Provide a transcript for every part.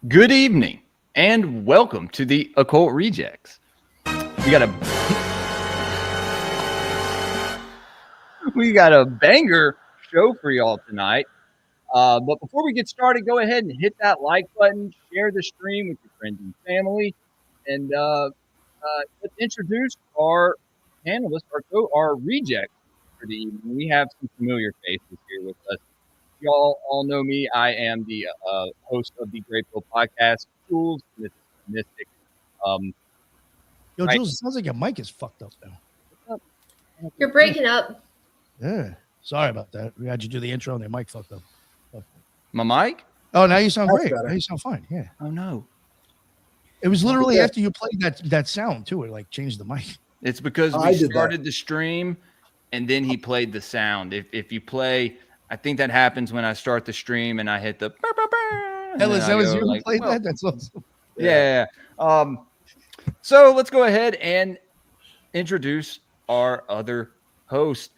Good evening and welcome to the Occult Rejects. We got a banger show for y'all tonight. But before we get started, go ahead and hit that like button, share the stream with your friends and family, and let's introduce our panelists, our rejects for the evening. We have some familiar faces here with us. Y'all all know me. I am the host of the Grateful Podcast, Tools, Mystic. Yo, Right. Jules, it sounds like your mic is fucked up now. You're breaking up. Yeah. Sorry about that. We had you do the intro and your mic fucked up. My mic? Oh, now you sound That's great. better. Now you sound fine. Yeah. Oh no. It was literally Yeah. after you played that sound too. It like changed the mic. It's because I we did started the stream and then he played the sound. If you play, I think that happens when I start the stream and I hit the. and then Ellis, I that was go you who like, played well, that? That's awesome. Yeah. So let's go ahead and introduce our other host,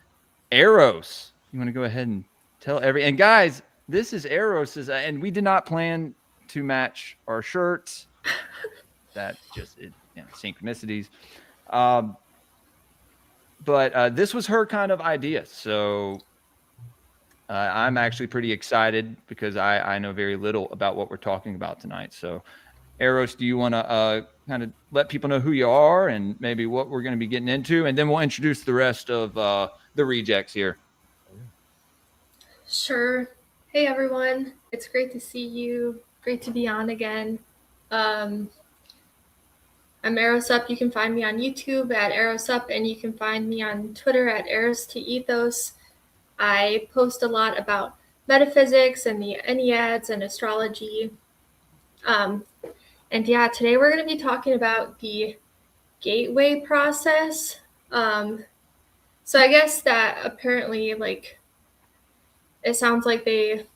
Eros. You want to go ahead and tell and guys, this is Eros's, and we did not plan to match our shirts. That just synchronicities. But this was her kind of idea, so I'm actually pretty excited because I know very little about what we're talking about tonight. So, Eros, do you want to kind of let people know who you are and maybe what we're going to be getting into, and then we'll introduce the rest of the rejects here. Sure. Hey, everyone. It's great to see you. Great to be on again. I'm Erosup. You can find me on YouTube at Erosup, and you can find me on Twitter at Eros2Ethos. I post a lot about metaphysics and the Enneads and astrology. And yeah, today we're going to be talking about the gateway process. So I guess that apparently, it sounds like they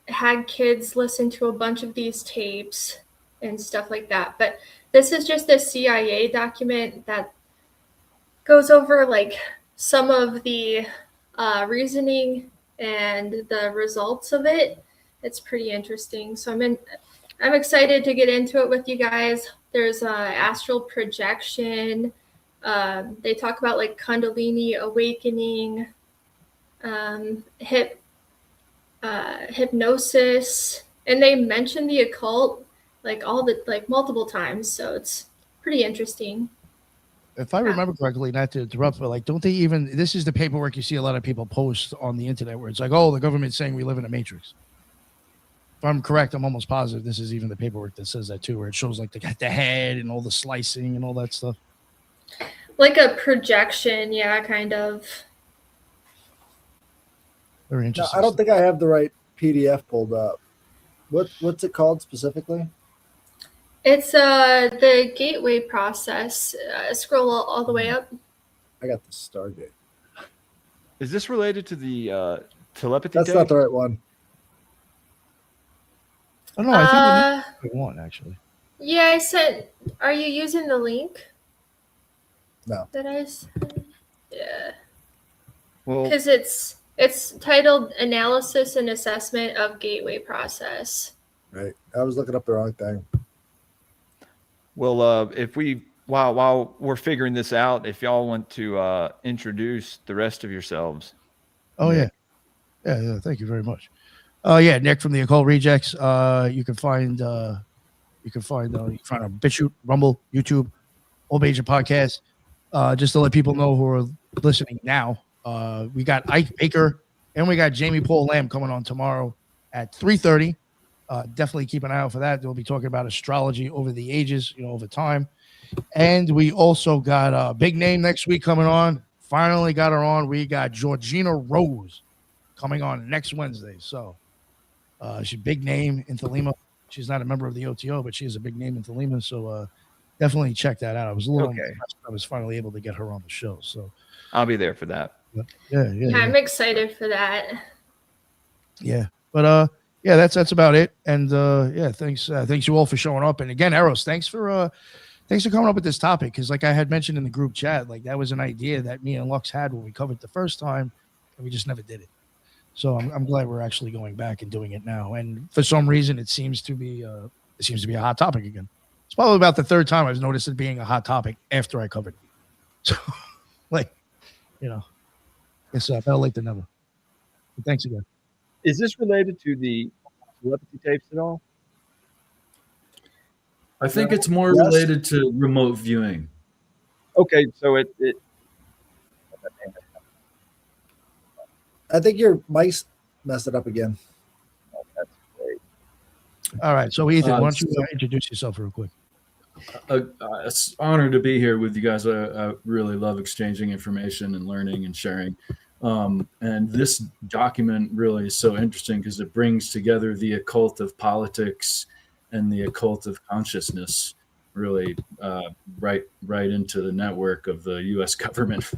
had kids listen to a bunch of these tapes and stuff like that. But this is just a CIA document that goes over some of the reasoning and the results of it. It's pretty interesting. So I'm excited to get into it with you guys. There's astral projection. They talk about Kundalini awakening, hypnosis, and they mention the occult multiple times. So it's pretty interesting. If I remember correctly, not to interrupt, but don't they even? This is the paperwork you see a lot of people post on the internet where it's like, oh, the government's saying we live in a matrix. If I'm correct, I'm almost positive this is even the paperwork that says that too, where it shows they got the head and all the slicing and all that stuff. Like a projection, yeah, kind of. Very No, interesting. I don't think I have the right PDF pulled up. What's it called specifically? It's the gateway process. Scroll all the way up. I got the Stargate. Is this related to the telepathy? That's not the right one. I don't know. I think we want actually. Yeah, I said. Are you using the link? No. That I said? Yeah. Well, Because it's titled Analysis and Assessment of Gateway Process. Right. I was looking up the wrong thing. well, if we while we're figuring this out, if y'all want to introduce the rest of yourselves. Oh yeah. Yeah. Thank you very much. Yeah, Nick from the Occult Rejects. You can find on BitChute, Rumble, YouTube, all major podcasts. Just to let people know who are listening now, we got Ike Baker and we got Jamie Paul Lamb coming on tomorrow at 3:30. Definitely keep an eye out for that. They'll be talking about astrology over the ages, over time. And we also got a big name next week coming on. Finally got her on. We got Georgina Rose coming on next Wednesday. So she's a big name in Thelema. She's not a member of the OTO, but she is a big name in Thelema. So definitely check that out. I was a little impressed. I was finally able to get her on the show. So I'll be there for that. Yeah. I'm excited for that. Yeah. But yeah, that's about it. And yeah, thanks you all for showing up. And again, Eros, thanks for coming up with this topic, because like I had mentioned in the group chat, that was an idea that me and Lux had when we covered the first time, and we just never did it. So I'm glad we're actually going back and doing it now. And for some reason, it seems to be a hot topic again. It's probably about the third time I've noticed it being a hot topic after I covered it. So, like, it's better late than never. But thanks again. Is this related to the telepathy tapes at all? I think it's more Yes. related to remote viewing. Okay, so it I think your mic's messed it up again. that's great. All right. So, Ethan, why don't you introduce yourself real quick? It's an honor to be here with you guys. I really love exchanging information and learning and sharing. And this document really is so interesting because it brings together the occult of politics and the occult of consciousness, really right into the network of the U.S. government.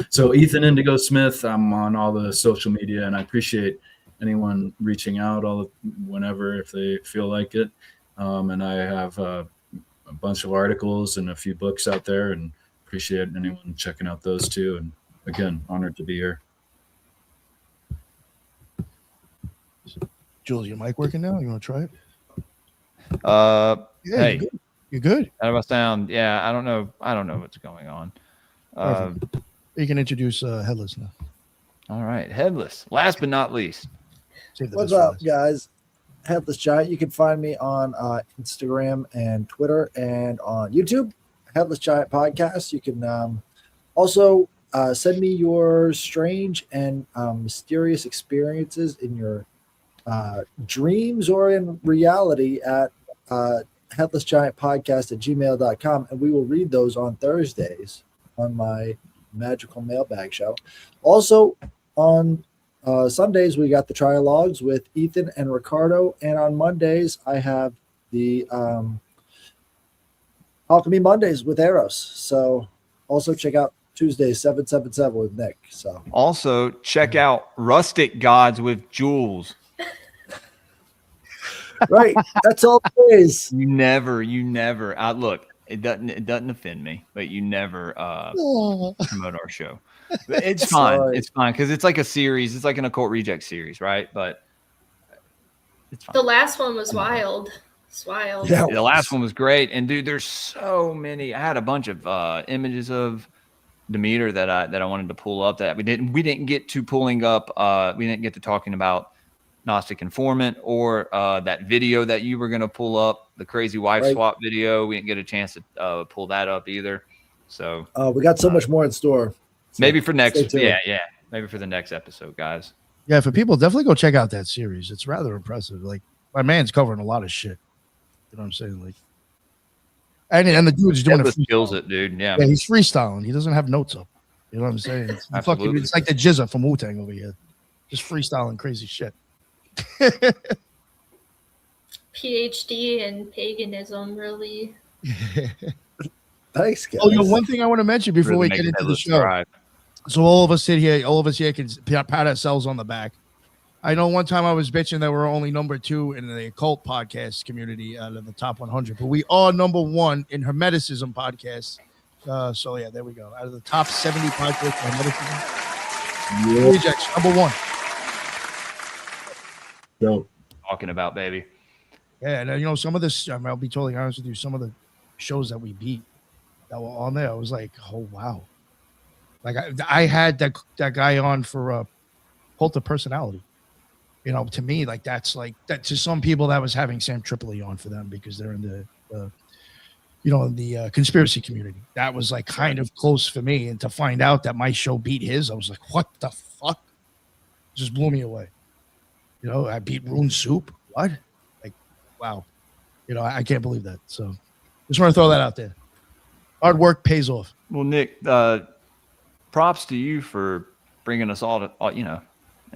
So Ethan Indigo Smith, I'm on all the social media, and I appreciate anyone reaching out whenever if they feel like it. And I have a bunch of articles and a few books out there, and appreciate anyone checking out those too. And again, honored to be here. Jules, your mic working now? You want to try it? Yeah, Hey, you're good. How do I sound? Yeah, I don't know what's going on. You can introduce Headless now. All right, Headless. Last but not least. Save the What's best for up, last. guys? Headless Giant. You can find me on Instagram and Twitter and on YouTube. Headless Giant Podcast. You can also send me your strange and mysterious experiences in your dreams or in reality at headlessgiantpodcast@gmail.com, and we will read those on Thursdays on my magical mailbag show. Also on Sundays we got the trialogues with Ethan and Ricardo, and on Mondays I have the Alchemy Mondays with Eros. So also check out Tuesdays 777 with Nick. So Also, check out Rustic Gods with Jules. right, that's all it is. You never. Look, it doesn't offend me, but you never promote our show. But it's fine. Sorry. It's fine because it's like a series. It's like an Occult Reject series, right? But it's fine. The last one was wild. It's wild. Yeah. The last one was great, and dude, there's so many. I had a bunch of images of Demeter that I wanted to pull up that we didn't get to pulling up. We didn't get to talking about Gnostic Informant or that video that you were going to pull up, the crazy wife Right. swap video. We didn't get a chance to pull that up either. So We got so much more in store. So maybe for next, stay tuned. yeah, maybe for the next episode, guys. Yeah, for people, definitely go check out that series. It's rather impressive. Like, my man's covering a lot of shit. You know what I'm saying? Like, and the dude's doing Headless it. kills it, dude. Yeah. Yeah, he's freestyling. He doesn't have notes up. You know what I'm saying? It's, Absolutely. it's like the Jizza from Wu-Tang over here. Just freestyling crazy shit. PhD in paganism, really. Thanks, guys. Oh, one thing I want to mention before Really we makes get into the Headless show. thrive. So all of us here can pat ourselves on the back. I know one time I was bitching that we're only number 2 in the occult podcast community out of the top 100, but we are number 1 in Hermeticism podcasts. So yeah, there we go. Out of the top 70 podcasts, Hermeticism. Rejects, number 1. Dope. Talking about, baby. Yeah, and some of this, I'll be totally honest with you, some of the shows that we beat that were on there, I was like, oh wow. Like I had that guy on for Cult of Personality. To me, like that to some people that was having Sam Tripoli on for them because they're in the conspiracy community. That was like kind of close for me, and to find out that my show beat his, I was like, what the fuck? Just blew me away. I beat Rune Soup. What? Like, wow. I can't believe that. So just want to throw that out there. Hard work pays off. Well, Nick, props to you for bringing us all to, in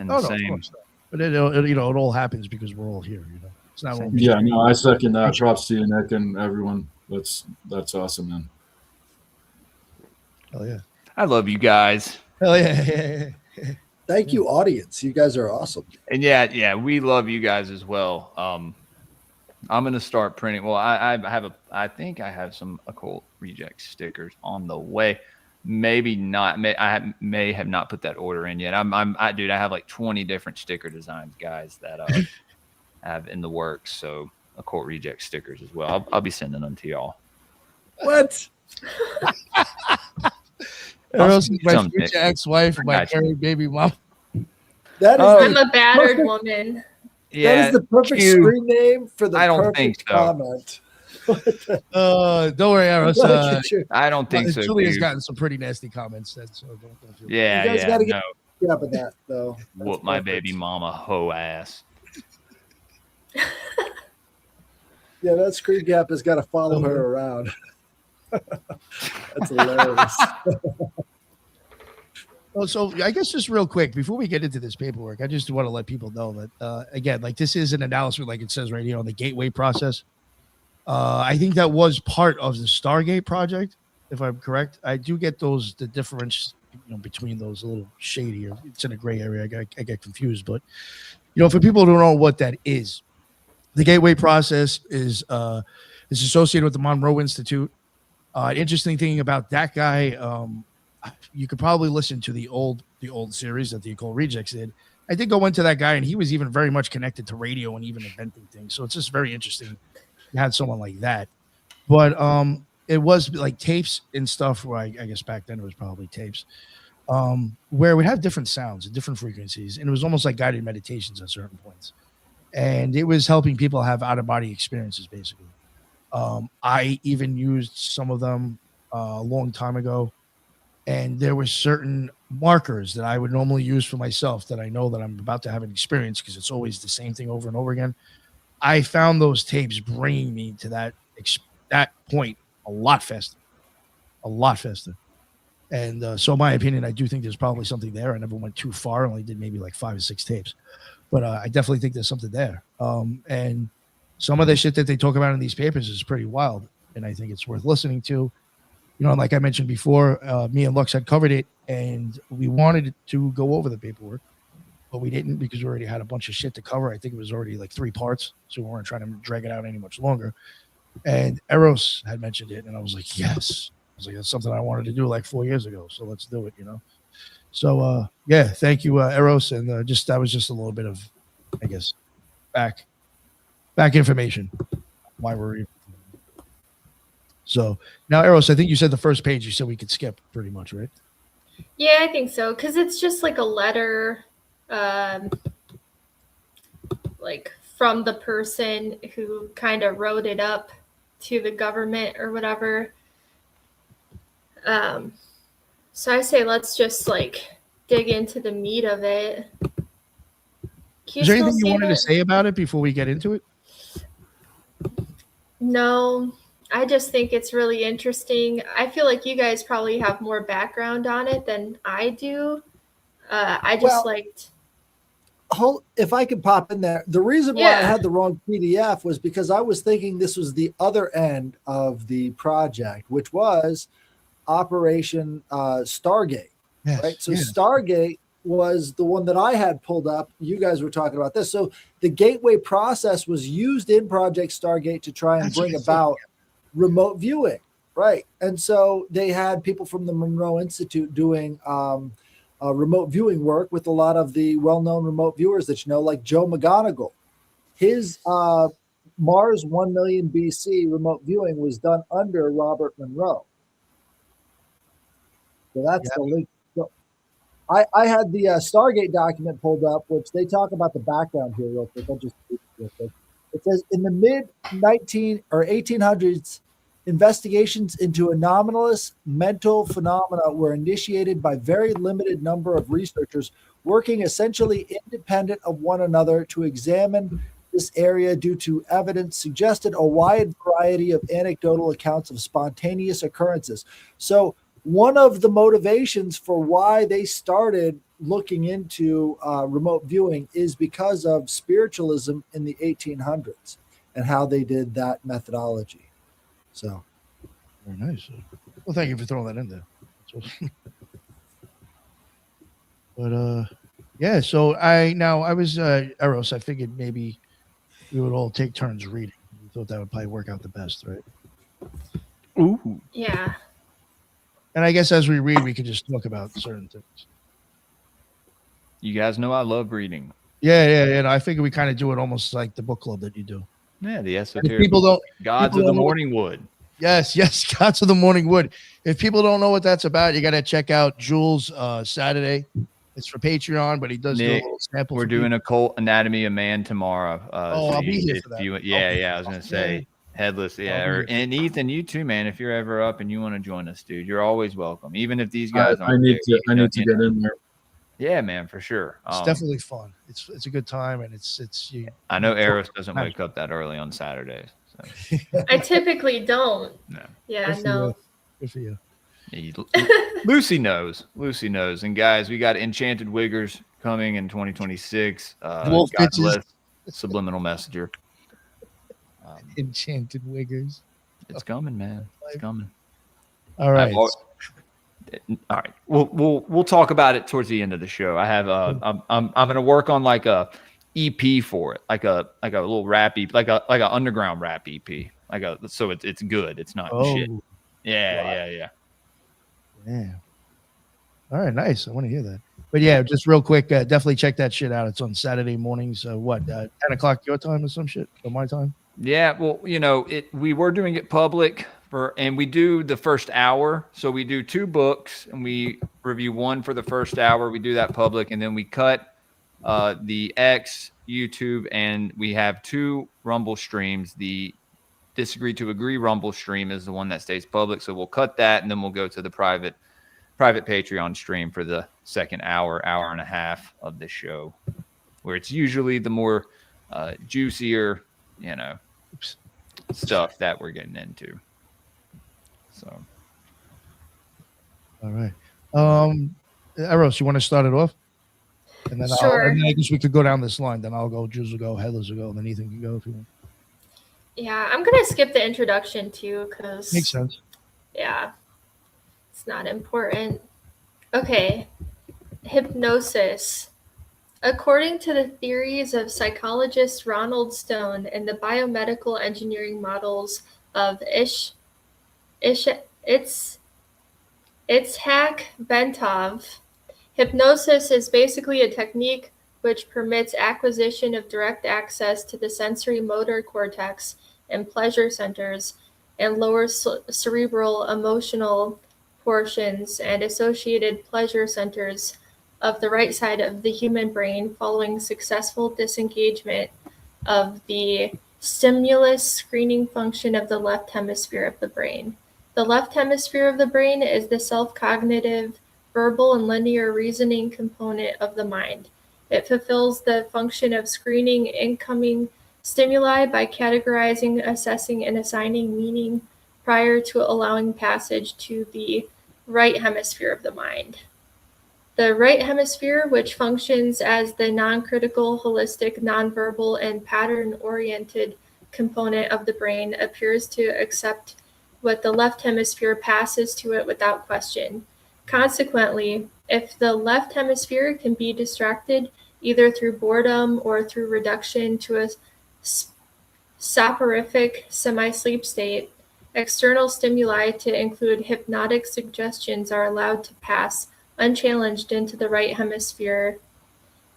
the Of same. course not. But it all happens because we're all here. It's not all Yeah, no, I second that. Props to you, Nick, and everyone. That's awesome, man. Hell yeah. I love you guys. Hell yeah. Thank you, audience. You guys are awesome. And yeah, we love you guys as well. I'm gonna start printing. Well, I think I have some Occult Reject stickers on the way. maybe not. I may have not put that order in yet. Dude, I have like 20 different sticker designs, guys, that have in the works. So Occult Reject stickers as well. I'll be sending them to y'all. What? Eros is my Some future dick. ex-wife and my Gotcha. current baby mom. That is I'm the a battered perfect- woman. Yeah, that is the perfect you- screen name for the I don't perfect think so. comment. Don't worry, Eros. I don't think so. Julia's Q. gotten some pretty nasty comments. So don't feel bad. Yeah, You guys yeah. gotta get- No, Yeah, but that though. That's whoop my perfect. baby mama hoe ass. Yeah, that screen cap has got to follow her around. That's hilarious. Well, so I guess just real quick before we get into this paperwork, I just want to let people know that again, like this is an analysis, like it says right here on the gateway process. I think that was part of the Stargate project, if I'm correct. I do get the difference, between those a little shady. It's in a gray area. I get confused, but for people who don't know what that is, the gateway process is associated with the Monroe Institute. Interesting thing about that guy, you could probably listen to the old series that the Occult Rejects did. I did go into that guy, and he was even very much connected to radio and even inventing things. So it's just very interesting you had someone like that. But it was like tapes and stuff where I guess back then it was probably tapes, where we have different sounds and different frequencies, and it was almost like guided meditations at certain points. And it was helping people have out-of-body experiences, basically. I even used some of them a long time ago, and there were certain markers that I would normally use for myself that I know that I'm about to have an experience because it's always the same thing over and over again. I found those tapes bringing me to that point a lot faster. And so, in my opinion, I do think there's probably something there. I never went too far; I only did maybe like 5 or 6 tapes, but I definitely think there's something there. And some of the shit that they talk about in these papers is pretty wild, and I think it's worth listening to. Like I mentioned before, me and Lux had covered it, and we wanted to go over the paperwork, but we didn't because we already had a bunch of shit to cover. I think it was already like 3 parts, so we weren't trying to drag it out any much longer. And Eros had mentioned it, and I was like, yes. I was like, that's something I wanted to do like 4 years ago, so let's do it, So, yeah, thank you, Eros, and that was just a little bit of, I guess, back information why we're here. So now, Eros, I think you said the first page you said we could skip pretty much, right? Yeah, I think so, because it's just like a letter, like from the person who kind of wrote it up to the government or whatever. So I say let's just like dig into the meat of it. Is there anything you wanted to say about it before we get into it? No, I just think it's really interesting. I feel like you guys probably have more background on it than I do. I just liked. If I could pop in there, the reason why I had the wrong PDF was because I was thinking this was the other end of the project, which was Operation Stargate. Yes, right? So Stargate was the one that I had pulled up. You guys were talking about this. So the gateway process was used in Project Stargate to try and bring about remote viewing, right? And so they had people from the Monroe Institute doing remote viewing work with a lot of the well-known remote viewers that like Joe McGonigal. His Mars 1 million BC remote viewing was done under Robert Monroe. So that's the link. So I had the Stargate document pulled up, which they talk about the background here real quick. I'll just read it real quick. It says in the mid 1800s, investigations into anomalous mental phenomena were initiated by very limited number of researchers working essentially independent of one another to examine this area due to evidence suggested a wide variety of anecdotal accounts of spontaneous occurrences. So one of the motivations for why they started looking into remote viewing is because of spiritualism in the 1800s and how they did that methodology. So very nice. Well, thank you for throwing that in there. But yeah, so I was Eros. I figured maybe we would all take turns reading. We thought that would probably work out the best, right? Ooh. Yeah. And I guess as we read, we could just talk about certain things. You guys know I love reading. Yeah. And I figure we kind of do it almost like the book club that you do. Yeah, the If esoteric. people don't, Gods people of the don't know- Morning Wood. yes, Gods of the Morning Wood. If people don't know what that's about, you got to check out Jules Saturday. It's for Patreon, but he does do a Nick, little sample. We're doing Occult Anatomy of Man tomorrow. I'll be here for that. I was gonna say Headless. Yeah, and Ethan, you too, man. If you're ever up and you want to join us, dude, you're always welcome. Even if these guys, I need to get in there. Yeah, man, for sure. It's definitely fun. It's a good time, and it's you. I know Eris doesn't wake up that early on Saturdays. So. I typically don't. No. Yeah, no. Good for you. Lucy knows. And guys, we got Enchanted Wiggers coming in 2026. Wolf God bitches. bless Subliminal Messenger. Enchanted Wiggers. It's coming, man. It's coming. All right. All right. We'll talk about it towards the end of the show. I have I'm gonna work on like a EP for it, like a little rap EP, like a underground rap EP, so it's good. It's not shit. Yeah. Yeah. All right, nice. I want to hear that. But yeah, just real quick, definitely check that shit out. It's on Saturday mornings. 10 o'clock your time or some shit, or my time? Yeah, well, we were doing it public and we do the first hour. So we do 2 books and we review one for the first hour. We do that public, and then we cut the X, YouTube, and we have 2 Rumble streams. The Disagree to Agree Rumble stream is the one that stays public. So we'll cut that, and then we'll go to the private Patreon stream for the second hour and a half of the show, where it's usually the more juicier, stuff that we're getting into. So, all right. Eros, you want to start it off? And then Sure. I guess we could go down this line. Then I'll go, Jules will go, Headless will go, and then Ethan can go if you want. Yeah, I'm gonna skip the introduction too, because Makes sense. yeah, it's not important. Okay, hypnosis. According to the theories of psychologist Ronald Stone and the biomedical engineering models of Itzhak Bentov, hypnosis is basically a technique which permits acquisition of direct access to the sensory motor cortex and pleasure centers and lower cerebral emotional portions and associated pleasure centers of the right side of the human brain following successful disengagement of the stimulus screening function of the left hemisphere of the brain. The left hemisphere of the brain is the self-cognitive, verbal, and linear reasoning component of the mind. It fulfills the function of screening incoming stimuli by categorizing, assessing, and assigning meaning prior to allowing passage to the right hemisphere of the mind. The right hemisphere, which functions as the non-critical, holistic, nonverbal, and pattern-oriented component of the brain, appears to accept what the left hemisphere passes to it without question. Consequently, if the left hemisphere can be distracted either through boredom or through reduction to a soporific semi-sleep state, external stimuli to include hypnotic suggestions are allowed to pass unchallenged into the right hemisphere,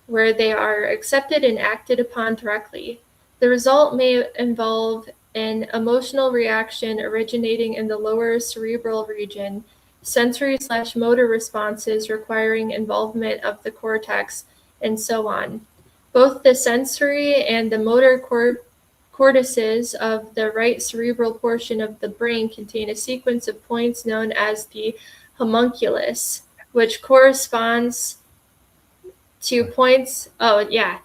where they are accepted and acted upon directly. The result may involve an emotional reaction originating in the lower cerebral region, sensory/motor responses requiring involvement of the cortex, and so on. Both the sensory and the motor cortices of the right cerebral portion of the brain contain a sequence of points known as the homunculus, which corresponds to points. Oh, yeah.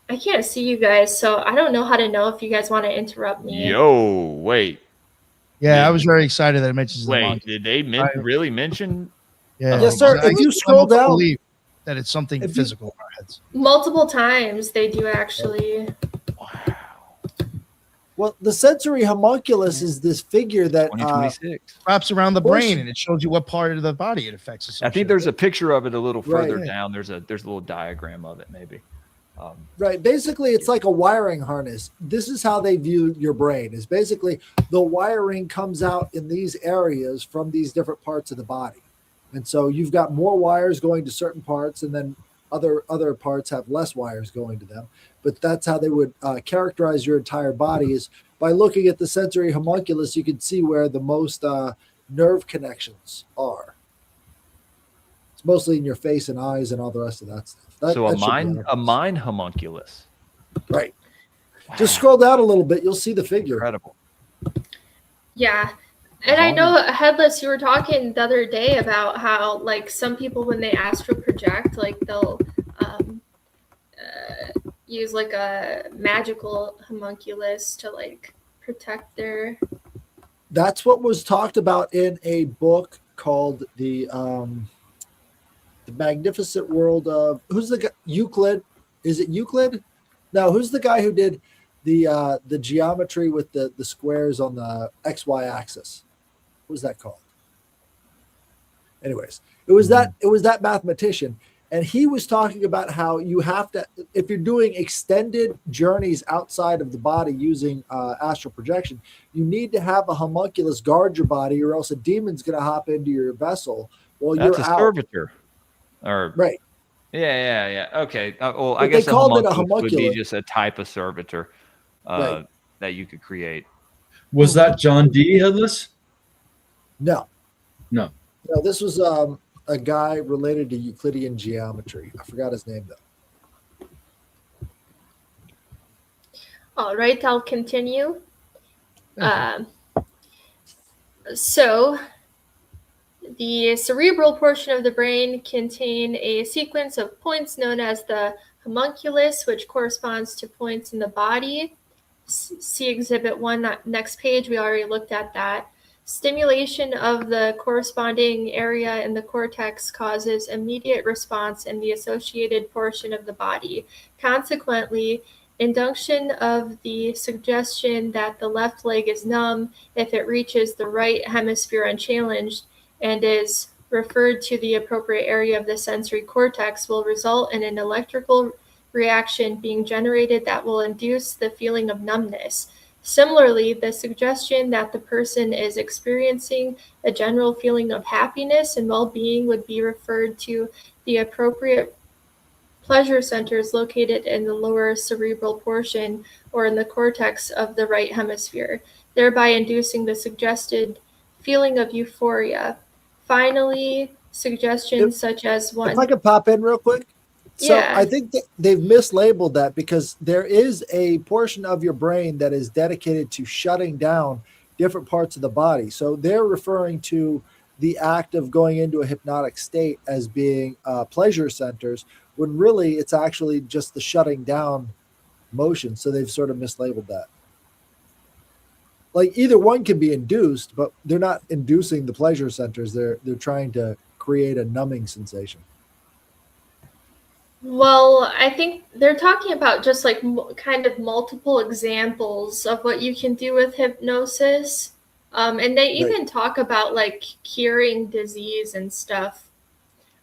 I can't see you guys, so I don't know how to know if you guys want to interrupt me. Yo, wait. Yeah, I was very excited that it mentions the Wait, monkey. did they really mention? Yeah, Yes, sir. I If you scroll down, believe that it's something physical in our heads. Multiple times they do actually. well, the sensory homunculus is this figure that 2026. Wraps around the course. brain, and it shows you what part of the body it affects. or some I think shit. there's a picture of it a little further Right. down. There's a little diagram of it, maybe. Right. Basically, it's like a wiring harness. This is how they view your brain. Is basically the wiring comes out in these areas from these different parts of the body, and so you've got more wires going to certain parts, and then other parts have less wires going to them. But that's how they would characterize your entire body. Is by looking at the sensory homunculus, you can see where the most nerve connections are. It's mostly in your face and eyes and all the rest of that stuff. So a that should be mind homunculus. Right. Just scroll down a little bit. You'll see the figure. Incredible. Yeah. And I know, Headless, you were talking the other day about how, like, some people, when they astral project, like, they'll use, like, a magical homunculus to, like, protect their... That's what was talked about in a book called The Magnificent World of... Who's the guy? Euclid? Is it Euclid? No, who's the guy who did the geometry with the squares on the XY axis? What was that called? Anyways, it was that mathematician, and he was talking about how you have to, if you're doing extended journeys outside of the body using astral projection, you need to have a homunculus guard your body, or else a demon's going to hop into your vessel while That's you're a out. servitor. Or Right. Yeah. Okay. Well, But I guess they called it a homunculus would be homunculus. just a type of servitor Right. that you could create. Was that John D. Headless? No, this was a guy related to Euclidean geometry. I forgot his name though. All right, I'll continue. So the cerebral portion of the brain contain a sequence of points known as the homunculus, which corresponds to points in the body. See Exhibit 1, next page. We already looked at that. Stimulation of the corresponding area in the cortex causes immediate response in the associated portion of the body. Consequently, induction of the suggestion that the left leg is numb if it reaches the right hemisphere unchallenged and is referred to the appropriate area of the sensory cortex will result in an electrical reaction being generated that will induce the feeling of numbness. Similarly, the suggestion that the person is experiencing a general feeling of happiness and well-being would be referred to the appropriate pleasure centers located in the lower cerebral portion or in the cortex of the right hemisphere, thereby inducing the suggested feeling of euphoria. Finally, suggestions such as one... If I could pop in real quick. So Yeah. I think that they've mislabeled that, because there is a portion of your brain that is dedicated to shutting down different parts of the body. So they're referring to the act of going into a hypnotic state as being pleasure centers, when really it's actually just the shutting down motion. So they've sort of mislabeled that. Like either one can be induced, but they're not inducing the pleasure centers. They're trying to create a numbing sensation. Well, I think they're talking about just like kind of multiple examples of what you can do with hypnosis. And they even talk about like curing disease and stuff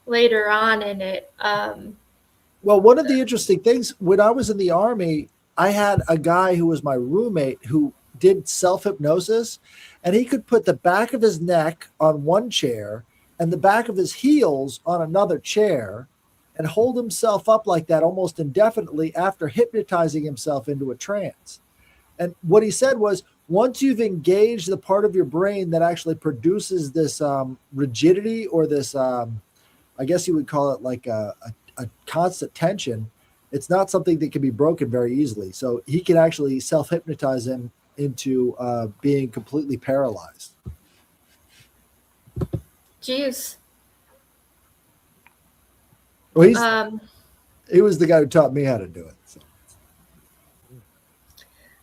later on in it. Well, one of the interesting things, when I was in the Army, I had a guy who was my roommate who did self-hypnosis, and he could put the back of his neck on one chair and the back of his heels on another chair and hold himself up like that almost indefinitely after hypnotizing himself into a trance. And what he said was, once you've engaged the part of your brain that actually produces this rigidity, or this, I guess you would call it like a constant tension, it's not something that can be broken very easily. So he can actually self-hypnotize him into being completely paralyzed. Jeez. Well, he was the guy who taught me how to do it. So.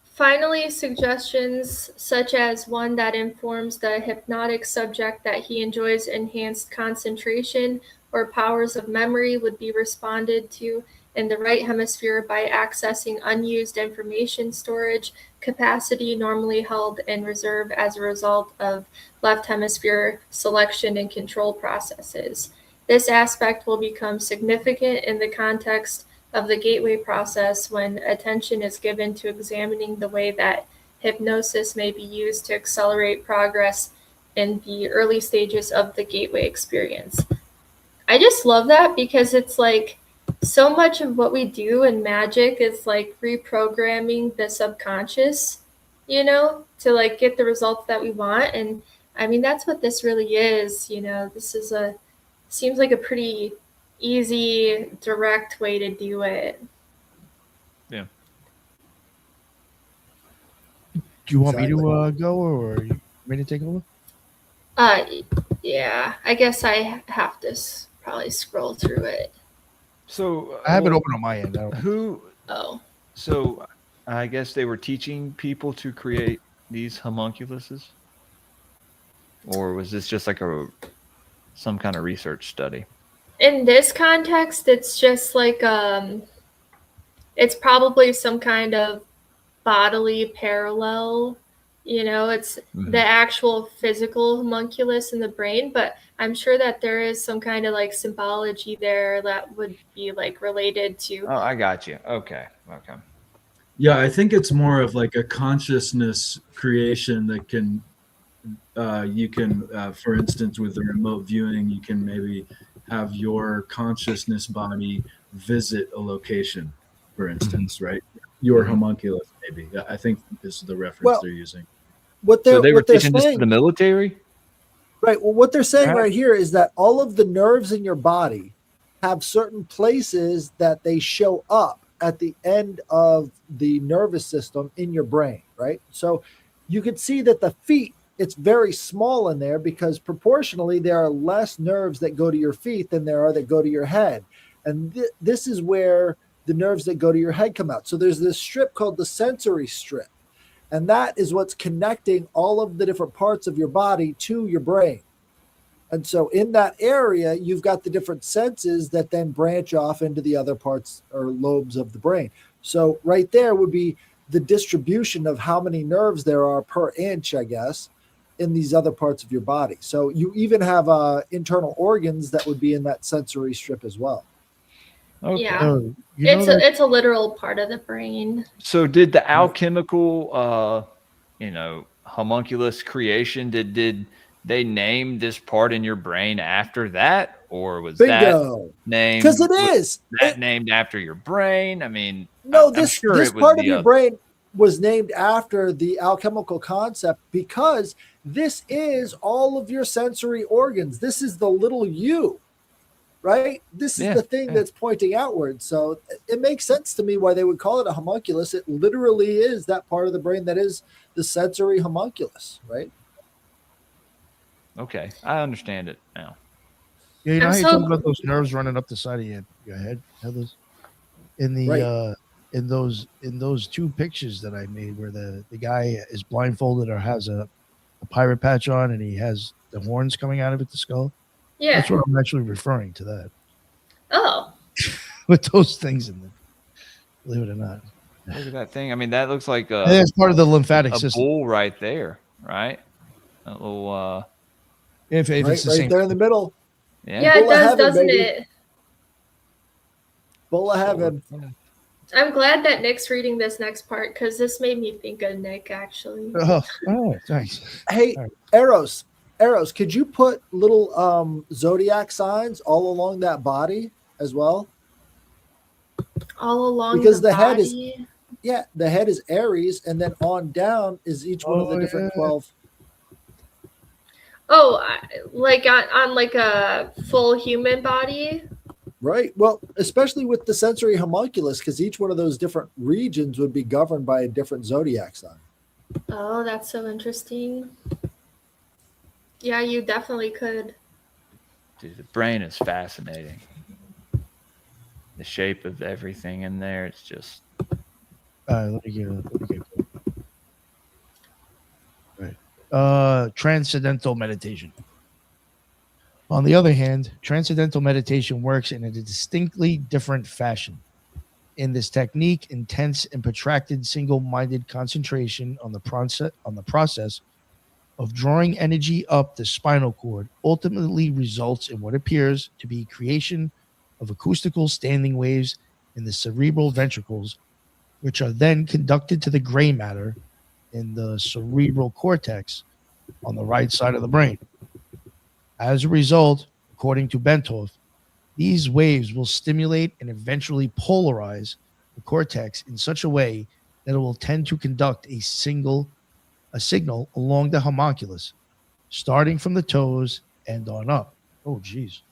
Finally, suggestions such as one that informs the hypnotic subject that he enjoys enhanced concentration or powers of memory would be responded to in the right hemisphere by accessing unused information storage capacity normally held in reserve as a result of left hemisphere selection and control processes. This aspect will become significant in the context of the gateway process when attention is given to examining the way that hypnosis may be used to accelerate progress in the early stages of the gateway experience. I just love that because it's like so much of what we do in magic is like reprogramming the subconscious, to like get the results that we want. And I mean, that's what this really is. This is seems like a pretty easy, direct way to do it. Yeah. Do you want me to go, or you want me to take over? Yeah, I guess I have to probably scroll through it. So I have it open on my end. Oh. So I guess they were teaching people to create these homunculuses, or was this just like some kind of research study? In this context, it's just like it's probably some kind of bodily parallel. It's the actual physical homunculus in the brain, but I'm sure that there is some kind of like symbology there that would be like related to. Oh, I got you. Okay. Yeah, I think it's more of like a consciousness creation that can, you can, for instance, with the remote viewing, you can maybe have your consciousness body visit a location, for instance, right? Your homunculus, maybe. I think this is the reference they're using. So they were teaching this to the military? Right. Well, what they're saying right here is that all of the nerves in your body have certain places that they show up at the end of the nervous system in your brain, right? So you can see that the feet, it's very small in there because proportionally there are less nerves that go to your feet than there are that go to your head. And this is where the nerves that go to your head come out. So there's this strip called the sensory strip. And that is what's connecting all of the different parts of your body to your brain. And so in that area, you've got the different senses that then branch off into the other parts or lobes of the brain. So right there would be the distribution of how many nerves there are per inch, I guess, in these other parts of your body. So you even have internal organs that would be in that sensory strip as well. Okay. Yeah. It's a literal part of the brain. So did the alchemical homunculus creation, did they name this part in your brain after that, or was Bingo. that named? Because it is named after your brain. I mean, no, this part of your brain was named after the alchemical concept because this is all of your sensory organs. This is the little you, right? This is the thing that's pointing outward. So it makes sense to me why they would call it a homunculus. It literally is that part of the brain that is the sensory homunculus, right? Okay, I understand it now. Yeah, you know how you talk about those nerves running up the side of your head? Those in the in those two pictures that I made where the guy is blindfolded or has a pirate patch on and he has the horns coming out of it, the skull. Yeah, that's what I'm actually referring to. That. Oh. With those things in there, believe it or not. Look at that thing. I mean, that looks like it's part of the lymphatic system. Bull right there, right? A little. If it's the same there in the middle. Yeah, it does, doesn't it? Bull of heaven. I'm glad that Nick's reading this next part because this made me think of Nick, actually. Oh, thanks. Hey, Eros, could you put little zodiac signs all along that body as well? All along because the body? head is the head is Aries, and then on down is each one of the different 12. Oh, like on like a full human body? Right. Well, especially with the sensory homunculus, because each one of those different regions would be governed by a different zodiac sign. Oh, that's so interesting. Yeah, you definitely could. Dude, the brain is fascinating. The shape of everything in there, it's just... let me get right. Transcendental meditation. On the other hand, transcendental meditation works in a distinctly different fashion. In this technique, intense and protracted single-minded concentration on the process of drawing energy up the spinal cord ultimately results in what appears to be creation of acoustical standing waves in the cerebral ventricles, which are then conducted to the gray matter in the cerebral cortex on the right side of the brain. As a result, according to Bentov, these waves will stimulate and eventually polarize the cortex in such a way that it will tend to conduct a signal along the homunculus, starting from the toes and on up. Oh, geez.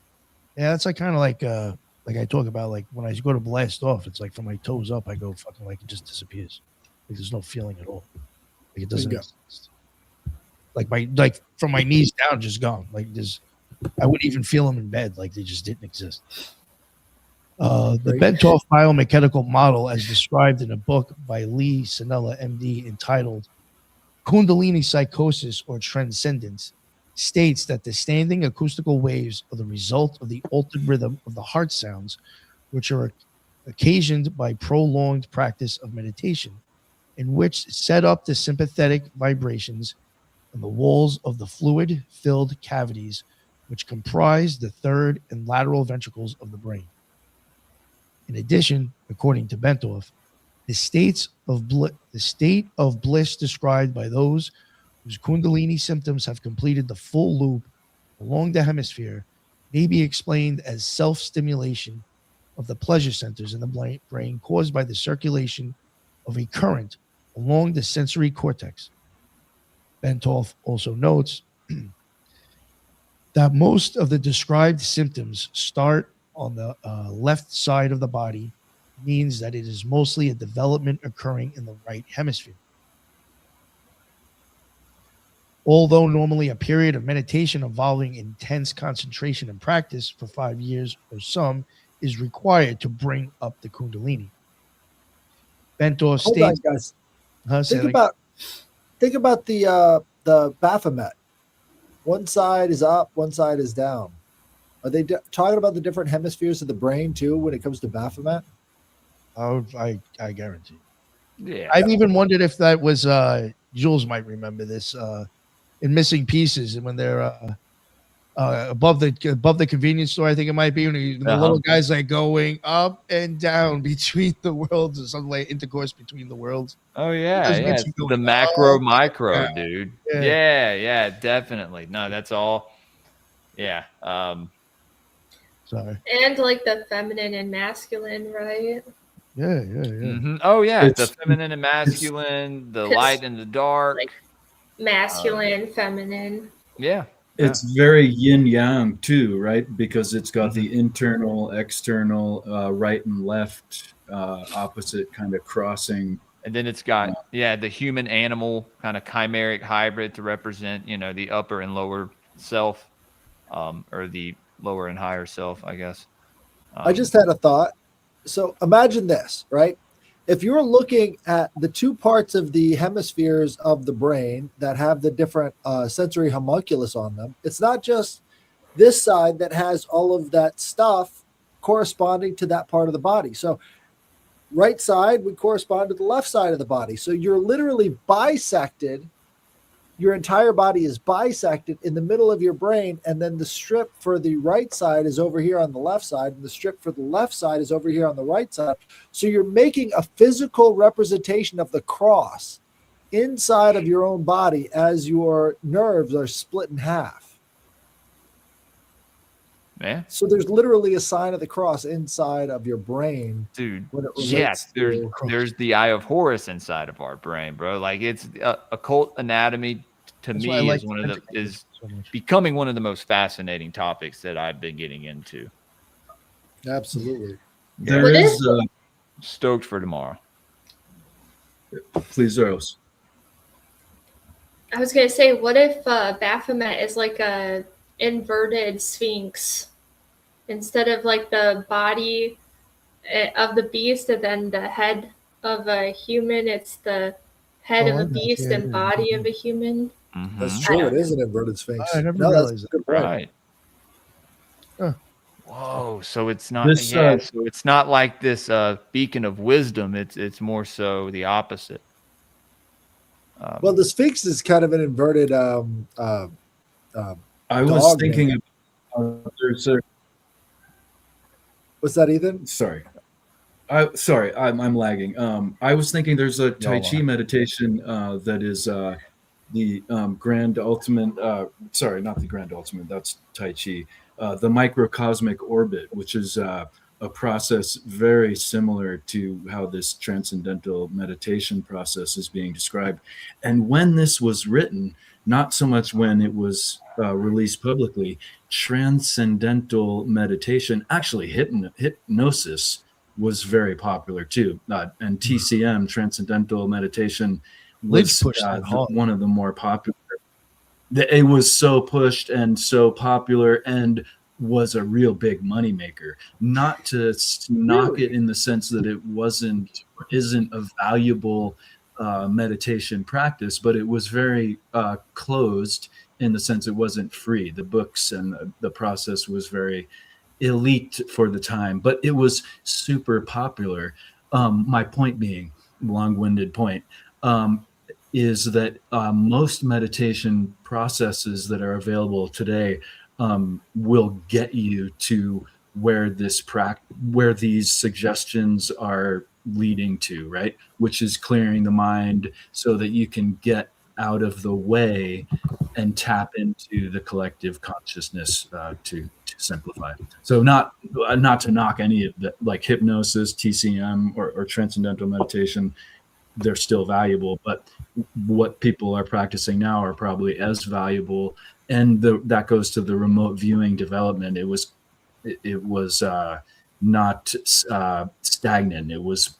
Yeah, that's like kind of like I talk about, like when I go to blast off, it's like from my toes up, I go fucking like it just disappears. Like there's no feeling at all. Like it doesn't Bingo. exist. Like from my knees down, just gone. Like I wouldn't even feel them in bed. Like they just didn't exist. The Right. Bentov biomechanical model, as described in a book by Lee Sinella, MD, entitled Kundalini Psychosis or Transcendence, states that the standing acoustical waves are the result of the altered rhythm of the heart sounds, which are occasioned by prolonged practice of meditation, in which set up the sympathetic vibrations in the walls of the fluid-filled cavities which comprise the third and lateral ventricles of the brain. In addition, according to Bentov, the state of bliss described by those whose Kundalini symptoms have completed the full loop along the hemisphere may be explained as self-stimulation of the pleasure centers in the brain caused by the circulation of a current along the sensory cortex. Bentov also notes that most of the described symptoms start on the left side of the body, means that it is mostly a development occurring in the right hemisphere. Although normally a period of meditation involving intense concentration and practice for 5 years or some is required to bring up the Kundalini. Bentov Hold states, on, guys. Think about the Baphomet. One side is up, one side is down. Are they talking about the different hemispheres of the brain too when it comes to Baphomet? I guarantee. Yeah. I've even wondered if that was Jules might remember this in Missing Pieces, and when they're above the convenience store, I think it might be when the little guys like going up and down between the worlds, or something like intercourse between the worlds. Oh yeah, Because yeah. once you It's go the up, macro, micro, yeah. dude. Yeah. Yeah, definitely. No, that's all. Yeah. Sorry. And like the feminine and masculine, right? Yeah. Mhm. Oh yeah, the feminine and masculine, the 'Cause, light and the dark. like, masculine, feminine. Yeah. It's very yin yang too, right? Because it's got the internal, external, right and left, opposite kind of crossing. And then it's got the human animal kind of chimeric hybrid to represent, the upper and lower self, or the lower and higher self, I guess. I just had a thought. So imagine this, right? If you're looking at the two parts of the hemispheres of the brain that have the different sensory homunculus on them, it's not just this side that has all of that stuff corresponding to that part of the body. So right side would correspond to the left side of the body. So you're literally bisected. Your entire body is bisected in the middle of your brain, and then the strip for the right side is over here on the left side, and the strip for the left side is over here on the right side. So you're making a physical representation of the cross inside of your own body as your nerves are split in half. Man. So there's literally a sign of the cross inside of your brain, dude. When it Yes, relates there's the Eye of Horus inside of our brain, bro. Like it's occult anatomy to That's why I me like is one of the tentacles so much. becoming one of the most fascinating topics that I've been getting into. Absolutely. There What is, Stoked for tomorrow. please, Earls. I was gonna say, what if Baphomet is like a inverted sphinx instead of like the body of the beast and then the head of a human? It's the head of a beast and body of a human. That's Mhm. true. It is an inverted sphinx. I never No, realized that's a good point. Right. Huh. Whoa. So it's not This, so it's not like this beacon of wisdom. It's more so the opposite. Well, the sphinx is kind of an inverted I was dog thinking man. of there's a What's that, Ethan? sorry. Sorry, I'm lagging. I was thinking there's a Tai Y'all Chi are. meditation that is the grand ultimate. Sorry, not the grand ultimate. That's Tai Chi. The microcosmic orbit, which is a process very similar to how this transcendental meditation process is being described. And when this was written, not so much when it was released publicly, transcendental meditation, actually hypnosis, was very popular too. And TCM, Transcendental Meditation, Lynch was pushed that hard. one of the more popular. It was so pushed and so popular and was a real big moneymaker. Not to knock it in the sense that it isn't a valuable meditation practice, but it was very closed in the sense it wasn't free. The books and the process was very elite for the time, but it was super popular. My point being, long-winded point, is that most meditation processes that are available today will get you to where where these suggestions are leading to, right? Which is clearing the mind so that you can get out of the way and tap into the collective consciousness, to simplify. So not to knock any of that, like hypnosis, TCM, or transcendental meditation, they're still valuable, but what people are practicing now are probably as valuable. And that goes to the remote viewing development. It was not stagnant. It was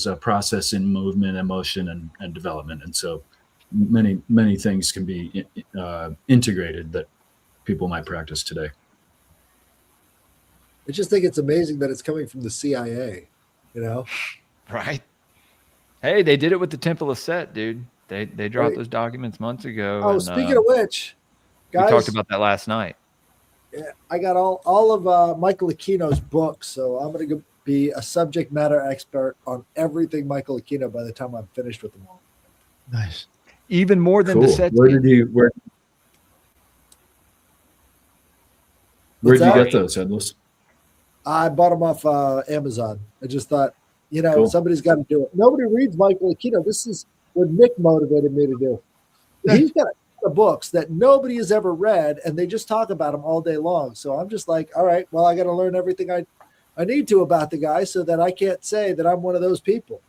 a process in movement, emotion, and development. And so many things can be integrated that people might practice today. I just think it's amazing that it's coming from the CIA, you know? Right. Hey, they did it with the Temple of Set, dude. They dropped Right. those documents months ago. Oh, and, speaking of which, we guys, talked about that last night. I got all of Michael Aquino's books, so I'm going to be a subject matter expert on everything Michael Aquino by the time I'm finished with them all. Nice. Even more than the Cool. set. Where did you that? get those, Headless? I bought them off Amazon. I just thought, Cool. somebody's got to do it. Nobody reads Michael Aquino. This is what Nick motivated me to do. He's got a ton of books that nobody has ever read, and they just talk about him all day long. So I'm just like, all right, well, I got to learn everything I need to about the guy so that I can't say that I'm one of those people.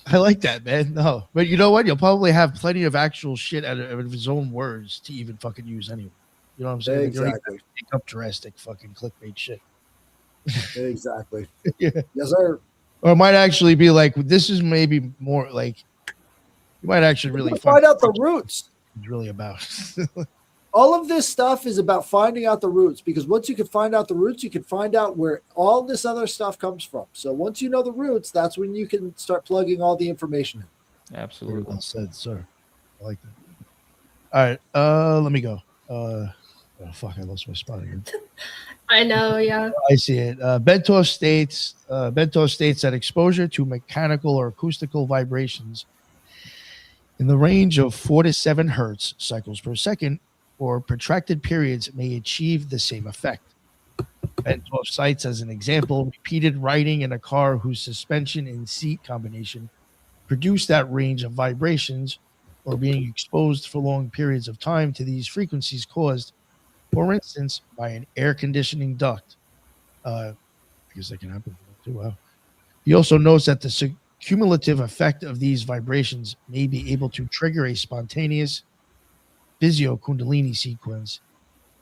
I like that, man. No, but you know what? You'll probably have plenty of actual shit out of his own words to even fucking use anyway. You know what I'm saying? Exactly. You don't even have to make up drastic fucking clickbait shit. Exactly. Yeah. Yes, sir. Or it might actually be like, this is maybe more like, you might actually really find out the roots. It's really about. All of this stuff is about finding out the roots, because once you can find out the roots, you can find out where all this other stuff comes from. So once you know the roots, that's when you can start plugging all the information in. Absolutely. Very well said, sir. I like that. All right. Let me go. Oh, fuck. I lost my spot again. I know, yeah. I see it. Bentov states that exposure to mechanical or acoustical vibrations in the range of 4 to 7 hertz cycles per second or protracted periods may achieve the same effect. Bentov cites as an example repeated riding in a car whose suspension and seat combination produce that range of vibrations, or being exposed for long periods of time to these frequencies caused, for instance, by an air conditioning duct. I guess that can happen too. Wow. He also notes that the cumulative effect of these vibrations may be able to trigger a spontaneous physio-kundalini sequence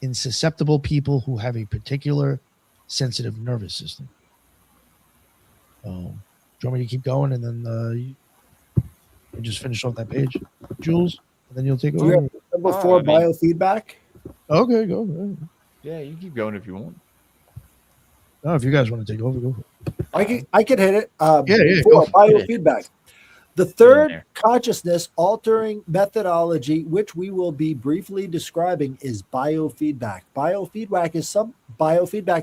in susceptible people who have a particular sensitive nervous system. Do you want me to keep going and then you just finish off that page, Jules, and then you'll take over? Do you have number 4 biofeedback? Okay, go. Yeah, you keep going if you want. No, if you guys want to take over, go for it. I could hit it. Yeah, 4 go for it. biofeedback. The third consciousness altering methodology, which we will be briefly describing, is biofeedback. Biofeedback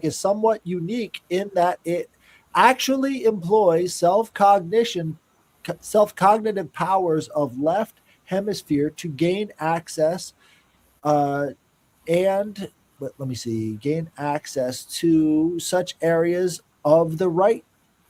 is somewhat unique in that it actually employs self-cognitive powers of left hemisphere to gain access gain access to such areas of the right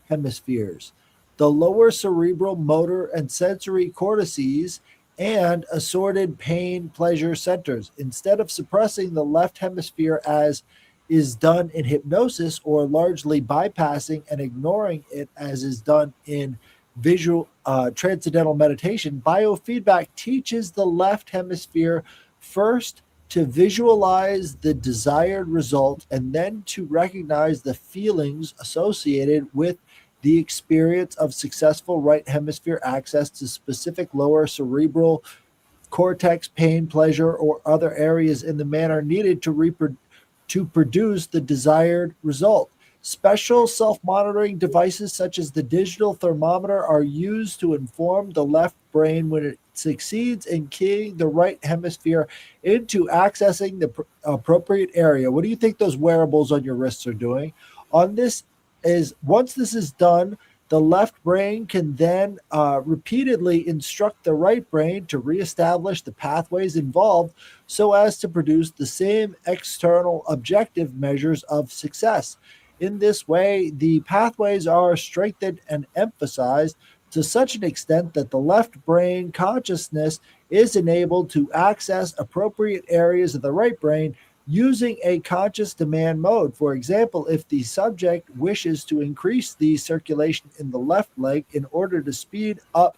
hemispheres, the lower cerebral motor and sensory cortices, and assorted pain pleasure centers, instead of suppressing the left hemisphere as is done in hypnosis, or largely bypassing and ignoring it as is done in visual transcendental meditation. Biofeedback teaches the left hemisphere first to visualize the desired result and then to recognize the feelings associated with the experience of successful right hemisphere access to specific lower cerebral cortex pain, pleasure, or other areas in the manner needed to produce the desired result. Special self monitoring devices such as the digital thermometer are used to inform the left brain when it succeeds in keying the right hemisphere into accessing the appropriate area. What do you think those wearables on your wrists are doing? On this is once this is done, the left brain can then repeatedly instruct the right brain to reestablish the pathways involved so as to produce the same external objective measures of success. In this way, the pathways are strengthened and emphasized to such an extent that the left brain consciousness is enabled to access appropriate areas of the right brain using a conscious demand mode. For example, if the subject wishes to increase the circulation in the left leg in order to speed up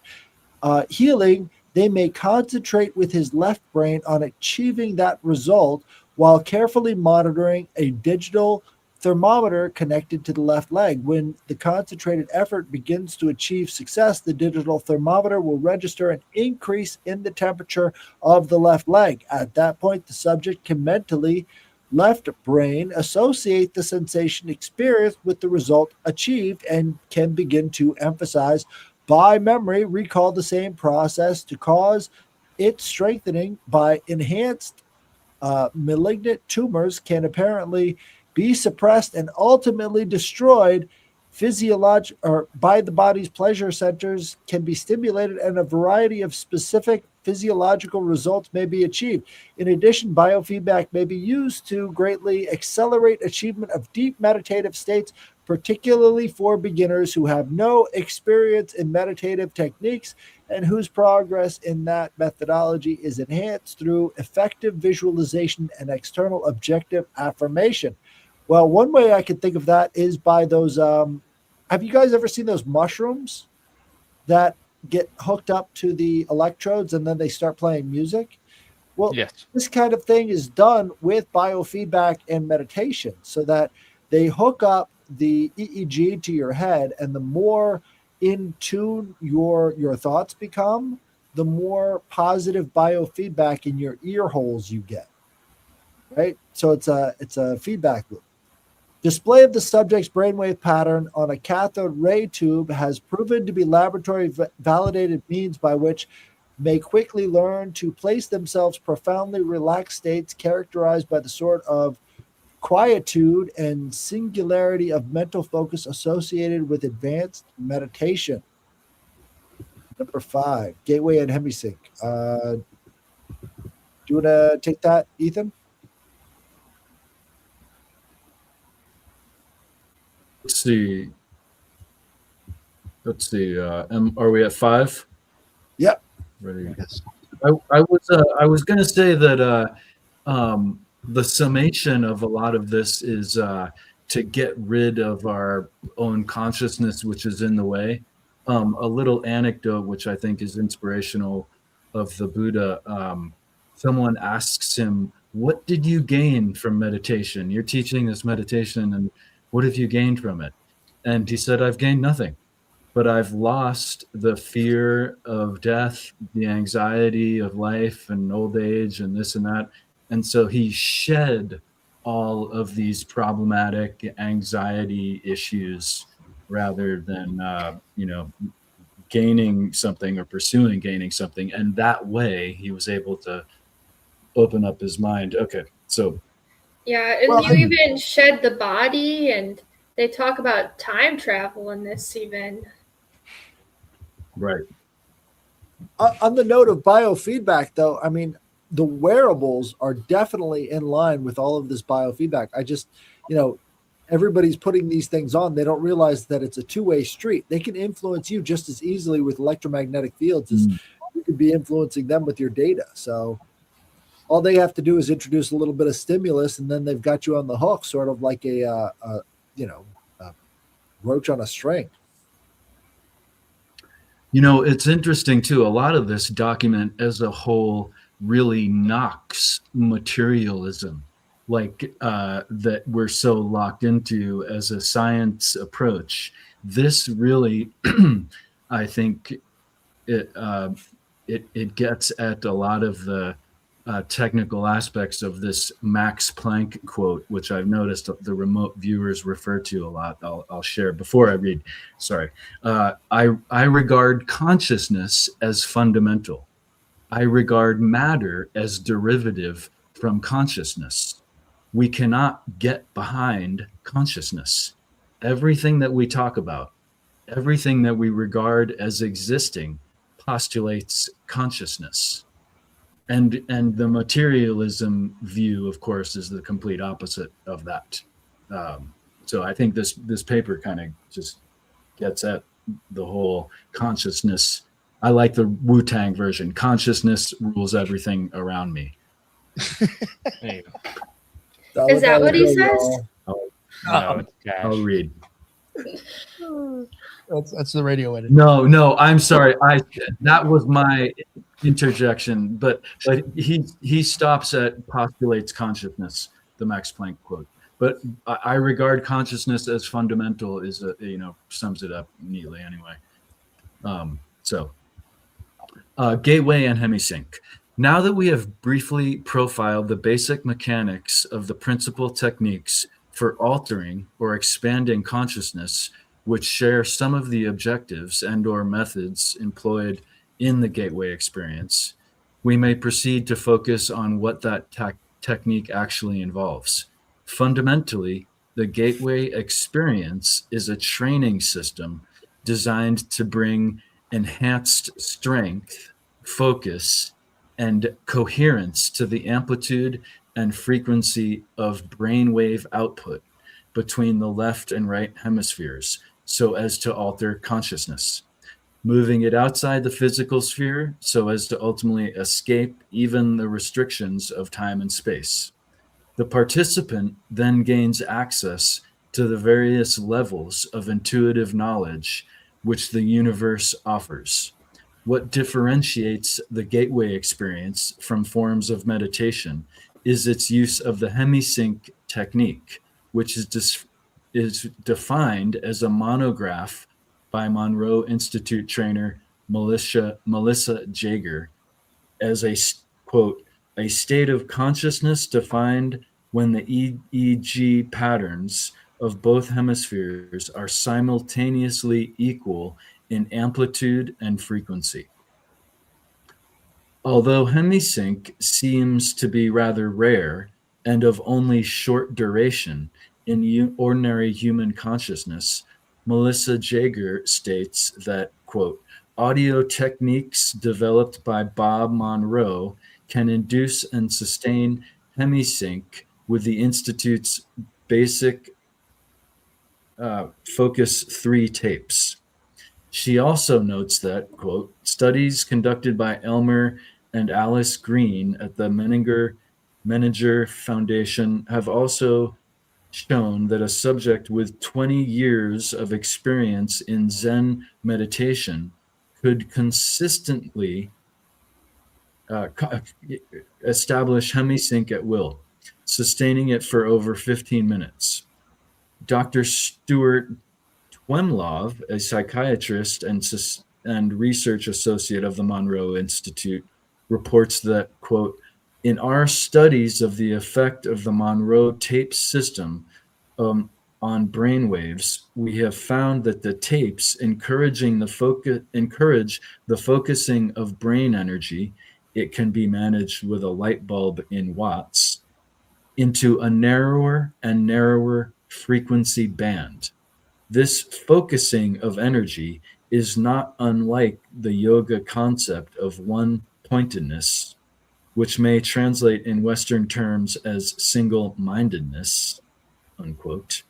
healing, they may concentrate with his left brain on achieving that result while carefully monitoring a digital thermometer connected to the left leg. When the concentrated effort begins to achieve success, the digital thermometer will register an increase in the temperature of the left leg. At that point, the subject can mentally left brain associate the sensation experienced with the result achieved and can begin to emphasize by memory, recall the same process to cause its strengthening. By enhanced malignant tumors can apparently be suppressed and ultimately destroyed. Or by the body's pleasure centers can be stimulated, and a variety of specific physiological results may be achieved. In addition, biofeedback may be used to greatly accelerate achievement of deep meditative states, particularly for beginners who have no experience in meditative techniques and whose progress in that methodology is enhanced through effective visualization and external objective affirmation. Well, one way I could think of that is by those. Have you guys ever seen those mushrooms that get hooked up to the electrodes and then they start playing music? Well, Yes. this kind of thing is done with biofeedback and meditation so that they hook up the EEG to your head, and the more in tune your thoughts become, the more positive biofeedback in your ear holes you get. Right? So it's a feedback loop. Display of the subject's brainwave pattern on a cathode ray tube has proven to be laboratory validated means by which may quickly learn to place themselves profoundly relaxed states characterized by the sort of quietude and singularity of mental focus associated with advanced meditation. Number 5, gateway and hemisync. Do you want to take that, Ethan? Let's see. Are we at 5? Yep. Ready. I was going to say that the summation of a lot of this is to get rid of our own consciousness, which is in the way. A little anecdote, which I think is inspirational, of the Buddha. Someone asks him, "What did you gain from meditation? You're teaching this meditation, and what have you gained from it?" And he said, "I've gained nothing, but I've lost the fear of death, the anxiety of life and old age and this and that." And so he shed all of these problematic anxiety issues rather than, gaining something or pursuing gaining something. And that way he was able to open up his mind. Okay, so. Yeah, and you even shed the body, and they talk about time travel in this even. Right. On the note of biofeedback, though, I mean, the wearables are definitely in line with all of this biofeedback. I just, everybody's putting these things on. They don't realize that it's a two-way street. They can influence you just as easily with electromagnetic fields as you could be influencing them with your data. So all they have to do is introduce a little bit of stimulus, and then they've got you on the hook, sort of like a roach on a string. It's interesting too. A lot of this document as a whole really knocks materialism, like that we're so locked into as a science approach. This really, I think, it gets at a lot of the technical aspects of this Max Planck quote, which I've noticed the remote viewers refer to a lot. I'll share before I read. Sorry. I regard consciousness as fundamental. I regard matter as derivative from consciousness. We cannot get behind consciousness. Everything that we talk about, everything that we regard as existing, postulates consciousness. And the materialism view, of course, is the complete opposite of that. So I think this paper kind of just gets at the whole consciousness. I like the Wu-Tang version. Consciousness rules everything around me. Hey, Is that what he says? no, it's cash. I'll read. That's the radio edit. No, I'm sorry. That was my interjection, but he stops at postulates consciousness, the Max Planck quote. But I regard consciousness as fundamental is sums it up neatly anyway. Gateway and hemisync. Now that we have briefly profiled the basic mechanics of the principal techniques for altering or expanding consciousness, which share some of the objectives and/or methods employed in the gateway experience, we may proceed to focus on what that technique actually involves. Fundamentally, the gateway experience is a training system designed to bring enhanced strength, focus, and coherence to the amplitude and frequency of brainwave output between the left and right hemispheres, so as to alter consciousness, moving it outside the physical sphere so as to ultimately escape even the restrictions of time and space. The participant then gains access to the various levels of intuitive knowledge which the universe offers. What differentiates the gateway experience from forms of meditation is its use of the hemisync technique, which is defined as a monograph by Monroe Institute trainer Melissa Jaeger as a, quote, a state of consciousness defined when the EEG patterns of both hemispheres are simultaneously equal in amplitude and frequency. Although hemisync seems to be rather rare and of only short duration in ordinary human consciousness, Melissa Jaeger states that, quote, audio techniques developed by Bob Monroe can induce and sustain hemisync with the Institute's basic Focus 3 tapes. She also notes that, quote, studies conducted by Elmer and Alice Green at the Menninger Foundation have also shown that a subject with 20 years of experience in Zen meditation could consistently establish hemisync at will, sustaining it for over 15 minutes. Dr. Stuart Twemlov, a psychiatrist and research associate of the Monroe Institute, reports that, quote, in our studies of the effect of the Monroe tape system on brainwaves, we have found that the tapes encourage the focusing of brain energy, it can be managed with a light bulb in watts, into a narrower and narrower frequency band. This focusing of energy is not unlike the yoga concept of one-pointedness, which may translate in Western terms as single-mindedness, unquote,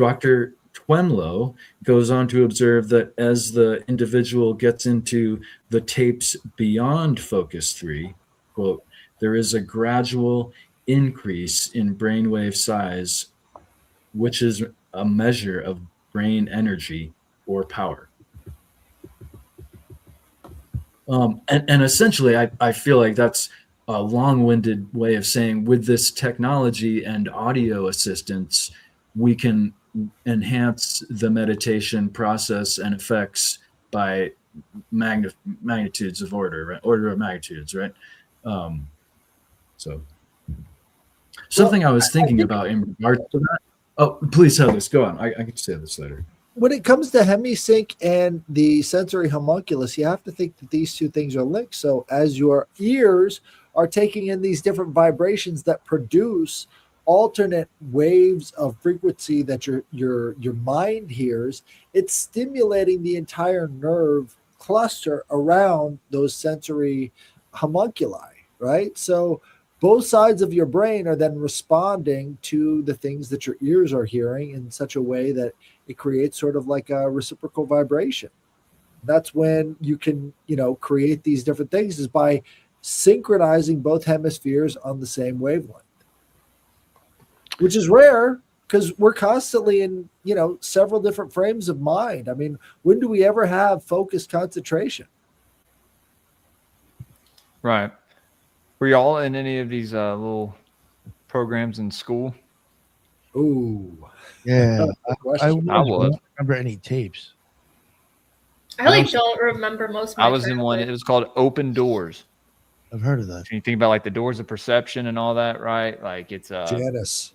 Dr. Twenlow goes on to observe that as the individual gets into the tapes beyond focus 3, quote, there is a gradual increase in brainwave size, which is a measure of brain energy or power. And essentially, I feel like that's a long-winded way of saying with this technology and audio assistance, we can enhance the meditation process and effects by magnitudes of order, right? Order of magnitudes, right? So something I was thinking about in regards to that. Oh, please, Heather, go on. I can say this later. When it comes to hemisync and the sensory homunculus, you have to think that these two things are linked. So as your ears are taking in these different vibrations that produce alternate waves of frequency that your mind hears, it's stimulating the entire nerve cluster around those sensory homunculi, right? So both sides of your brain are then responding to the things that your ears are hearing in such a way that it creates sort of like a reciprocal vibration. That's when you can, create these different things, is by synchronizing both hemispheres on the same wavelength, which is rare because we're constantly in, several different frames of mind. I mean, when do we ever have focused concentration? Right. Were y'all in any of these little programs in school? Ooh. Yeah, I I was. don't remember any tapes. I don't remember most of my I was in one. It was called Open Doors. I've heard of that. So you think about like the doors of perception and all that, right? Like it's Janice.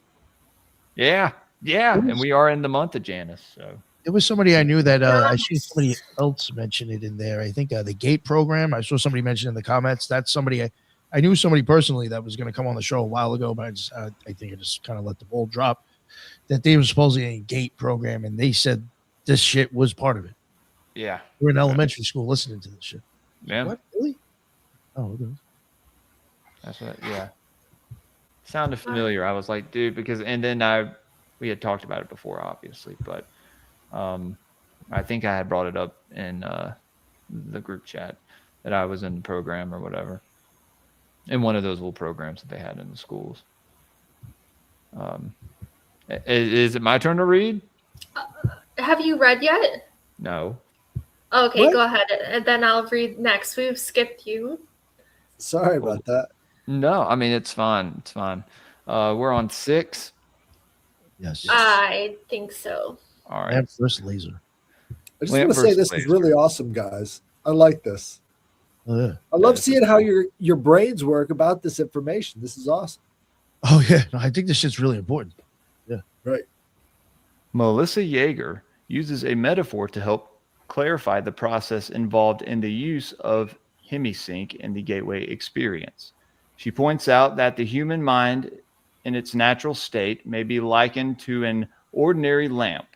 Yeah. And we are in the month of Janice. So There was somebody I knew that I seen somebody else mention it in there. I think the GATE program. I saw somebody mention in the comments. That's somebody I knew somebody personally that was going to come on the show a while ago, but I think I just kind of let the ball drop. That they were supposedly in a GATE program, and they said this shit was part of it. yeah, We're in elementary school listening to this shit. yeah, What, really? Oh, okay. that's what. Yeah, sounded familiar. I was like, dude, because and then we had talked about it before, obviously, but I think I had brought it up in the group chat that I was in the program or whatever, in one of those little programs that they had in the schools. Is it my turn to read? Have you read yet? No. Okay, What? go ahead, and then I'll read next. We've skipped you. Sorry about that. No, I mean it's fine. It's fine. We're on 6. Yes. I think so. All right. Lamp versus laser. I just Lamp want to say versus this is laser. really awesome, guys. I like this. Oh, yeah. I love this seeing is how cool. your brains work about this information. This is awesome. Oh, yeah. No, I think this shit's really important. Right. Melissa Yeager uses a metaphor to help clarify the process involved in the use of hemisync in the gateway experience. She points out that the human mind in its natural state may be likened to an ordinary lamp,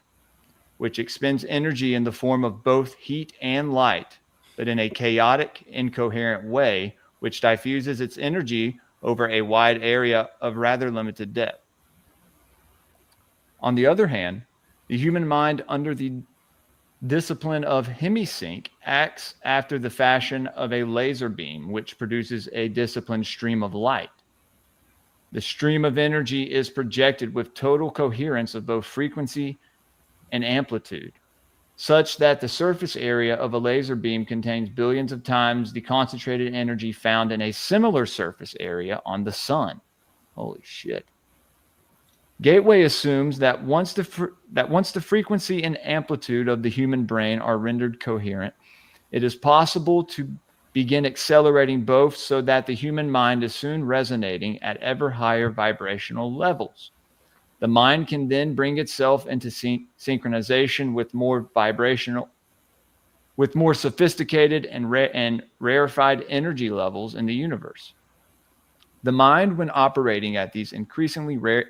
which expends energy in the form of both heat and light, but in a chaotic, incoherent way, which diffuses its energy over a wide area of rather limited depth. On the other hand, the human mind under the discipline of hemisync acts after the fashion of a laser beam, which produces a disciplined stream of light. The stream of energy is projected with total coherence of both frequency and amplitude, such that the surface area of a laser beam contains billions of times the concentrated energy found in a similar surface area on the sun. Holy shit. Gateway assumes that once the frequency and amplitude of the human brain are rendered coherent, it is possible to begin accelerating both so that the human mind is soon resonating at ever higher vibrational levels. The mind can then bring itself into synchronization with more sophisticated and rarefied energy levels in the universe. The mind, when operating at these increasingly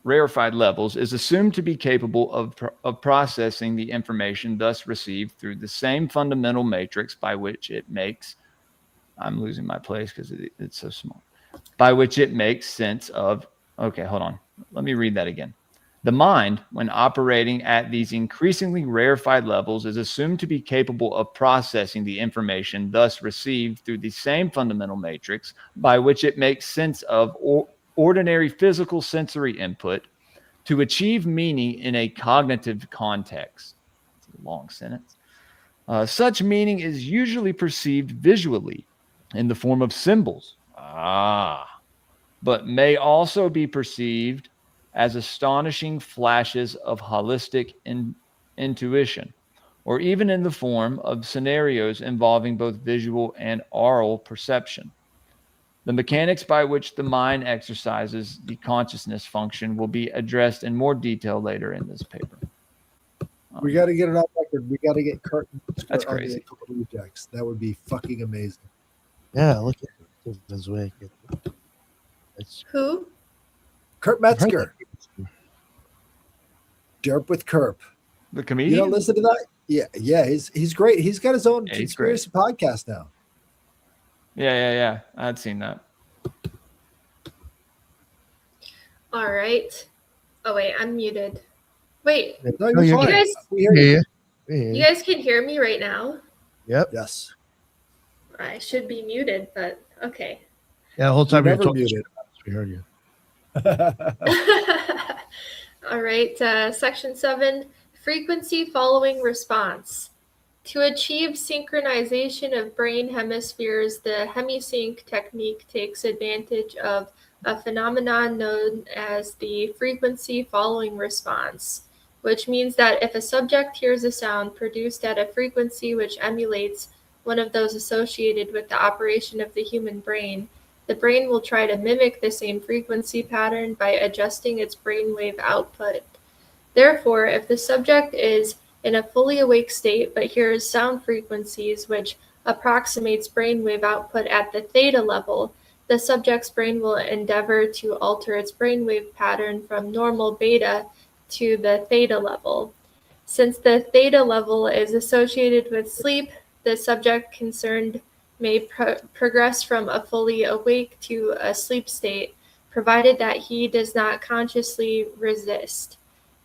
rarefied levels, is assumed to be capable of processing the information thus received through the same fundamental matrix by which it makes, I'm losing my place because it's so small, by which it makes sense of, okay, hold on. Let me read that again. The mind, when operating at these increasingly rarefied levels, is assumed to be capable of processing the information thus received through the same fundamental matrix by which it makes sense of ordinary physical sensory input to achieve meaning in a cognitive context. It's a long sentence. Such meaning is usually perceived visually in the form of symbols. But may also be perceived as astonishing flashes of holistic intuition, or even in the form of scenarios involving both visual and aural perception. The mechanics by which the mind exercises the consciousness function will be addressed in more detail later in this paper. We got to get it on record. We got to get Kurt That's on the crazy. Occult Rejects. That would be fucking amazing. Yeah, look at this way. It's Who? Kurt Metzger. Derp with Kerp. The You comedian? don't listen to that? Yeah, he's great. He's got his own Yeah, he's great. conspiracy podcast now. Yeah. I'd seen that. All right. Oh wait, I'm muted. Wait, No, No, you're you're fine. you guys, We hear you. yeah. Yeah. you guys can hear me right now. Yep. Yes. I should be muted, but okay. Yeah, the whole time You're you were never talking, muted. we heard you. All right, section 7, frequency following response. To achieve synchronization of brain hemispheres, the hemisync technique takes advantage of a phenomenon known as the frequency following response, which means that if a subject hears a sound produced at a frequency which emulates one of those associated with the operation of the human brain, the brain will try to mimic the same frequency pattern by adjusting its brainwave output. Therefore, if the subject is in a fully awake state but hears sound frequencies which approximates brainwave output at the theta level, the subject's brain will endeavor to alter its brainwave pattern from normal beta to the theta level. Since the theta level is associated with sleep, the subject concerned may progress from a fully awake to a sleep state, provided that he does not consciously resist.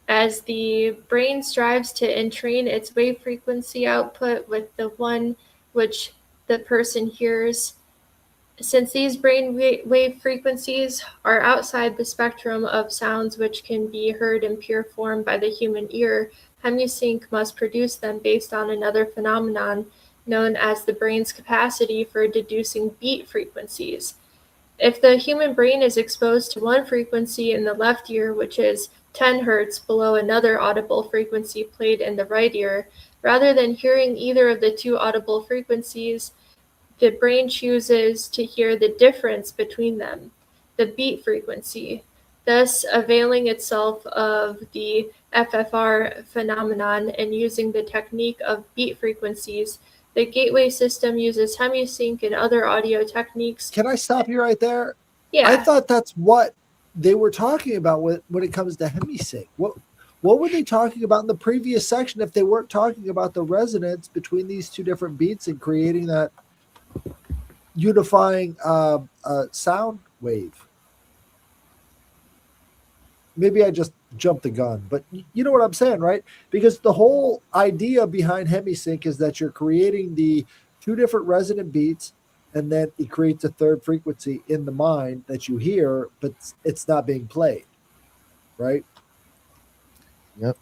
As the brain strives to entrain its wave frequency output with the one which the person hears, since these brain wave frequencies are outside the spectrum of sounds which can be heard in pure form by the human ear, hemisync must produce them based on another phenomenon known as the brain's capacity for deducing beat frequencies. If the human brain is exposed to one frequency in the left ear, which is 10 hertz below another audible frequency played in the right ear, rather than hearing either of the two audible frequencies, the brain chooses to hear the difference between them, the beat frequency, thus availing itself of the FFR phenomenon and using the technique of beat frequencies. The gateway system uses hemisync and other audio techniques. Can I stop you right there? Yeah. I thought that's what they were talking about when it comes to hemisync. What were they talking about in the previous section if they weren't talking about the resonance between these two different beats and creating that unifying sound wave? Maybe I just jumped the gun, but you know what I'm saying, right? Because the whole idea behind hemisync is that you're creating the two different resonant beats, and then it creates a third frequency in the mind that you hear, but it's not being played, right? Yep.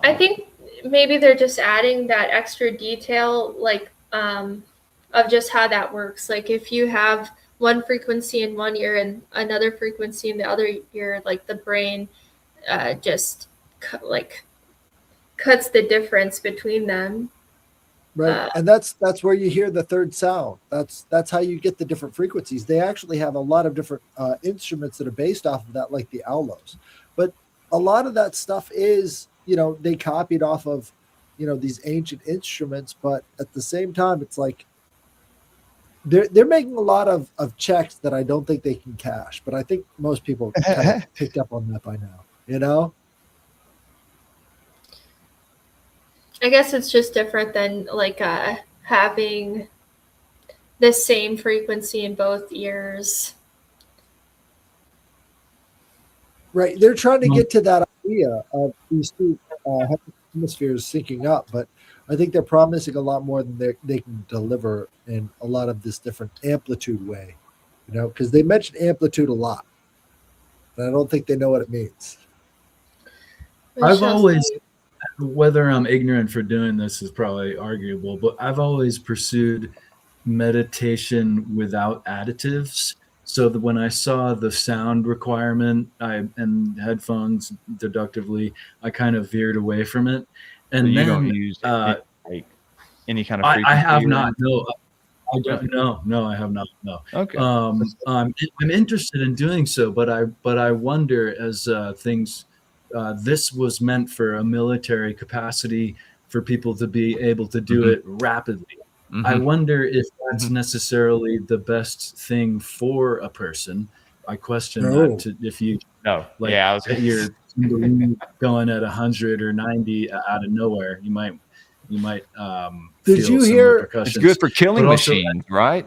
I think maybe they're just adding that extra detail, like of just how that works. Like if you have one frequency in one ear and another frequency in the other ear, like the brain just cuts the difference between them. Right. And that's where you hear the third sound. That's how you get the different frequencies. They actually have a lot of different instruments that are based off of that, like the aulos. But a lot of that stuff is, they copied off of, these ancient instruments. But at the same time, it's like they're making a lot of checks that I don't think they can cash. But I think most people kind of picked up on that by now, I guess it's just different than like having the same frequency in both ears. Right. They're trying to get to that idea of these two hemispheres syncing up, but I think they're promising a lot more than they can deliver in a lot of this different amplitude way, because they mention amplitude a lot. And I don't think they know what it means. I've Michelle, always, whether I'm ignorant for doing this is probably arguable, but I've always pursued meditation without additives. So that when I saw the sound requirement and headphones deductively, I kind of veered away from it. So And you don't then use uh, like any kind of I frequency have or not. anything? No, I don't. No, I have not. No. Okay. I'm interested in doing so, but I wonder as things. This was meant for a military capacity for people to be able to do Mhm. it rapidly. I Mhm. wonder if that's Mhm. necessarily the best thing for a person. I question No. that. If you No. like Yeah, I was hit your going at 100 or 90 out of nowhere, you might Did feel you some hear? It's repercussions. good for killing But also, machines, right?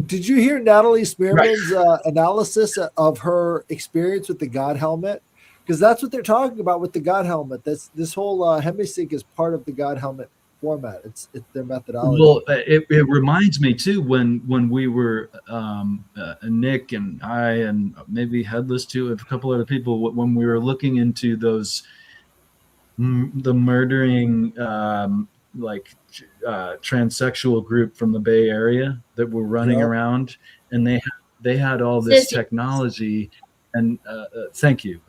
Did you hear Natalie right. Spearman's analysis of her experience with the God helmet? Because that's what they're talking about with the God helmet. This whole hemisync is part of the God helmet format. It's their methodology. Well, it reminds me too when we were Nick and I and maybe Headless too, a couple other people when we were looking into those the murdering like transsexual group from the Bay Area that were running Yeah. around, and they had all this Zizzy. technology, and thank you.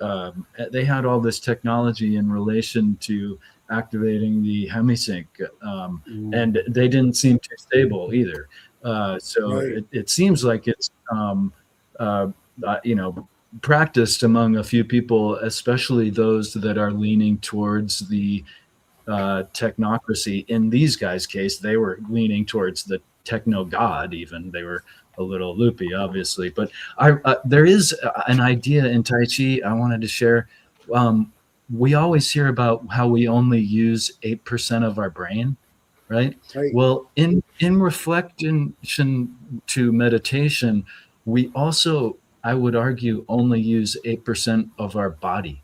They had all this technology in relation to activating the hemisync, and they didn't seem too stable either. So Right. it seems like it's practiced among a few people, especially those that are leaning towards the technocracy. In these guys' case, they were leaning towards the techno god. Even they were a little loopy, obviously. But there is an idea in Tai Chi I wanted to share. We always hear about how we only use 8% of our brain, right? Right. Well, in reflection to meditation, we also, I would argue, only use 8% of our body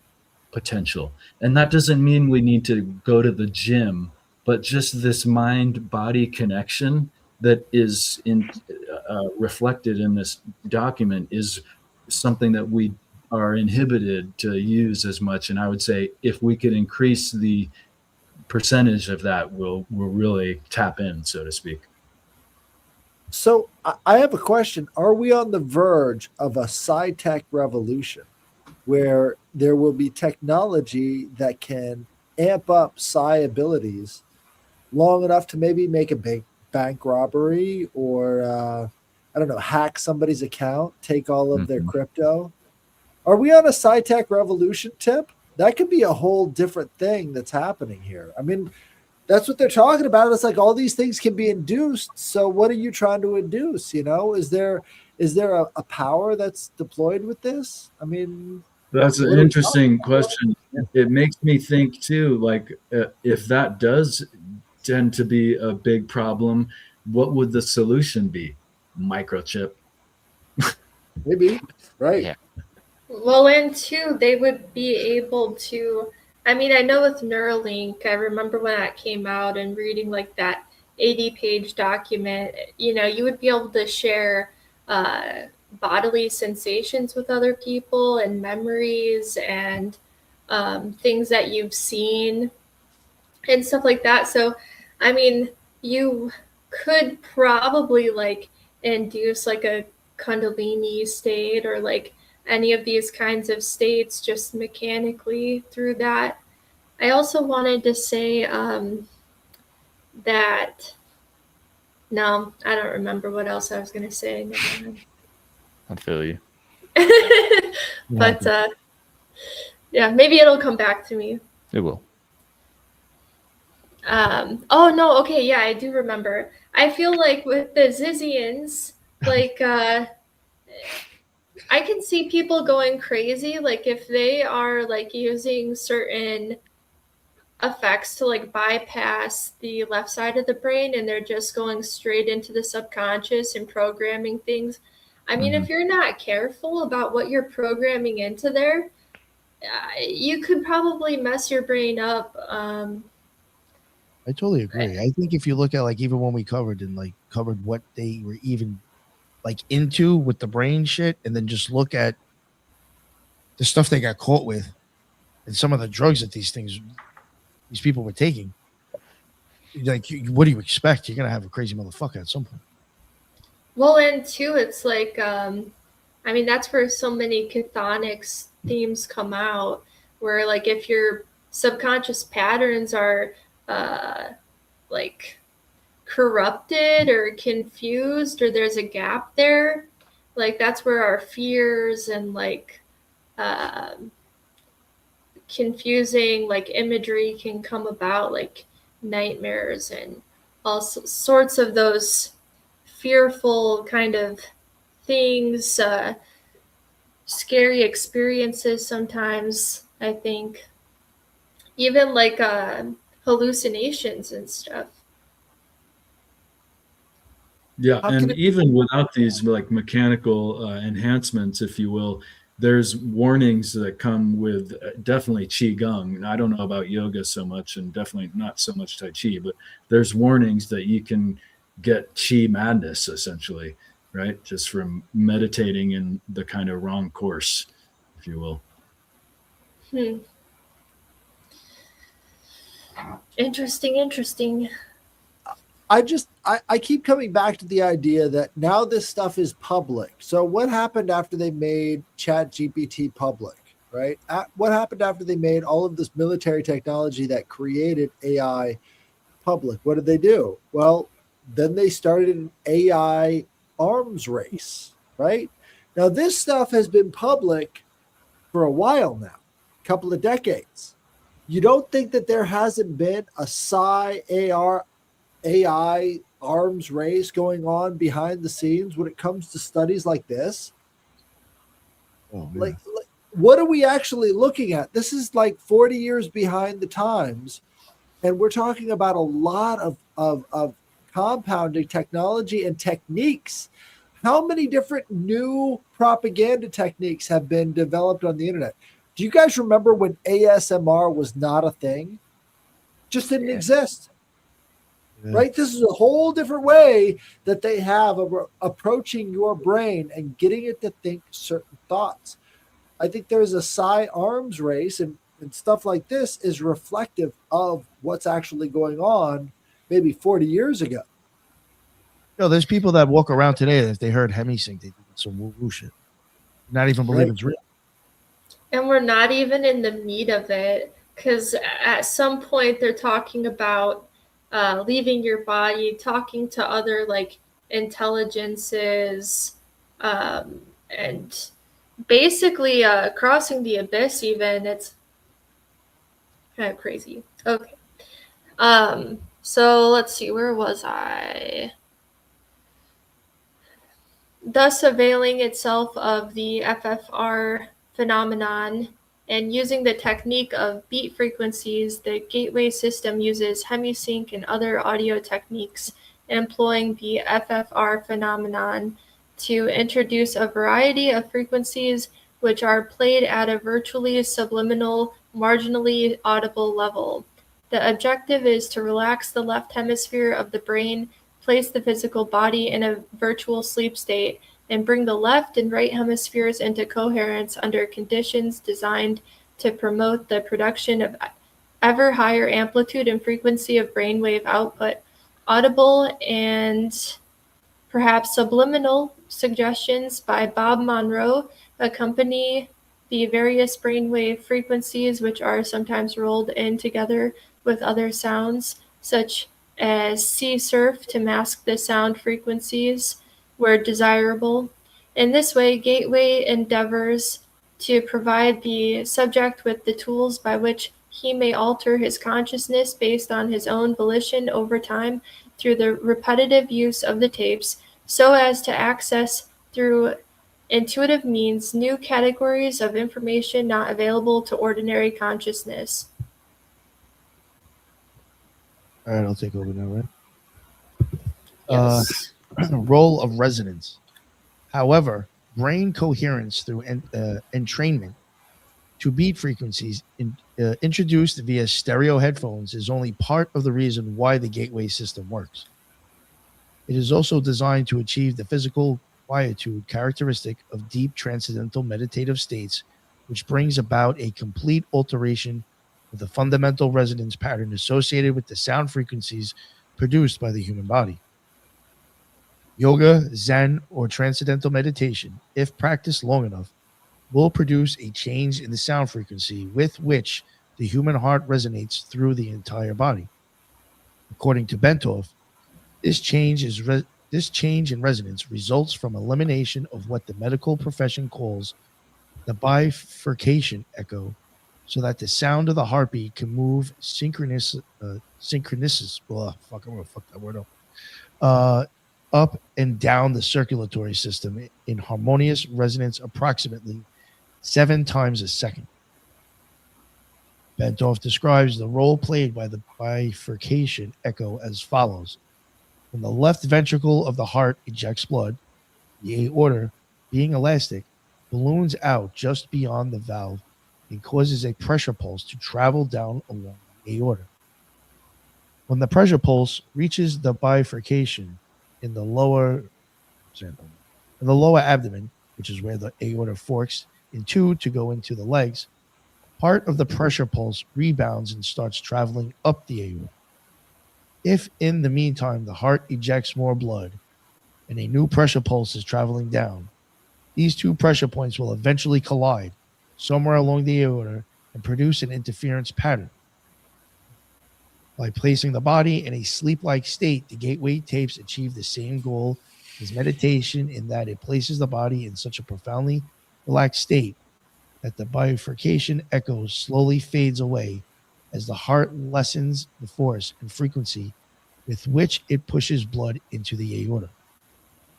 potential. And that doesn't mean we need to go to the gym, but just this mind body connection that is reflected in this document is something that we are inhibited to use as much. And I would say if we could increase the percentage of that, we'll really tap in, so to speak. So I have a question. Are we on the verge of a sci-tech revolution where there will be technology that can amp up psi abilities long enough to maybe make a big bank robbery or, I don't know, hack somebody's account, take all of their Mhm. crypto? Are we on a sci-tech revolution tip? That could be a whole different thing that's happening here. I mean, that's what they're talking about. It's like all these things can be induced. So what are you trying to induce? Is there a power that's deployed with this? I mean, That's an what are we talking interesting about? question. It makes me think too, like if that does tend to be a big problem, what would the solution be? Microchip. Maybe. Right. Yeah. Well, and two, they would be able to. I mean, I know with Neuralink, I remember when that came out and reading like that 80-page document, you would be able to share bodily sensations with other people and memories and things that you've seen and stuff like that. So, I mean, you could probably like induce like a Kundalini state or like any of these kinds of states just mechanically through that. I also wanted to say that no, I don't remember what else I was going to say. Never mind. I feel you. But yeah, maybe it'll come back to me. It will. Oh no, okay, yeah, I do remember. I feel like with the Zizians, like I can see people going crazy, like if they are like using certain effects to like bypass the left side of the brain and they're just going straight into the subconscious and programming things. I mean, Mhm. if you're not careful about what you're programming into there, you could probably mess your brain up. I totally agree. I think if you look at like even when we covered what they were even like into with the brain shit, and then just look at the stuff they got caught with and some of the drugs that these people were taking. Like, what do you expect? You're gonna have a crazy motherfucker at some point. Well, and two, it's like, I mean, that's where so many chthonics themes come out, where like if your subconscious patterns are like corrupted or confused, or there's a gap there, like that's where our fears and like confusing like imagery can come about, like nightmares and all sorts of those fearful kind of things, scary experiences sometimes, I think. Even like hallucinations and stuff. Yeah, How can and it, even without these like mechanical enhancements, if you will, there's warnings that come with definitely qigong. And I don't know about yoga so much, and definitely not so much tai chi, but there's warnings that you can get chi madness essentially, right? Just from meditating in the kind of wrong course, if you will. Hmm. Interesting. I keep coming back to the idea that now this stuff is public. So what happened after they made Chat GPT public, right? What happened after they made all of this military technology that created AI public? What did they do? Well, then they started an AI arms race, right? Now this stuff has been public for a while now, a couple of decades. You don't think that there hasn't been a AI arms race going on behind the scenes when it comes to studies like this? Oh, yeah. Like what are we actually looking at? This is like 40 years behind the times, and we're talking about a lot of compounding technology and techniques. How many different new propaganda techniques have been developed on the internet? Do you guys remember when ASMR was not a thing? Just didn't exist. Yeah. Right? This is a whole different way that they have of approaching your brain and getting it to think certain thoughts. I think there's a psi arms race, and stuff like this is reflective of what's actually going on maybe 40 years ago. There's people that walk around today that if they heard Hemi sing, they do some woo shit. Not even believe Right. it's real. And we're not even in the meat of it, because at some point they're talking about leaving your body, talking to other like intelligences, and basically crossing the abyss. Even it's kind of crazy. Okay. So let's see, where was I? Thus availing itself of the FFR phenomenon and using the technique of beat frequencies, the gateway system uses hemisync and other audio techniques, employing the FFR phenomenon to introduce a variety of frequencies which are played at a virtually subliminal, marginally audible level. The objective is to relax the left hemisphere of the brain, place the physical body in a virtual sleep state, and bring the left and right hemispheres into coherence under conditions designed to promote the production of ever higher amplitude and frequency of brainwave output. Audible and perhaps subliminal suggestions by Bob Monroe accompany the various brainwave frequencies, which are sometimes rolled in together with other sounds, such as sea surf, to mask the sound frequencies where desirable. In this way, Gateway endeavors to provide the subject with the tools by which he may alter his consciousness based on his own volition over time through the repetitive use of the tapes, so as to access through intuitive means new categories of information not available to ordinary consciousness. All right, I'll take over now, right? Yes. Role of resonance. However, brain coherence through entrainment to beat frequencies introduced via stereo headphones is only part of the reason why the gateway system works. It is also designed to achieve the physical quietude characteristic of deep transcendental meditative states, which brings about a complete alteration of the fundamental resonance pattern associated with the sound frequencies produced by the human body. Yoga, Zen, or transcendental meditation, if practiced long enough, will produce a change in the sound frequency with which the human heart resonates through the entire body. According to Bentoff, this change in resonance results from elimination of what the medical profession calls the bifurcation echo, so that the sound of the heartbeat can move up and down the circulatory system in harmonious resonance approximately 7 times a second. Bentoff describes the role played by the bifurcation echo as follows. When the left ventricle of the heart ejects blood, the aorta, being elastic, balloons out just beyond the valve and causes a pressure pulse to travel down along the aorta. When the pressure pulse reaches the bifurcation in the lower abdomen, which is where the aorta forks in two to go into the legs, part of the pressure pulse rebounds and starts traveling up the aorta. If in the meantime the heart ejects more blood and a new pressure pulse is traveling down, these two pressure points will eventually collide somewhere along the aorta and produce an interference pattern. By placing the body in a sleep-like state, the gateway tapes achieve the same goal as meditation in that it places the body in such a profoundly relaxed state that the bifurcation echo slowly fades away as the heart lessens the force and frequency with which it pushes blood into the aorta.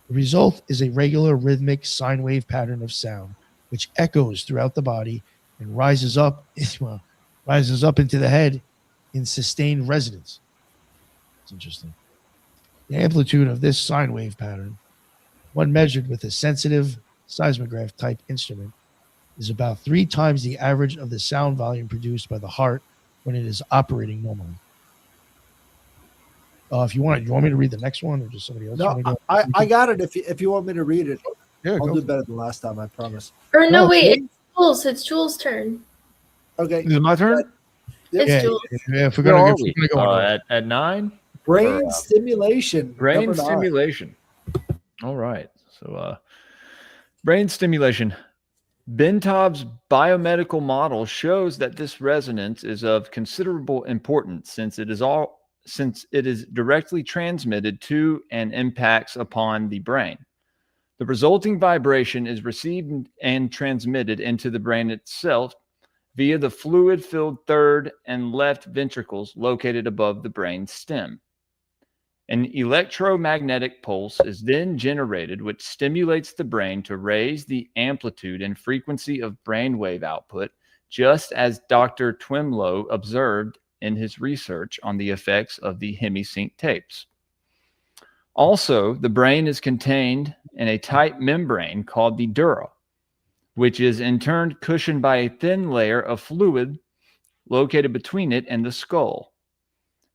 The result is a regular rhythmic sine wave pattern of sound, which echoes throughout the body and rises up into the head in sustained resonance. It's interesting. The amplitude of this sine wave pattern, when measured with a sensitive seismograph type instrument, is about 3 times the average of the sound volume produced by the heart when it is operating normally. If you want me to read the next one, or just somebody else? No, I got it. If you want me to read it, Yeah, I'll do better than last time. I promise. Or No, wait, it's Jules. It's Jules' turn. Okay. Is it my turn? It's Jules. If we're Where gonna are go, we? if we're gonna go At 9? Brain stimulation. Brain number 9. stimulation. All right. So, brain stimulation. Bentov's biomedical model shows that this resonance is of considerable importance since it is directly transmitted to and impacts upon the brain. The resulting vibration is received and transmitted into the brain itself via the fluid-filled third and left ventricles located above the brain stem. An electromagnetic pulse is then generated, which stimulates the brain to raise the amplitude and frequency of brainwave output, just as Dr. Twemlow observed in his research on the effects of the hemisync tapes. Also, the brain is contained in a tight membrane called the dura, which is in turn cushioned by a thin layer of fluid located between it and the skull.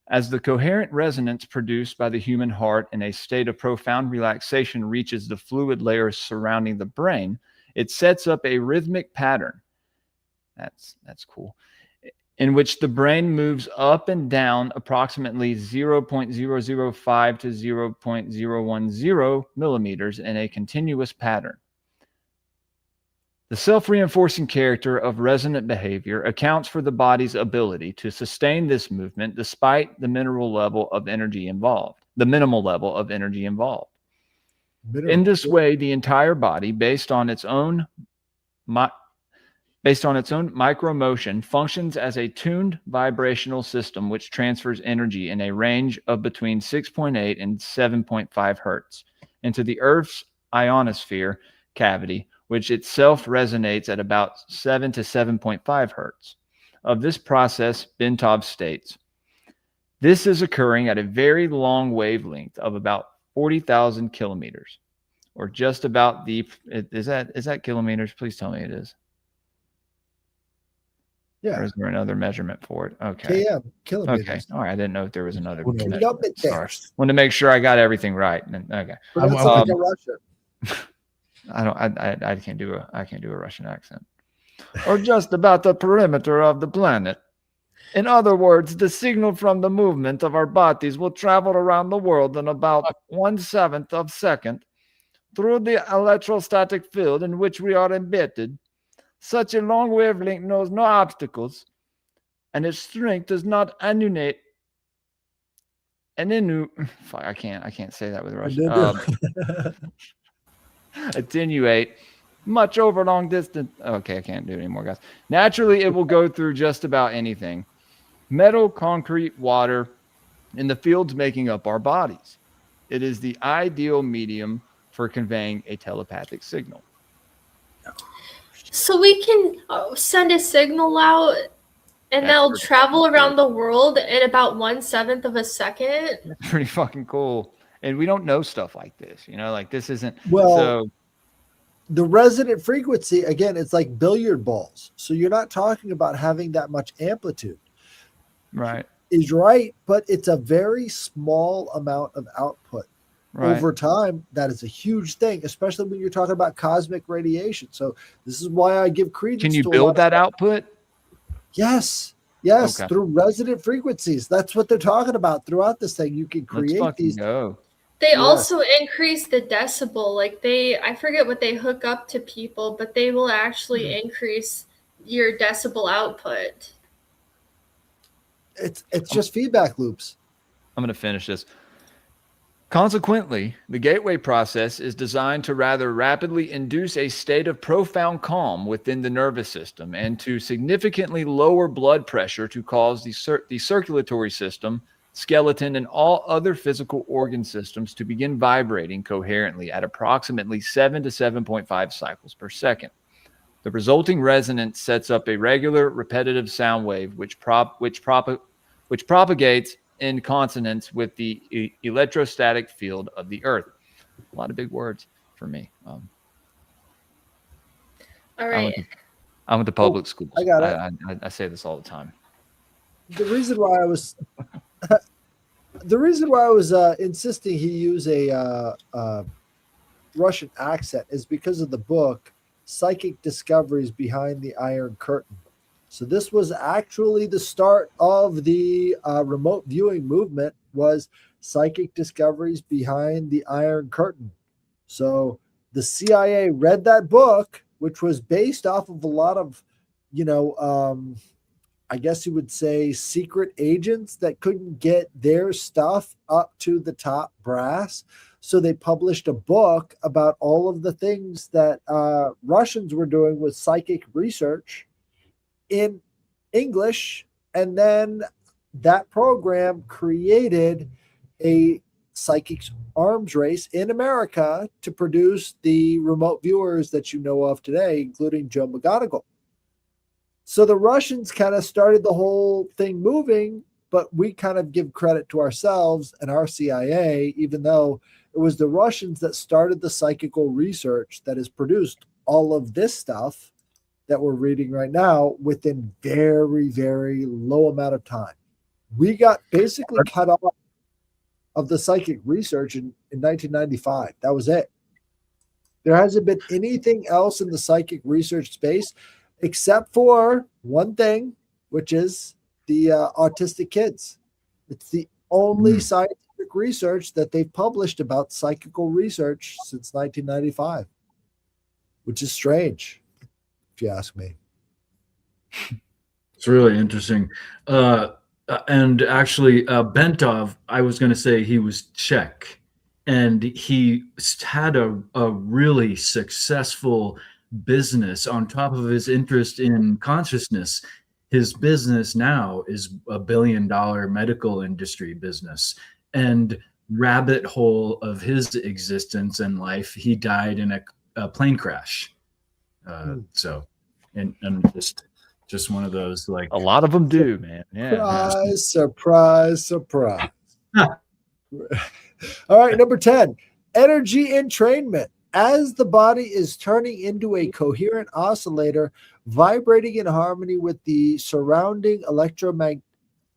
As the coherent resonance produced by the human heart in a state of profound relaxation reaches the fluid layers surrounding the brain, it sets up a rhythmic pattern. That's cool. In which the brain moves up and down approximately 0.005 to 0.010 millimeters in a continuous pattern. The self-reinforcing character of resonant behavior accounts for the body's ability to sustain this movement despite the minimal level of energy involved. In this way, the entire body, based on its own micromotion, functions as a tuned vibrational system which transfers energy in a range of between 6.8 and 7.5 hertz into the Earth's ionosphere cavity, which itself resonates at about 7 to 7.5 hertz. Of this process, Bentov states, this is occurring at a very long wavelength of about 40,000 kilometers, or just about is that kilometers? Please tell me it is. Yeah. Or is there another measurement for it? Okay. km, kilometers. Okay. All right. I didn't know if there was another. Who knows? measurement. Sorry. Wanted to make sure I got everything right. Okay. Pronounce it like a Russian. I can't do a Russian accent. Or just about the perimeter of the planet. In other words, the signal from the movement of our bodies will travel around the world in about 1/7 of a second through the electrostatic field in which we are embedded. Such a long wavelength knows no obstacles, and its strength does not attenuate. I can't say that with Russian. Attenuate much over long distance. Okay, I can't do it anymore, guys. Naturally, it will go through just about anything. Metal, concrete, water, and the fields making up our bodies. It is the ideal medium for conveying a telepathic signal. So we can send a signal out, and that'll travel around the world in about 1/7 of a second. That's pretty fucking cool. And we don't know stuff like this, like this isn't. Well, so the resonant frequency, again, it's like billiard balls. So you're not talking about having that much amplitude. Right. Is right, but it's a very small amount of output. Right. Over time, that is a huge thing, especially when you're talking about cosmic radiation. So this is why I give credence. Can you build that output? Yes. Yes. Okay. Through resonant frequencies. That's what they're talking about throughout this thing. You can create these. They also increase the decibel. Like I forget what they hook up to people, but they will actually increase your decibel output. It's just feedback loops. I'm going to finish this. Consequently, the gateway process is designed to rather rapidly induce a state of profound calm within the nervous system and to significantly lower blood pressure to cause the circulatory system, skeleton, and all other physical organ systems to begin vibrating coherently at approximately 7 to 7.5 cycles per second. The resulting resonance sets up a regular, repetitive sound wave which propagates in consonance with the electrostatic field of the Earth. A lot of big words for me. All right. I went to public schools. I got it. I say this all the time. The reason why I was insisting he use a Russian accent is because of the book Psychic Discoveries Behind the Iron Curtain. So this was actually the start of the remote viewing movement, was Psychic Discoveries Behind the Iron Curtain. So the CIA read that book, which was based off of a lot of, I guess you would say secret agents that couldn't get their stuff up to the top brass. So they published a book about all of the things that Russians were doing with psychic research in English, and then that program created a psychics arms race in America to produce the remote viewers that you know of today, including Joe McGonigal. So the Russians kind of started the whole thing moving, but we kind of give credit to ourselves and our CIA, even though it was the Russians that started the psychical research that has produced all of this stuff that we're reading right now within very, very low amount of time. We got basically cut off of the psychic research in 1995. That was it. There hasn't been anything else in the psychic research space except for one thing, which is the autistic kids. It's the only scientific research that they've published about psychical research since 1995, which is strange, if you ask me. It's really interesting. And actually, Bentov, I was going to say he was Czech, and he had a really successful business on top of his interest in consciousness. His business now is $1 billion medical industry business, and rabbit hole of his existence and life, he died in a plane crash. So, and just one of those, like, a lot of them do, man. Yeah. Surprise. All right, number 10, energy entrainment. as the body is turning into a coherent oscillator, vibrating in harmony with the surrounding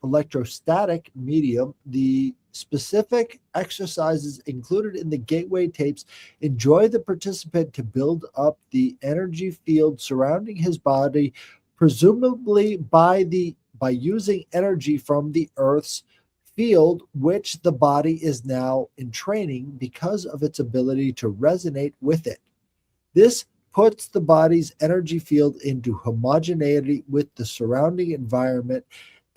electrostatic medium, the specific exercises included in the gateway tapes enjoy the participant to build up the energy field surrounding his body, presumably by using energy from the Earth's field, which the body is now entraining because of its ability to resonate with it. This puts the body's energy field into homogeneity with the surrounding environment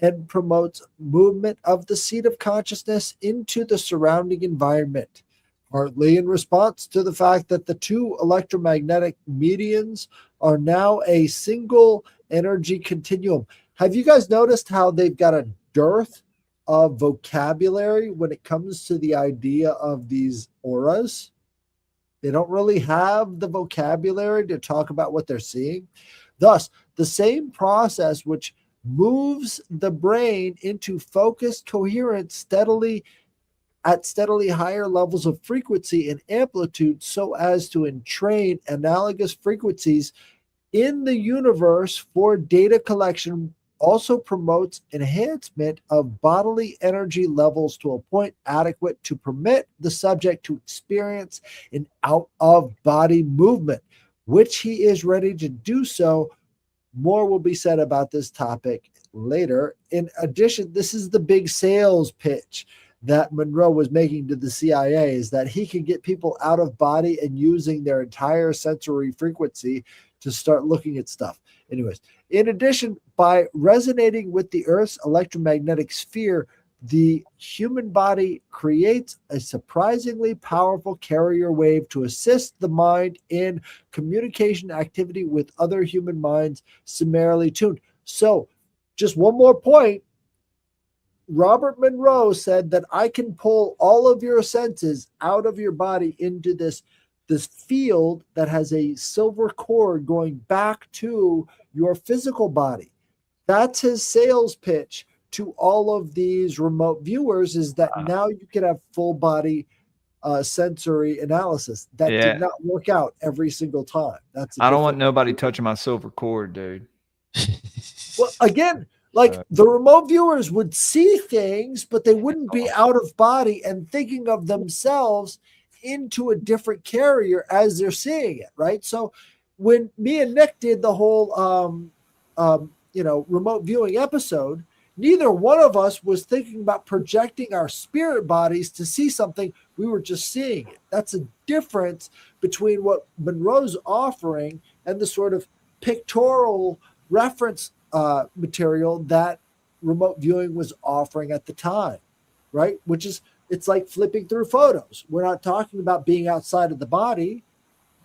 and promotes movement of the seat of consciousness into the surrounding environment, partly in response to the fact that the two electromagnetic medians are now a single energy continuum. Have you guys noticed how they've got a dearth of vocabulary when it comes to the idea of these auras? They don't really have the vocabulary to talk about what they're seeing. Thus, the same process which moves the brain into focused coherence steadily higher levels of frequency and amplitude so as to entrain analogous frequencies in the universe for data collection also promotes enhancement of bodily energy levels to a point adequate to permit the subject to experience an out-of-body movement, which he is ready to do so. More will be said about this topic later. In addition, this is the big sales pitch that Monroe was making to the CIA, is that he can get people out of body and using their entire sensory frequency to start looking at stuff. Anyways, in addition, by resonating with the Earth's electromagnetic sphere, the human body creates a surprisingly powerful carrier wave to assist the mind in communication activity with other human minds similarly tuned. So, just one more point. Robert Monroe said that I can pull all of your senses out of your body into this field that has a silver cord going back to your physical body. That's his sales pitch to all of these remote viewers, is that now you can have full body sensory analysis. That did not work out every single time. I don't want nobody touching my silver cord, dude. Well, again, like the remote viewers would see things, but they wouldn't be out of body and thinking of themselves into a different carrier as they're seeing it, right? So when me and Nick did the whole remote viewing episode, neither one of us was thinking about projecting our spirit bodies to see something. We were just seeing it. That's a difference between what Monroe's offering and the sort of pictorial reference material that remote viewing was offering at the time, right? Which is, it's like flipping through photos. We're not talking about being outside of the body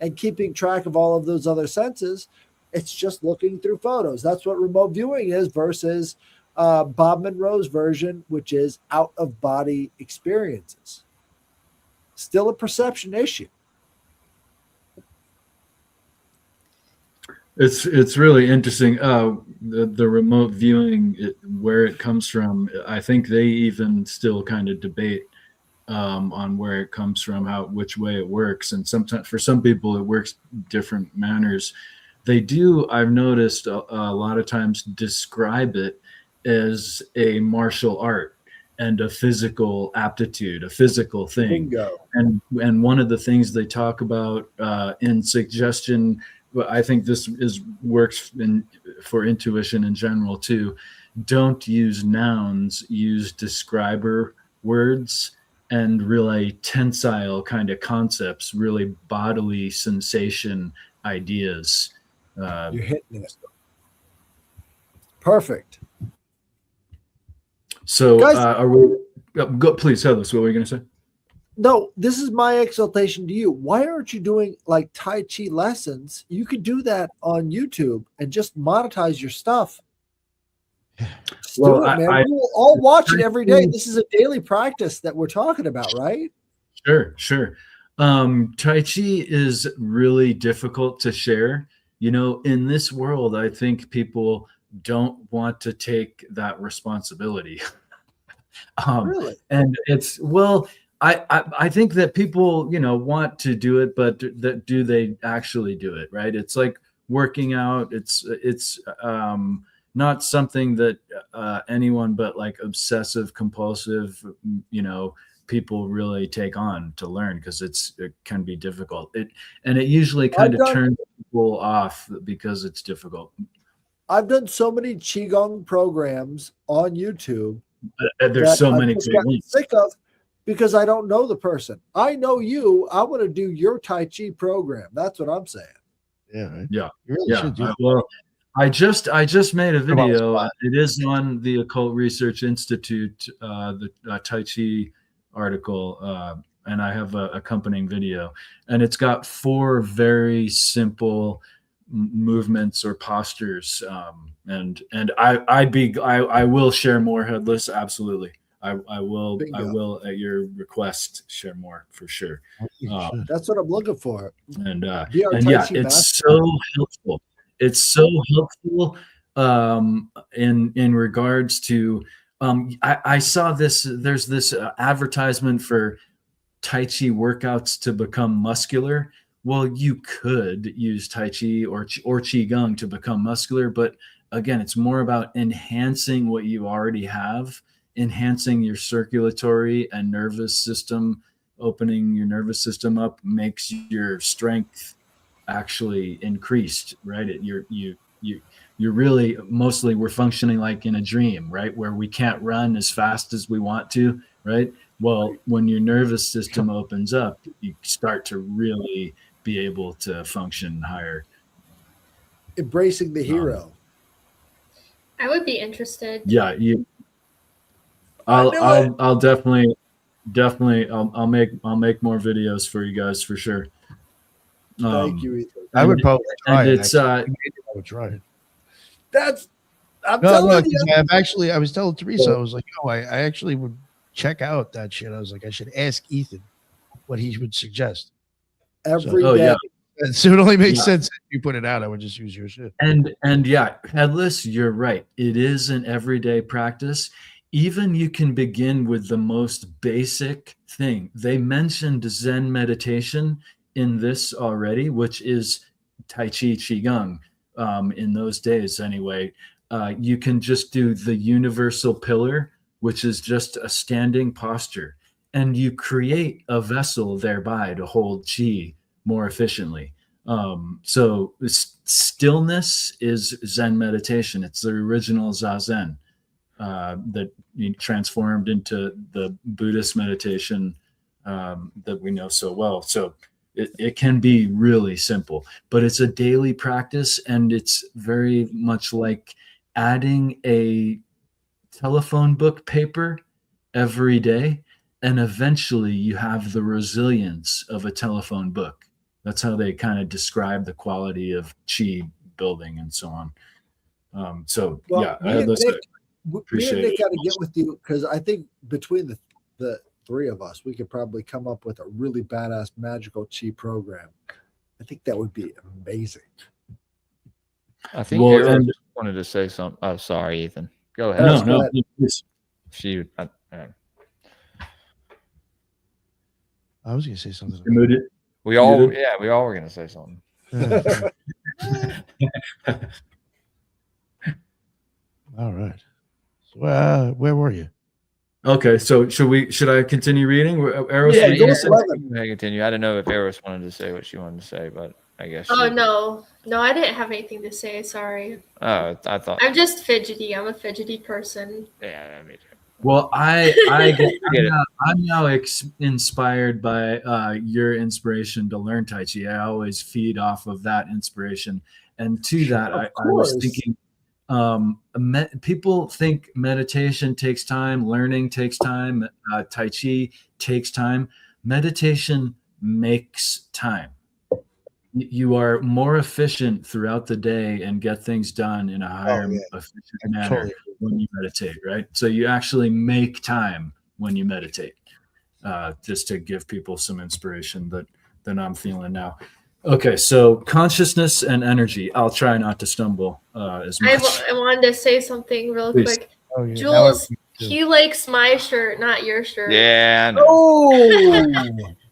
and keeping track of all of those other senses. It's just looking through photos. That's what remote viewing is versus Bob Monroe's version, which is out-of-body experiences. Still a perception issue. It's really interesting. The remote viewing, where it comes from, I think they even still kind of debate on where it comes from, which way it works. And sometimes for some people it works different manners. They do, I've noticed a lot of times, describe it as a martial art and a physical aptitude, a physical thing. Bingo. And one of the things they talk about in suggestion, I think this works for intuition in general too. Don't use nouns, use describer words and really tensile kind of concepts, really bodily sensation ideas. You're hitting it. Perfect. So Guys, are we? Please tell us, what were you going to say? No, this is my exaltation to you. Why aren't you doing like Tai Chi lessons? You could do that on YouTube and just monetize your stuff. Just do it, man. We will all watch it every day. This is a daily practice that we're talking about, right? Sure. Tai Chi is really difficult to share. You know, in this world, I think people don't want to take that responsibility. Really? And it's, well, I think that people, want to do it, but do they actually do it? Right. It's like working out. It's not something that anyone but like obsessive compulsive, people really take on to learn, because it can be difficult. It usually kind of turns people off because it's difficult. I've done so many Qigong programs on YouTube. There's so many great ones. Sick of, because I don't know the person. I know you. I want to do your Tai Chi program. That's what I'm saying. Yeah. Right? Yeah. You really should do Well, I just made a video. It is on the Occult Research Institute, the Tai Chi article, and I have a accompanying video, and it's got 4 very simple movements or postures, and I will share more, Headless. Absolutely. I will at your request share more for sure. That's what I'm looking for. And yeah, it's so helpful. It's so helpful in regards to I saw this. There's this advertisement for Tai Chi workouts to become muscular. Well, you could use Tai Chi or Qigong to become muscular, but again, it's more about enhancing what you already have, enhancing your circulatory and nervous system. Opening your nervous system up makes your strength actually increased, right? You're really, mostly we're functioning like in a dream, right? Where we can't run as fast as we want to, right? Well, when your nervous system opens up, you start to really be able to function higher. Embracing the hero. I would be interested. Yeah, I'll definitely I'll make more videos for you guys for sure. Thank you, Ethan. I would probably try it. I would try it. I'm telling you. I was telling Teresa, I was like, I actually would check out that shit. I was like, I should ask Ethan what he would suggest. Every day. Yeah. So it only makes sense if you put it out. I would just use your shit. And yeah, Headless, you're right. It is an everyday practice. Even you can begin with the most basic thing. They mentioned Zen meditation in this already, which is Tai Chi Qigong in those days anyway. You can just do the universal pillar, which is just a standing posture, and you create a vessel thereby to hold Qi more efficiently. So stillness is Zen meditation. It's the original Zazen that transformed into the Buddhist meditation that we know so well. So it can be really simple, but it's a daily practice, and it's very much like adding a telephone book paper every day, and eventually you have the resilience of a telephone book. That's how they kind of describe the quality of Qi building and so on. Appreciate Nick got to get with you, because I think between the 3 of us, we could probably come up with a really badass magical Qi program. I think that would be amazing. I think Eros just wanted to say something. Oh, sorry, Ethan. Go ahead. No, please. I was going to say something. We all were going to say something. All right. So, where were you? Okay, so should I continue reading? Eros, continue. I don't know if Eros wanted to say what she wanted to say, but I guess. Oh no, I didn't have anything to say. Sorry. Oh, I thought. I'm just fidgety. I'm a fidgety person. Yeah, me too. Well, I'm now inspired by your inspiration to learn Tai Chi. I always feed off of that inspiration, and to that, I was thinking. People think meditation takes time, learning takes time, Tai Chi takes time. Meditation makes time. You are more efficient throughout the day and get things done in a higher efficient manner when you meditate, right? So you actually make time when you meditate. Just to give people some inspiration that I'm feeling now. Okay, so consciousness and energy. I'll try not to stumble as much. I wanted to say something real Please. quick. Oh, yeah. Jules, too. He likes my shirt, not your shirt. Yeah, I know.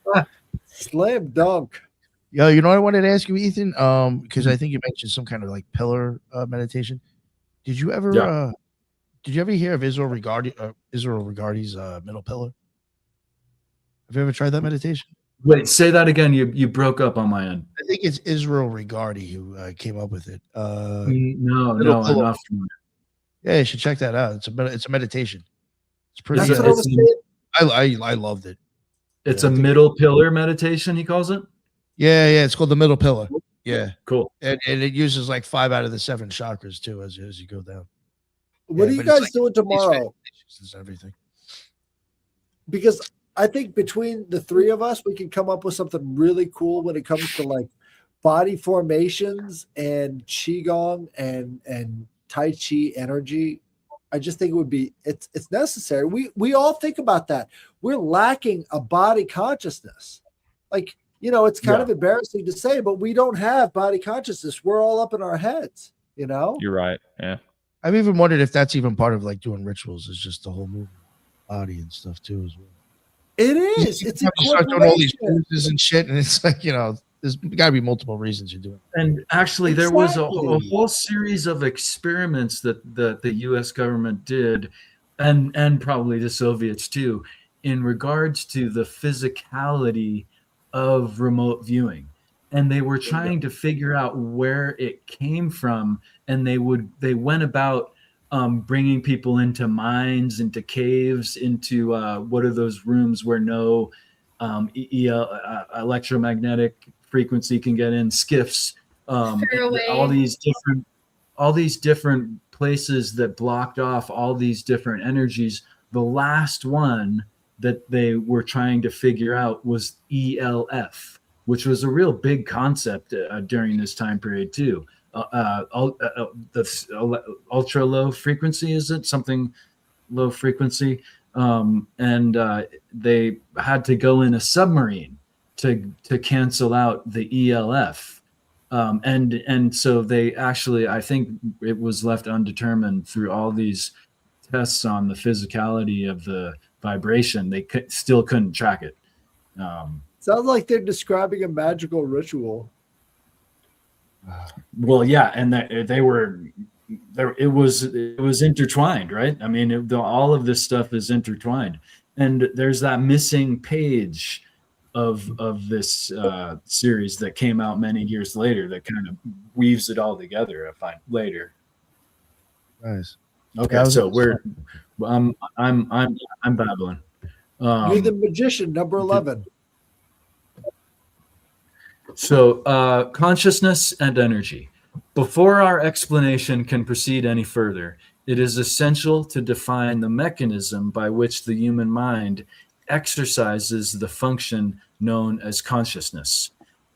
Oh, slam dunk. Yo, you know what I wanted to ask you, Ethan? Because I think you mentioned some kind of like pillar meditation. Did you ever Yeah. hear of Israel Regardie's middle pillar? Have you ever tried that meditation? Wait, say that again. You broke up on my end. I think it's Israel Regardie who came up with it. No, middle no, I'm pillar. not familiar. Yeah, you should check that out. It's a meditation. It's pretty. That's what I was saying. I loved it. It's Yeah, a I think- middle pillar meditation, he calls it. Yeah. It's called the middle pillar. Yeah, Cool. and it uses like 5 out of the 7 chakras too as you go down. What Yeah, are you but it's guys like doing tomorrow? It's everything. Because I think between the three of us, we can come up with something really cool when it comes to like body formations and qigong and tai chi energy. I just think it would be it's necessary. We all think about that. We're lacking a body consciousness. Like, it's kind of embarrassing to say, but we don't have body consciousness. We're all up in our heads, You're right. Yeah. I've even wondered if that's even part of like doing rituals. Is just the whole movement, body and stuff too as well. It is. It's You start doing all these incorporation. poses and shit, and it's like there's got to be multiple reasons you do it. And actually, there was a Exactly. whole series of experiments that the U.S. government did, and probably the Soviets too, in regards to the physicality of remote viewing. And they were trying to figure out where it came from, and they went about bringing people into mines, into caves, into what are those rooms where no electromagnetic frequency can get in, skiffs, all these different places that blocked off all these different energies. The last one that they were trying to figure out was ELF, which was a real big concept during this time period too. Ultra low frequency, is it something low frequency? And they had to go in a submarine to cancel out the ELF. And so they actually, I think it was left undetermined through all these tests on the physicality of the vibration. They still couldn't track it. Sounds like they're describing a magical ritual. Well, yeah, and they were there. It was intertwined, right? I mean, all of this stuff is intertwined, and there's that missing page of this series that came out many years later that kind of weaves it all together. I find later. Nice. Okay, Yeah, so I'm babbling. You're the magician, number 11. So consciousness and energy. Before our explanation can proceed any further, it is essential to define the mechanism by which the human mind exercises the function known as consciousness,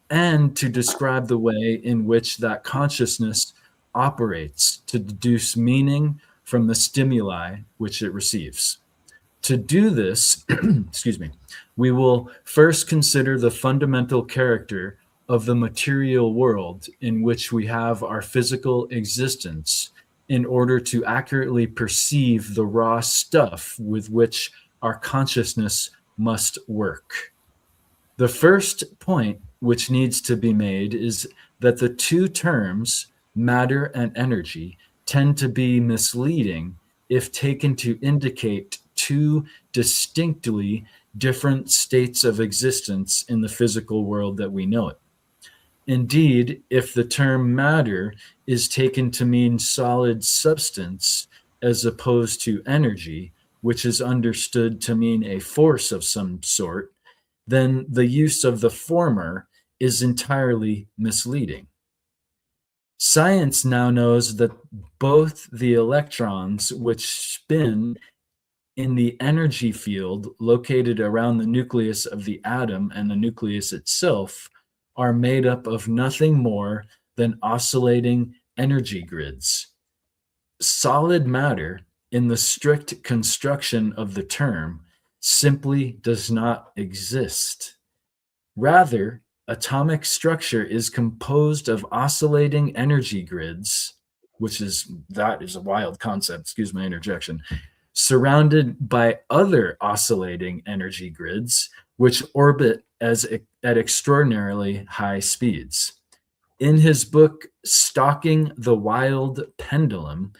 and to describe the way in which that consciousness operates to deduce meaning from the stimuli which it receives. To do this, excuse me, we will first consider the fundamental character of the material world in which we have our physical existence in order to accurately perceive the raw stuff with which our consciousness must work. The first point which needs to be made is that the two terms, matter and energy, tend to be misleading if taken to indicate two distinctly different states of existence in the physical world that we know it. Indeed, if the term matter is taken to mean solid substance as opposed to energy, which is understood to mean a force of some sort, then the use of the former is entirely misleading. Science now knows that both the electrons which spin in the energy field located around the nucleus of the atom and the nucleus itself are made up of nothing more than oscillating energy grids. Solid matter, in the strict construction of the term, simply does not exist. Rather, atomic structure is composed of oscillating energy grids, that is a wild concept, excuse my interjection, surrounded by other oscillating energy grids, which orbit at extraordinarily high speeds. In his book, Stalking the Wild Pendulum,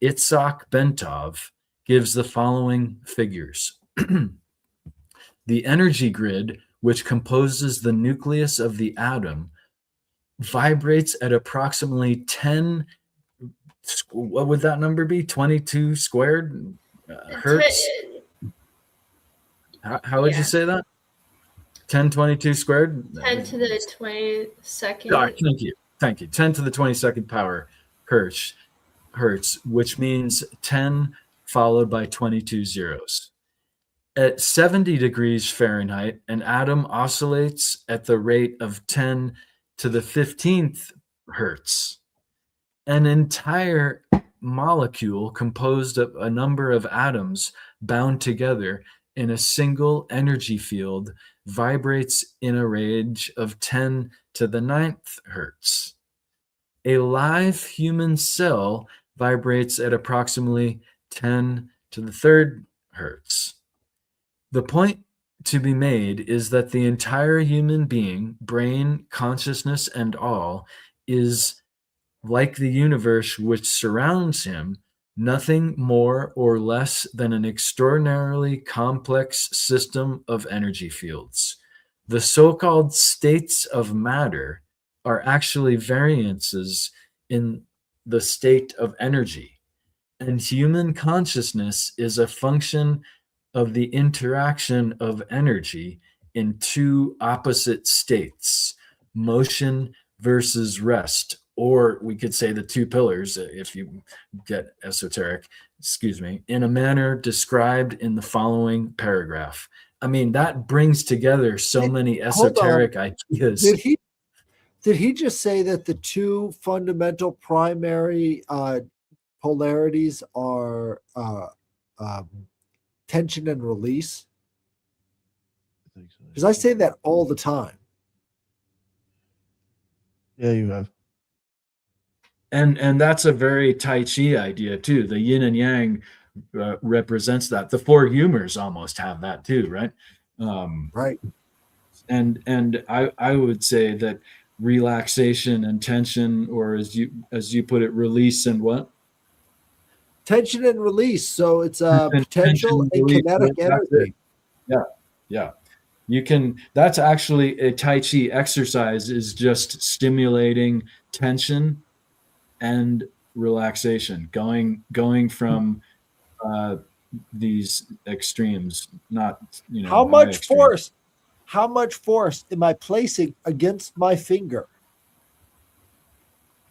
Itzhak Bentov gives the following figures. The energy grid, which composes the nucleus of the atom, vibrates at approximately 10, what would that number be? 22 squared hertz? How would you say that? 1022 squared? 10 to the 22nd. Oh, thank you. 10 to the 22nd power hertz, which means 10 followed by 22 zeros. At 70 degrees Fahrenheit, an atom oscillates at the rate of 10 to the 15th hertz. An entire molecule composed of a number of atoms bound together in a single energy field vibrates in a range of 10 to the 9th hertz. A live human cell vibrates at approximately 10 to the 3rd hertz. The point to be made is that the entire human being, brain, consciousness, and all, is like the universe which surrounds him, nothing more or less than an extraordinarily complex system of energy fields. The so-called states of matter are actually variances in the state of energy, and human consciousness is a function of the interaction of energy in two opposite states, motion versus rest, or we could say the two pillars, if you get esoteric, in a manner described in the following paragraph. I mean, that brings together so many esoteric ideas. Did he just say that the two fundamental primary polarities are tension and release? Because I say that all the time. Yeah, you have. And that's a very Tai Chi idea too. The yin and yang represents that. The four humors almost have that too, right? Right. And I would say that relaxation and tension, or as you put it, release and what? Tension and release. So it's potential and kinetic energy. Yeah. You can. That's actually a Tai Chi exercise. Is just stimulating tension and relaxation, going from these extremes, not how much force am I placing against my finger?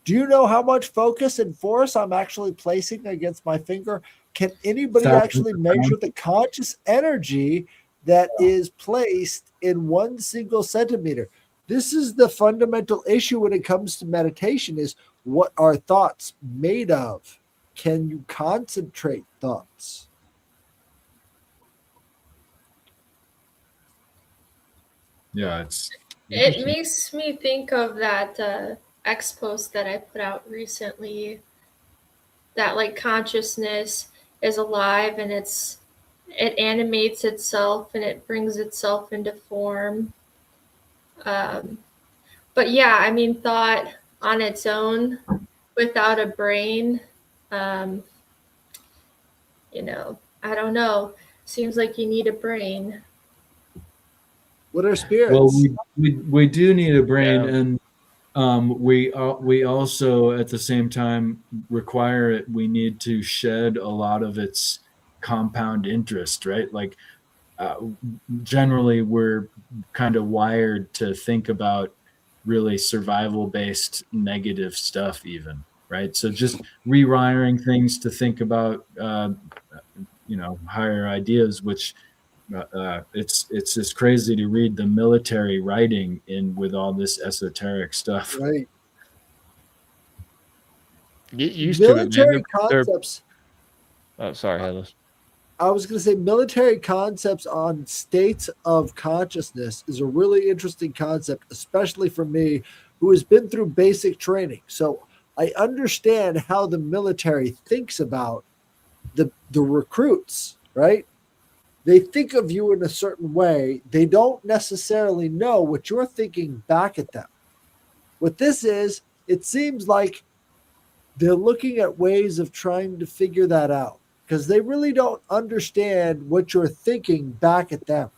Do you know how much focus and force I'm actually placing against my finger? Can anybody actually measure the conscious energy that is placed in one single centimeter? This is the fundamental issue when it comes to meditation, is what are thoughts made of? Can you concentrate thoughts? Yeah, it makes me think of that X post that I put out recently, that like consciousness is alive and it animates itself and it brings itself into form. But yeah, I mean, thought on its own without a brain, I don't know. Seems like you need a brain. What are spirits? Well, we do need a brain, and we also at the same time require it. We need to shed a lot of its compound interest, right? Like generally, we're kind of wired to think about really survival-based negative stuff, even, right? So just rewiring things to think about, higher ideas, which. It's just crazy to read the military writing in with all this esoteric stuff. Right. Get used military to it, man. concepts. Oh, sorry, Headless. I was going to say military concepts on states of consciousness is a really interesting concept, especially for me, who has been through basic training. So I understand how the military thinks about the recruits, right? They think of you in a certain way. They don't necessarily know what you're thinking back at them. What this is, it seems like they're looking at ways of trying to figure that out because they really don't understand what you're thinking back at them.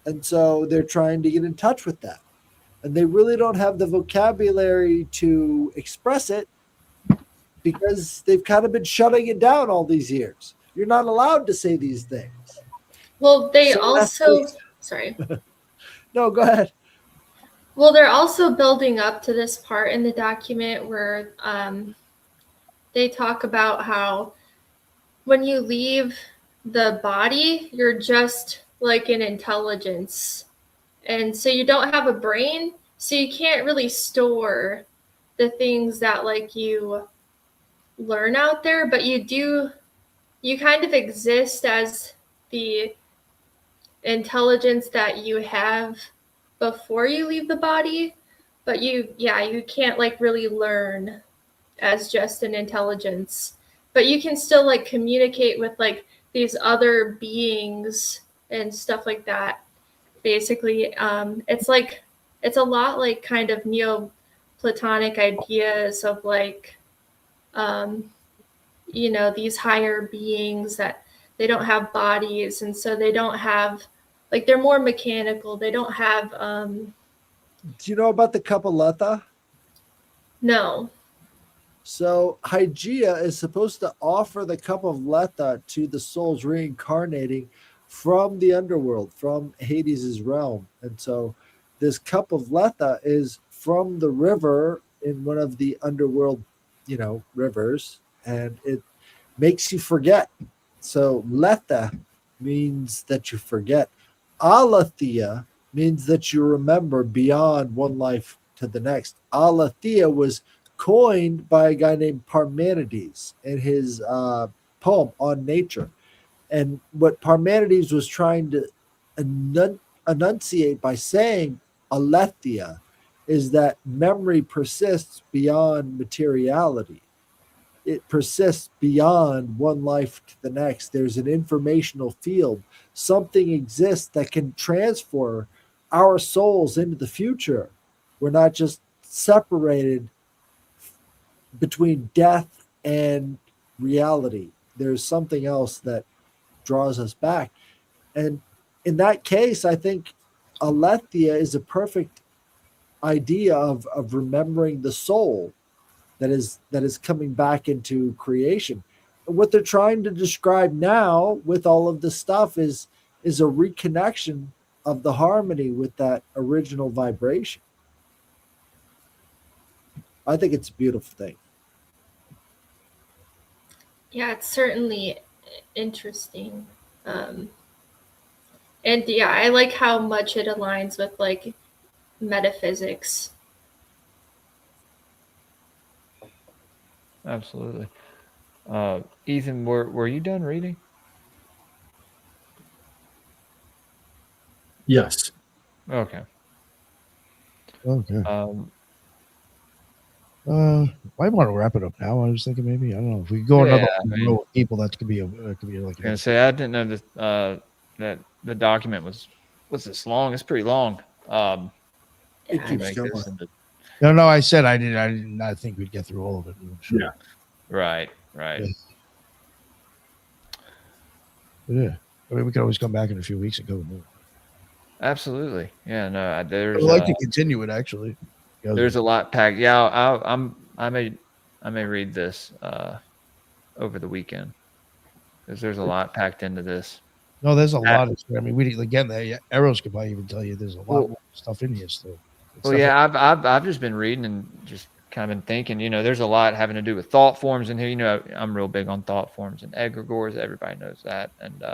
And so they're trying to get in touch with that. And they really don't have the vocabulary to express it because they've kind of been shutting it down all these years. You're not allowed to say these things. Well, they So also, sorry. No, go ahead. Well, they're also building up to this part in the document where they talk about how when you leave the body, you're just like an intelligence. And so you don't have a brain, so you can't really store the things that like you learn out there, but you kind of exist as the intelligence that you have before you leave the body, but you can't like really learn as just an intelligence, but you can still like communicate with like these other beings and stuff like that. Basically, it's a lot like kind of Neoplatonic ideas of like these higher beings that they don't have bodies, and so they don't have like they're more mechanical. They don't have Do you know about the Kapaletha? no. So Hygeia is supposed to offer the cup of Letha to the souls reincarnating from the underworld, from Hades' realm. And so this cup of Letha is from the river in one of the underworld, rivers, and it makes you forget. So Letha means that you forget. Aletheia means that you remember beyond one life to the next. Aletheia was coined by a guy named Parmenides in his poem on nature. And what Parmenides was trying to enunciate by saying aletheia is that memory persists beyond materiality. It persists beyond one life to the next. There's an informational field. Something exists that can transfer our souls into the future. We're not just separated between death and reality. There's something else that draws us back. And in that case, I think aletheia is a perfect idea of remembering the soul that is coming back into creation. What they're trying to describe now with all of this stuff is a reconnection of the harmony with that original vibration. I think it's a beautiful thing. Yeah, it's certainly interesting. And yeah, I like how much it aligns with like metaphysics. Absolutely. Ethan, were you done reading? Yes. Okay. Okay. I want to wrap it up now. I was thinking maybe I don't know if we go another row of people. That could be like. I was gonna say I didn't know this, that the document was this long. It's pretty long. It keeps going. No. I said I did not think we'd get through all of it. Sure. Yeah. Right. Yeah. I mean, we could always come back in a few weeks and go. Absolutely. Yeah. No. There's. I'd like to continue it actually. There's a lot packed. Yeah. I may read this over the weekend because there's a lot packed into this. No, there's a lot of. I mean, Arrows could probably even tell you there's a lot more stuff in here still. Well, yeah, I've just been reading and just kind of been thinking. There's a lot having to do with thought forms in here. I'm real big on thought forms and egregores. Everybody knows that, and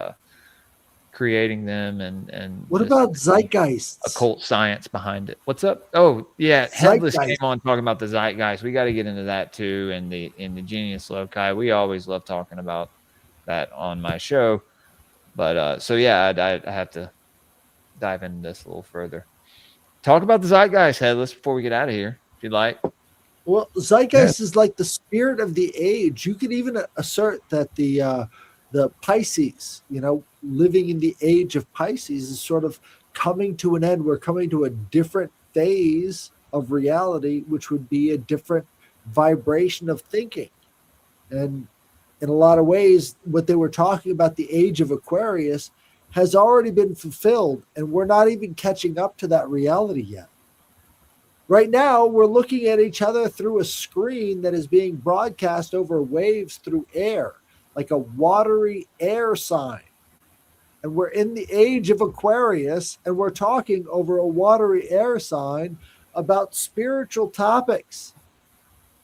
creating them and what about zeitgeist? Occult science behind it. What's up? Oh, yeah, Headless came on talking about the zeitgeist. We got to get into that too, and the genius loci. We always love talking about that on my show. But so yeah, I have to dive into this a little further. Talk about the zeitgeist, Headless, before we get out of here, if you'd like. Well, zeitgeist is like the spirit of the age. You could even assert that the Pisces, living in the age of Pisces, is sort of coming to an end. We're coming to a different phase of reality, which would be a different vibration of thinking. And in a lot of ways, what they were talking about, the age of Aquarius, has already been fulfilled, and we're not even catching up to that reality yet. Right now, we're looking at each other through a screen that is being broadcast over waves through air, like a watery air sign. And we're in the age of Aquarius, and we're talking over a watery air sign about spiritual topics.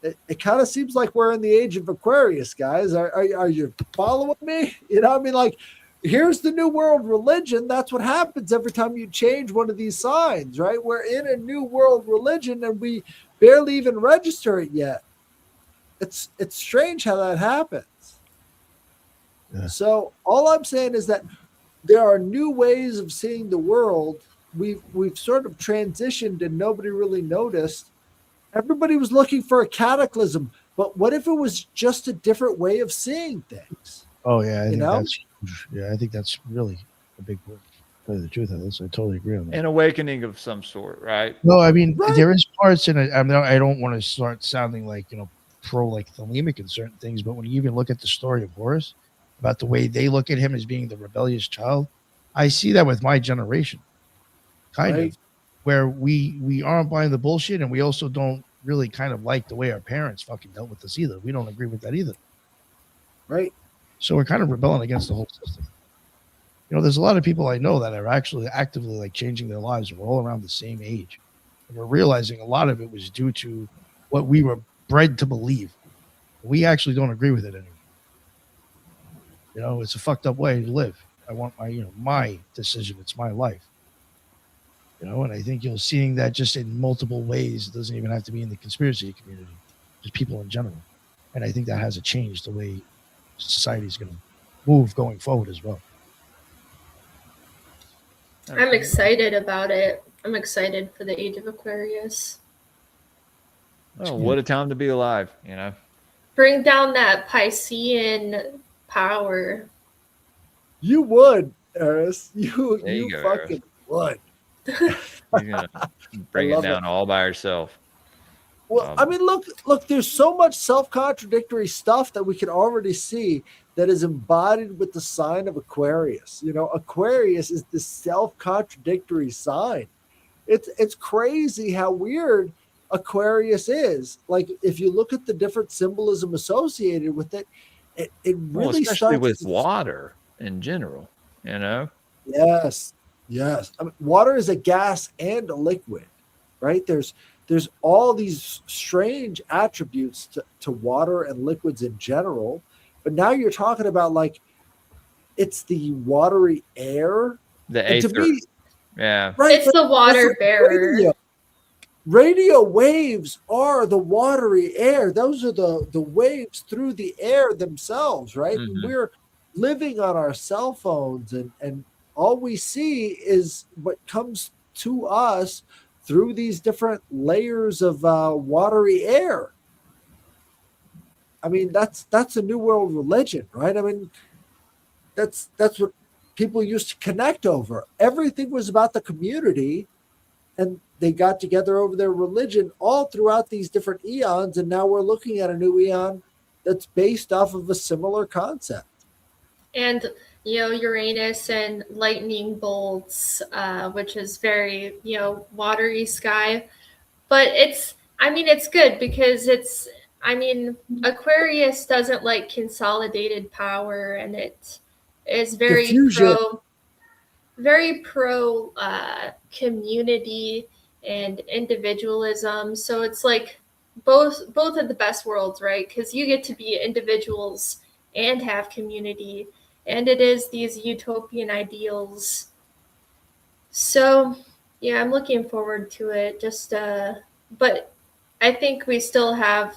It kind of seems like we're in the age of Aquarius, guys. Are you following me? Like, here's the new world religion. That's what happens every time you change one of these signs, right? We're in a new world religion, and we barely even register it yet. It's strange how that happens. Yeah. So all I'm saying is that there are new ways of seeing the world. We've sort of transitioned, and nobody really noticed. Everybody was looking for a cataclysm, but what if it was just a different way of seeing things? Oh yeah, I think that's really a big word. To tell you the truth of this, I totally agree on that. An awakening of some sort, right? No, I mean there is parts in it. I don't want to start sounding like pro like Thelemic in certain things, but when you even look at the story of Horus, about the way they look at him as being the rebellious child, I see that with my generation, kind of, where we aren't buying the bullshit, and we also don't really kind of like the way our parents fucking dealt with us either. We don't agree with that either. Right. So we're kind of rebelling against the whole system. There's a lot of people I know that are actually actively like changing their lives, and we're all around the same age. And we're realizing a lot of it was due to what we were bred to believe. We actually don't agree with it anymore. It's a fucked up way to live. I want my decision. It's my life. And I think seeing that just in multiple ways. It doesn't even have to be in the conspiracy community, just people in general. And I think that has to change the way society is going to move going forward as well. I'm excited about it. I'm excited for the age of Aquarius. Oh, what a time to be alive, Bring down that Piscean power. You would, Eris. You fucking Eris. would. You're gonna bring it down all by herself. Well, look, there's so much self-contradictory stuff that we can already see that is embodied with the sign of Aquarius. Aquarius is the self-contradictory sign. It's crazy how weird Aquarius is. Like, if you look at the different symbolism associated with it, it really especially starts with water in general, Yes. Water is a gas and a liquid, right? There's all these strange attributes to water and liquids in general, but now you're talking about like it's the watery air. The aether. To me, yeah, right. It's the water bearer. Radio waves are the watery air. Those are the waves through the air themselves, right? Mm-hmm. We're living on our cell phones, and all we see is what comes to us through these different layers of watery air. That's a new world religion, right? That's what people used to connect over. Everything was about the community, and they got together over their religion all throughout these different eons, and now we're looking at a new eon that's based off of a similar concept. And Uranus and lightning bolts, which is very watery sky, but it's good because Aquarius doesn't like consolidated power, and it is very pro community and individualism. So it's like both of the best worlds, right? Because you get to be individuals and have community, and it is these utopian ideals. So yeah, I'm looking forward to it. But I think we still have,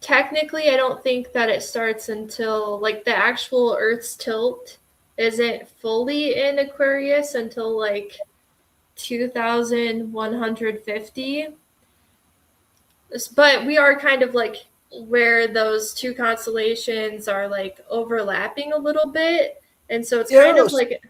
technically I don't think that it starts until like the actual Earth's tilt isn't fully in Aquarius until like 2150. But we are kind of like where those two constellations are like overlapping a little bit. And so it's kind of Eros, like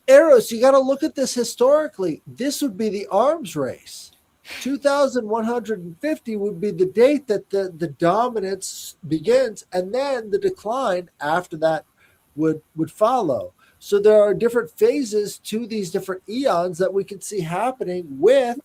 Eros, you got to look at this historically. This would be the arms race. 2150 would be the date that the dominance begins, and then the decline after that would follow. So there are different phases to these different eons that we can see happening with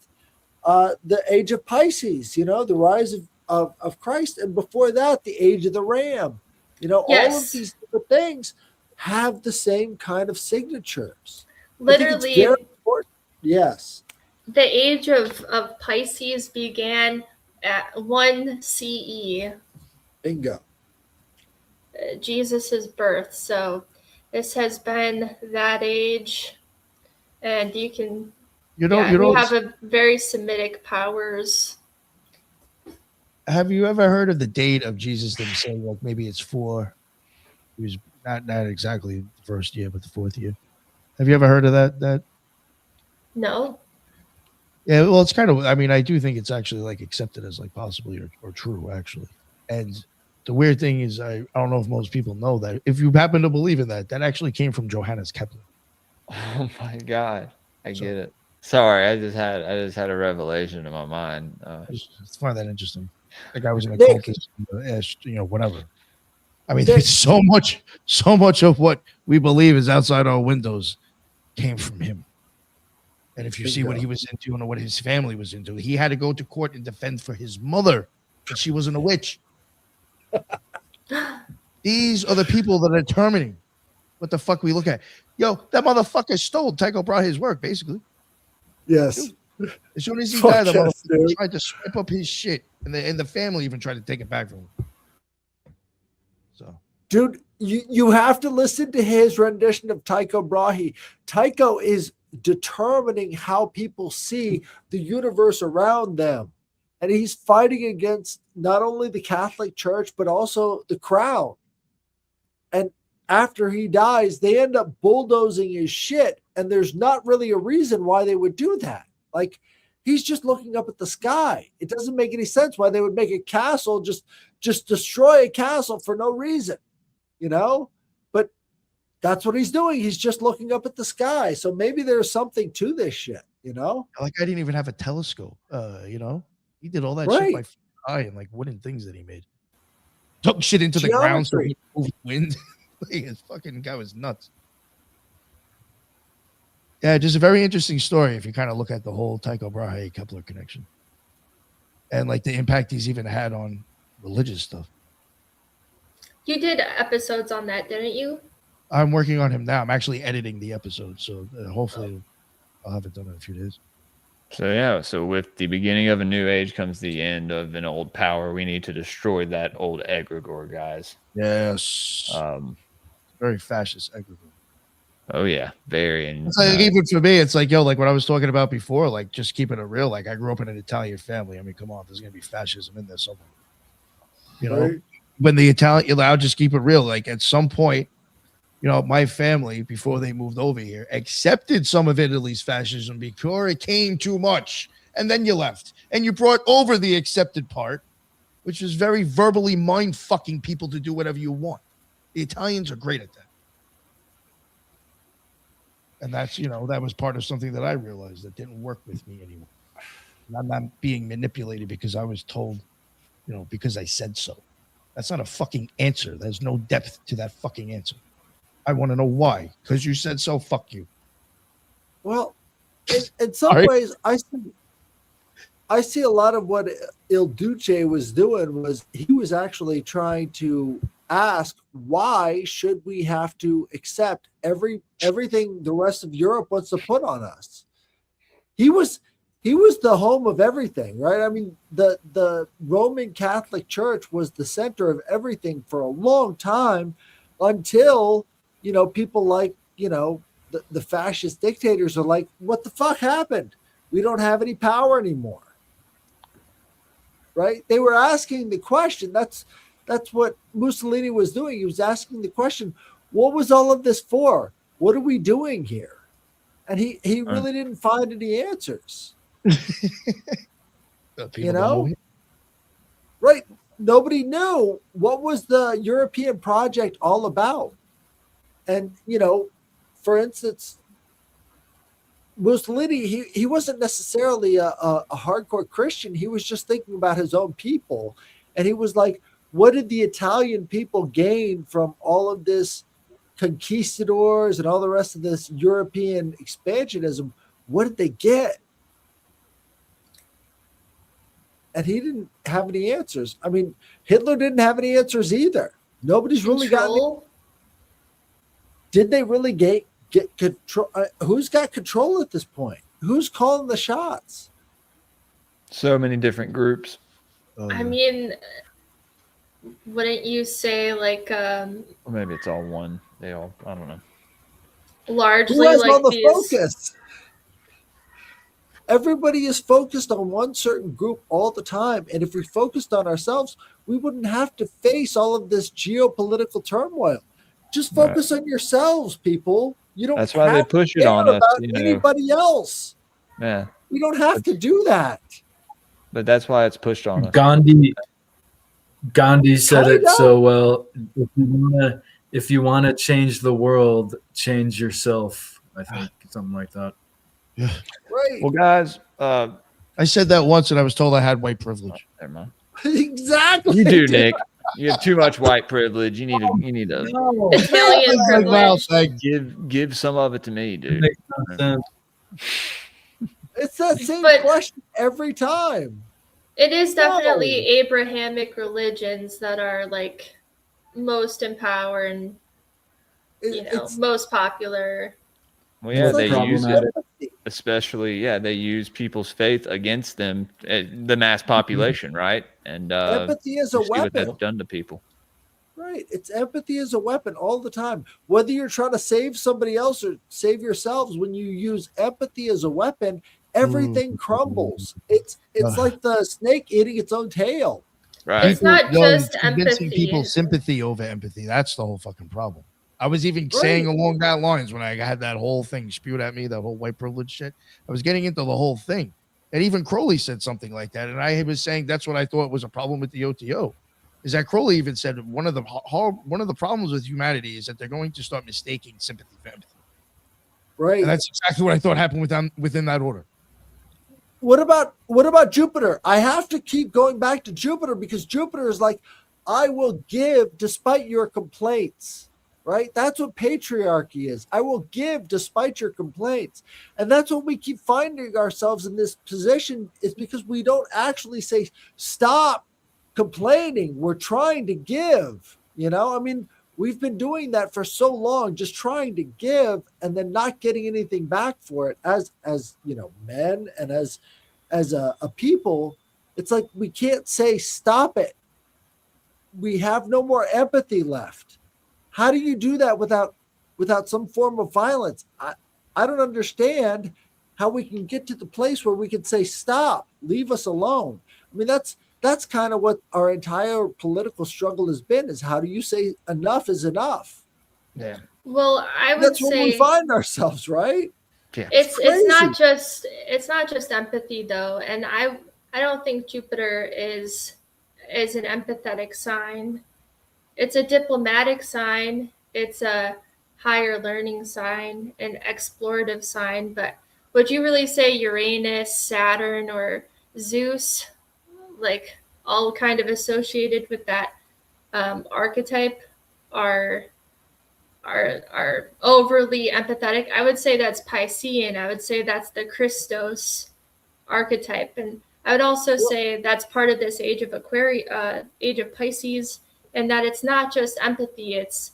the age of Pisces, you know, the rise of Christ, and before that, the age of the Ram. You know, all of yes, these different things have the same kind of signatures. I think it's literally very important. Yes. the age of Pisces began at 1 CE, Bingo. Jesus's birth. So this has been that age, and you can we have a very Semitic powers. Have you ever heard of the date of Jesus them saying like maybe it's he was not exactly the first year, but the fourth year? Have you ever heard of that? No. Yeah, well, it's kind of, I mean, I do think it's actually like accepted as like possibly or true actually. And the weird thing is, I don't know if most people know that if you happen to believe in that actually came from Johannes Kepler. Oh my God. I get it. Sorry, I just had a revelation in my mind. I just find that interesting. The guy was an occultist, you know, whatever. I mean, there's so much of what we believe is outside our windows came from him. And if you see what he was into and what his family was into, he had to go to court and defend for his mother because she wasn't a witch. These are the people that are determining what the fuck we look at. Yo, that motherfucker stole Tycho Brahe's work, basically. Yes. Dude, as soon as he died, the yes, motherfucker tried to swipe up his shit, and the family even tried to take it back from him. So, dude, you have to listen to his rendition of Tycho Brahe. Tycho is determining how people see the universe around them. And he's fighting against not only the Catholic Church, but also the crown. And after he dies, they end up bulldozing his shit. And there's not really a reason why they would do that. Like, he's just looking up at the sky. It doesn't make any sense why they would make a castle, just destroy a castle for no reason, you know? But that's what he's doing. He's just looking up at the sky. So maybe there's something to this shit, you know? like, I didn't even have a telescope, you know? He did all that shit by eye and like wooden things that he made. Took shit into the ground so he moved wind. His fucking guy was nuts. Yeah, just a very interesting story if you kind of look at the whole Tycho Brahe Kepler connection. And like the impact he's even had on religious stuff. You did episodes on that, didn't you? I'm working on him now. I'm actually editing the episode, so hopefully I'll have it done in a few days. So yeah, so with the beginning of a new age comes the end of an old power. We need to destroy that old egregore, guys. Yes. Very fascist egregore. Oh yeah, very. And it's like, even for me, it's like, yo, like what I was talking about before, like just keeping it real. Like I grew up in an Italian family. I mean, come on, there's gonna be fascism in there somewhere. You know, when the Italian, I'll just keep it real. Like at some point, you know, my family, before they moved over here, accepted some of Italy's fascism because it came too much. And then you left. And you brought over the accepted part, which is very verbally mind-fucking people to do whatever you want. The Italians are great at that. And that's, you know, that was part of something that I realized that didn't work with me anymore. And I'm not being manipulated because I was told, you know, because I said so. That's not a fucking answer. There's no depth to that fucking answer. I want to know why. Because you said so, fuck you. Well, in some ways, I see a lot of what Il Duce was doing was he was actually trying to ask, why should we have to accept everything the rest of Europe wants to put on us? He was the home of everything, right? I mean, the Roman Catholic Church was the center of everything for a long time until, you know, people like, you know, the fascist dictators are like, what the fuck happened? We don't have any power anymore. Right? They were asking the question. That's what Mussolini was doing. He was asking the question, what was all of this for? What are we doing here? And he really didn't find any answers. You know? Right. Nobody knew what was the European project all about. And, for instance, Mussolini, he wasn't necessarily a hardcore Christian. He was just thinking about his own people. And he was like, what did the Italian people gain from all of this conquistadors and all the rest of this European expansionism? What did they get? And he didn't have any answers. I mean, Hitler didn't have any answers either. Nobody's really got any. Did they really get control? Who's got control at this point? Who's calling the shots? So many different groups. I mean, wouldn't you say like Or maybe it's all one. They all, I don't know. largely Who has like all the these focus? Everybody is focused on one certain group all the time. And if we focused on ourselves, we wouldn't have to face all of this geopolitical turmoil. Just focus on yourselves, people. You don't. That's why they have to push it care on us, about you know. anybody else. Yeah, We don't have to do that. but that's why it's pushed on us. Gandhi said Kinda. it so well. If you wanna change the world, change yourself. I think something like that. Yeah. Right. Well, guys, I said that once and I was told I had white privilege. never mind. Exactly. You do, Nick. You have too much white privilege. You need to No. Italian Like, wow, privilege. thank give some of it to me, dude. Makes no sense. It's that same But- question every time. It is definitely No. Abrahamic religions that are like most in power and It's most popular. Well, yeah, It's they like use it, empathy. especially. Yeah, they use people's faith against them, the mass population, right? And Empathy is a you see what weapon. that's done to people. Right. It's empathy is a weapon all the time. Whether you're trying to save somebody else or save yourselves, when you use empathy as a weapon, everything crumbles. It's like the snake eating its own tail. Right. It's not just convincing empathy. people sympathy over empathy. That's the whole fucking problem. I was even saying along that lines when I had that whole thing spewed at me, that whole white privilege shit. I was getting into the whole thing. And even Crowley said something like that. And I was saying that's what I thought was a problem with the OTO. Is that Crowley even said one of the problems with humanity is that they're going to start mistaking sympathy for empathy. Right. And that's exactly what I thought happened with them within that order. What about Jupiter? I have to keep going back to Jupiter because Jupiter is like, I will give despite your complaints. Right? That's what patriarchy is. I will give despite your complaints. And that's what we keep finding ourselves in this position is because we don't actually say, stop complaining. We're trying to give. I mean, we've been doing that for so long, just trying to give and then not getting anything back for it as men and as a people. It's like we can't say stop it. We have no more empathy left. How do you do that without some form of violence? I don't understand how we can get to the place where we can say stop, leave us alone. I mean, that's kind of what our entire political struggle has been, is how do you say enough is enough? Yeah. Well, I would That's say where we find ourselves, right? Yeah. it's crazy. not just empathy though, and I don't think Jupiter is an empathetic sign. It's a diplomatic sign. It's a higher learning sign, an explorative sign. But would you really say Uranus, Saturn, or Zeus, like all kind of associated with that archetype, are overly empathetic? I would say that's Piscean. I would say that's the Christos archetype, and I would also say that's part of this age of age of Pisces. And that it's not just empathy, it's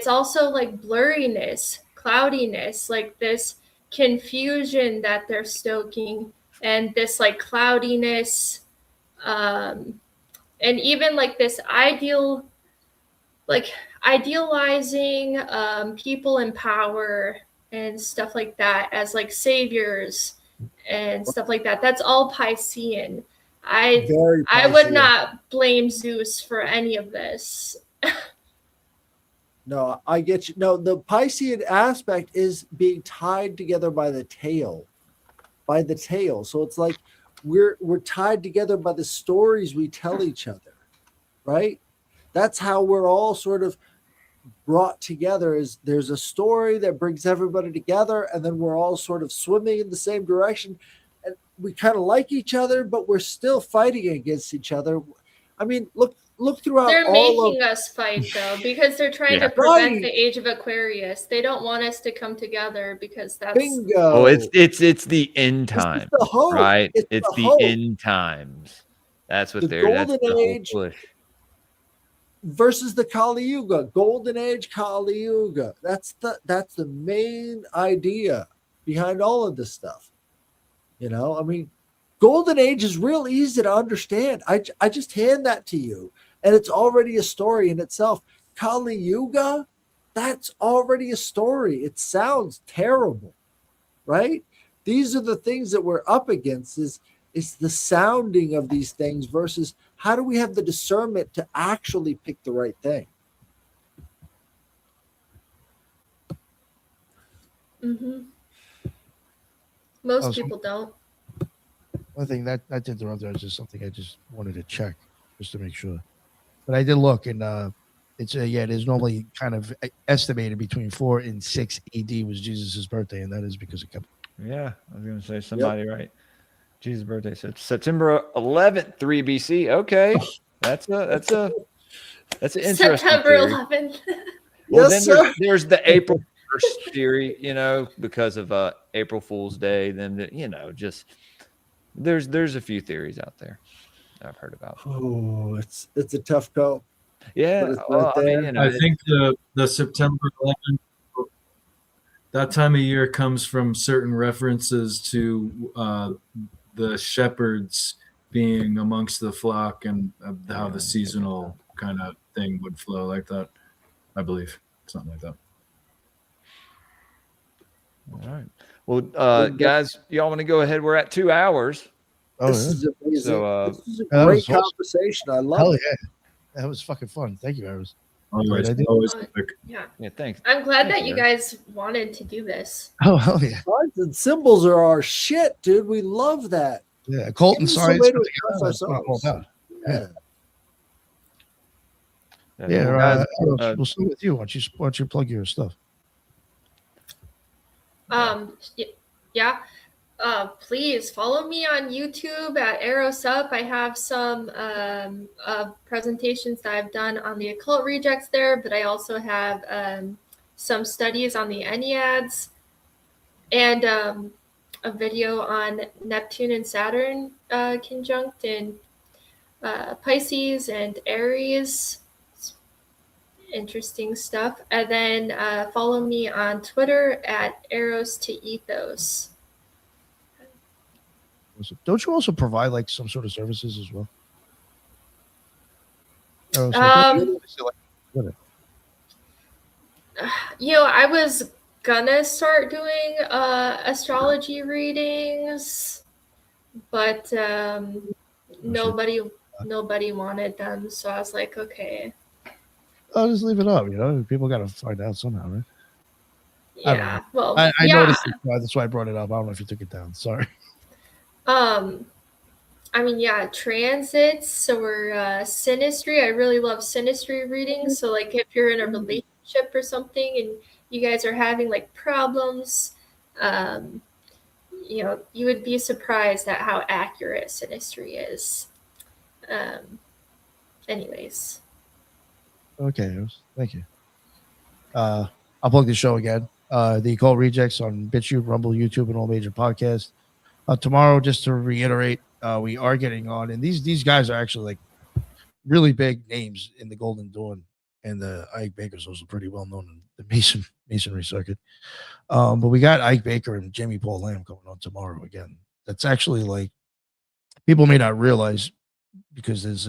also like blurriness, cloudiness, like this confusion that they're stoking, and this like cloudiness, and even like this idealizing people in power and stuff like that as like saviors and stuff like that. That's all Piscean. I would Piscean. not blame Zeus for any of this. No, I get you. No, the Piscean aspect is being tied together by the tail. So it's like, we're tied together by the stories we tell each other, right? That's how we're all sort of brought together. Is there's a story that brings everybody together, and then we're all sort of swimming in the same direction, and we kind of like each other, but we're still fighting against each other. I mean, look throughout They're all of making us fight though, because they're trying Yeah. to prevent Right. the age of Aquarius. They don't want us to come together because that's bingo. Oh, it's the end This is times, the hope. right? It's It's the the hope. end times. That's what The that's golden the whole age push. versus the Kali Yuga, golden age Kali Yuga. That's the main idea behind all of this stuff. You know, I mean, golden age is real easy to understand. I just hand that to you, and it's already a story in itself. Kali Yuga, that's already a story. It sounds terrible, right? These are the things that we're up against. Is the sounding of these things versus how do we have the discernment to actually pick the right thing? Mm-hmm. Most Oh, so- people don't. One thing that to interrupt there is just something I just wanted to check just to make sure. But I did look, and it's yeah, it is normally kind of estimated between 4 and 6 AD was Jesus' birthday, and that is because it kept. Yeah, I was gonna say somebody right. Jesus' birthday. So it's September 11th, 3 BC. Okay, that's an interesting September theory. 11th. Well, Yes, then sir. there's the April 1st theory, you know, because of April Fool's Day. Then you know, just there's a few theories out there I've heard about. Oh, it's a tough call. Yeah, But it's well, right I mean, there. you know, I think the September 11th, that time of year comes from certain references to the shepherds being amongst the flock and how the seasonal kind of thing would flow like that. I believe something like that. all right. Well, guys, y'all want to go ahead? We're at 2 hours. Oh, This yeah. is amazing. So, this is a that great was awesome. conversation. I love Hell it. yeah, that was fucking fun. Thank you, Iris. Always, idea. always Oh, epic. Yeah. Yeah, thanks. I'm glad Thank that you you. guys wanted to do this. Oh hell yeah, Signs and symbols are our shit, dude. We love that. yeah. Occult and Give us a science. way to put express together, that's what I'm all ourselves. about. Yeah. Yeah, Well, guys, we'll start with you. Why don't you plug your stuff? Yeah. Please follow me on YouTube at Arrows Up. I have some presentations that I've done on the occult rejects there, but I also have some studies on the Enneads and a video on Neptune and Saturn conjunct in Pisces and Aries. Interesting stuff. And then follow me on Twitter at Arrows to Ethos. Don't you also provide like some sort of services as well? Oh, I was gonna start doing astrology readings, but nobody wanted them, so I was like, okay. I'll just leave it up. You know, people got to find out somehow, right? I don't Yeah. know. Well, I yeah. noticed it. That's why I brought it up. I don't know if you took it down. Sorry. I mean, yeah, transits. So we're synastry. I really love synastry readings. So like if you're in a relationship or something and you guys are having like problems, you would be surprised at how accurate synastry is. Anyways. Okay. Thank you. I'll plug the show again. The Occult Rejects on BitChute, Rumble, YouTube, and all major podcasts. Tomorrow, just to reiterate, we are getting on, and these guys are actually like really big names in the Golden Dawn and the Ike Bakers. Those are pretty well known in the masonry circuit. But we got Ike Baker and Jamie Paul Lamb coming on tomorrow again. That's actually like people may not realize because there's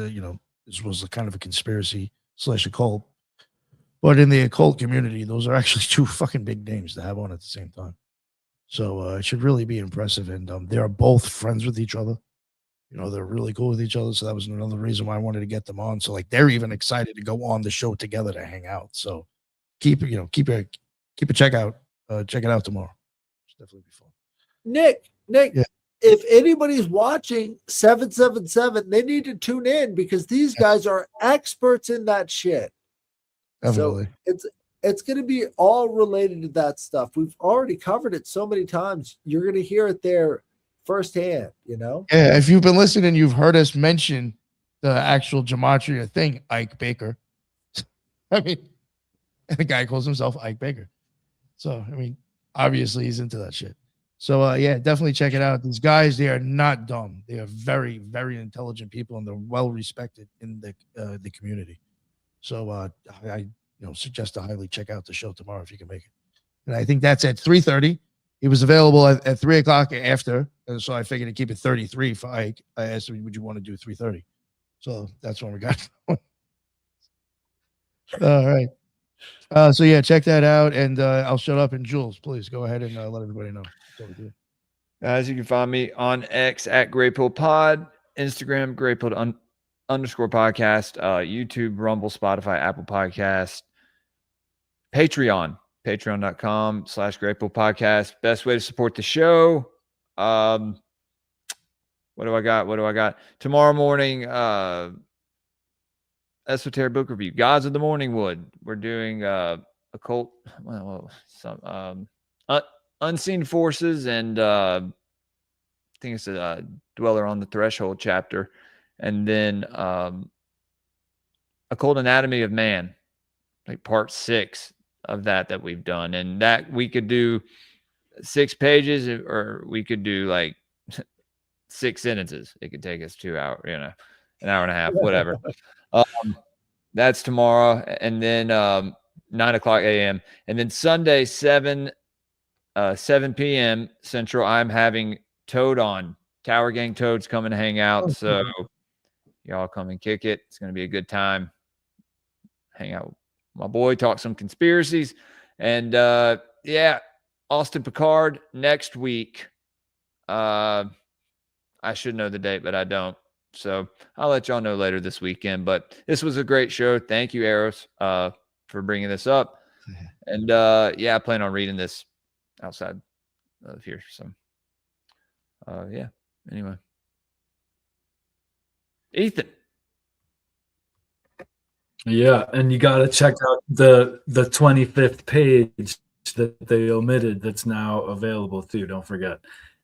this was a kind of a conspiracy / occult. But in the occult community, those are actually two fucking big names to have on at the same time. So it should really be impressive. And they are both friends with each other. You know, they're really cool with each other. So that was another reason why I wanted to get them on. So like they're even excited to go on the show together to hang out. So keep a check out. Check it out tomorrow. It's definitely be fun. Nick, Yeah. if anybody's watching 777, they need to tune in because these guys are experts in that shit. Definitely. So it's going to be all related to that stuff. We've already covered it so many times. You're going to hear it there firsthand, you know? Yeah, if you've been listening, you've heard us mention the actual gematria thing, Ike Baker. I mean, the guy calls himself Ike Baker. So, I mean, obviously he's into that shit. So, yeah, definitely check it out. These guys, they are not dumb. They are very, very intelligent people, and they're well respected in the community. So, I suggest to highly check out the show tomorrow if you can make it. And I think that's at 3:30. He was available at 3 o'clock after, and so I figured to keep it 33 for Ike. I asked him, would you want to do 3:30? So that's when we got. All right. So yeah, check that out, and I'll shut up. And Jules, please go ahead and let everybody know. Guys, you can find me on X at Graypill Pod, Instagram Graypill _ podcast, YouTube, Rumble, Spotify, Apple Podcast, Patreon, patreon.com/Graypill Podcast. Best way to support the show. What do I got? Tomorrow morning, Esoteric Book Review, Gods of the Morningwood. We're doing Occult, Unseen Forces, and I think it's a Dweller on the Threshold chapter. And then Occult Anatomy of Man, like part 6 of that we've done. And that we could do 6 pages, or we could do like 6 sentences. It could take us 2 hours, an hour and a half, whatever. That's tomorrow. And then 9 o'clock a.m. And then Sunday, 7 p.m. Central, I'm having Toad on. Tower Gang Toad's coming to hang out. So y'all come and kick it. It's going to be a good time. Hang out with my boy, talk some conspiracies. And yeah, Austin Picard next week. I should know the date, but I don't. So I'll let y'all know later this weekend. But this was a great show. Thank you, Eros, for bringing this up. And yeah, I plan on reading this outside of here. So yeah. Anyway, Ethan. Yeah, and you got to check out the 25th page that they omitted that's now available too. Don't forget.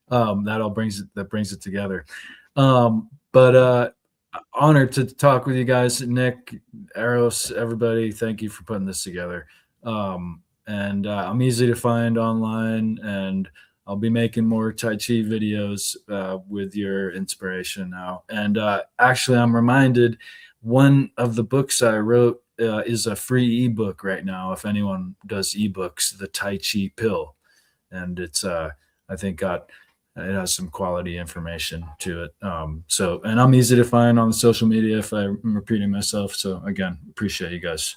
That brings it together. But honored to talk with you guys, Nick, Eros, everybody. Thank you for putting this together. And I'm easy to find online, and I'll be making more Tai Chi videos with your inspiration now. And actually, I'm reminded one of the books I wrote is a free ebook right now. If anyone does ebooks, the Tai Chi Pill, and it's I think it has some quality information to it. So, and I'm easy to find on social media if I'm repeating myself. So again, appreciate you guys.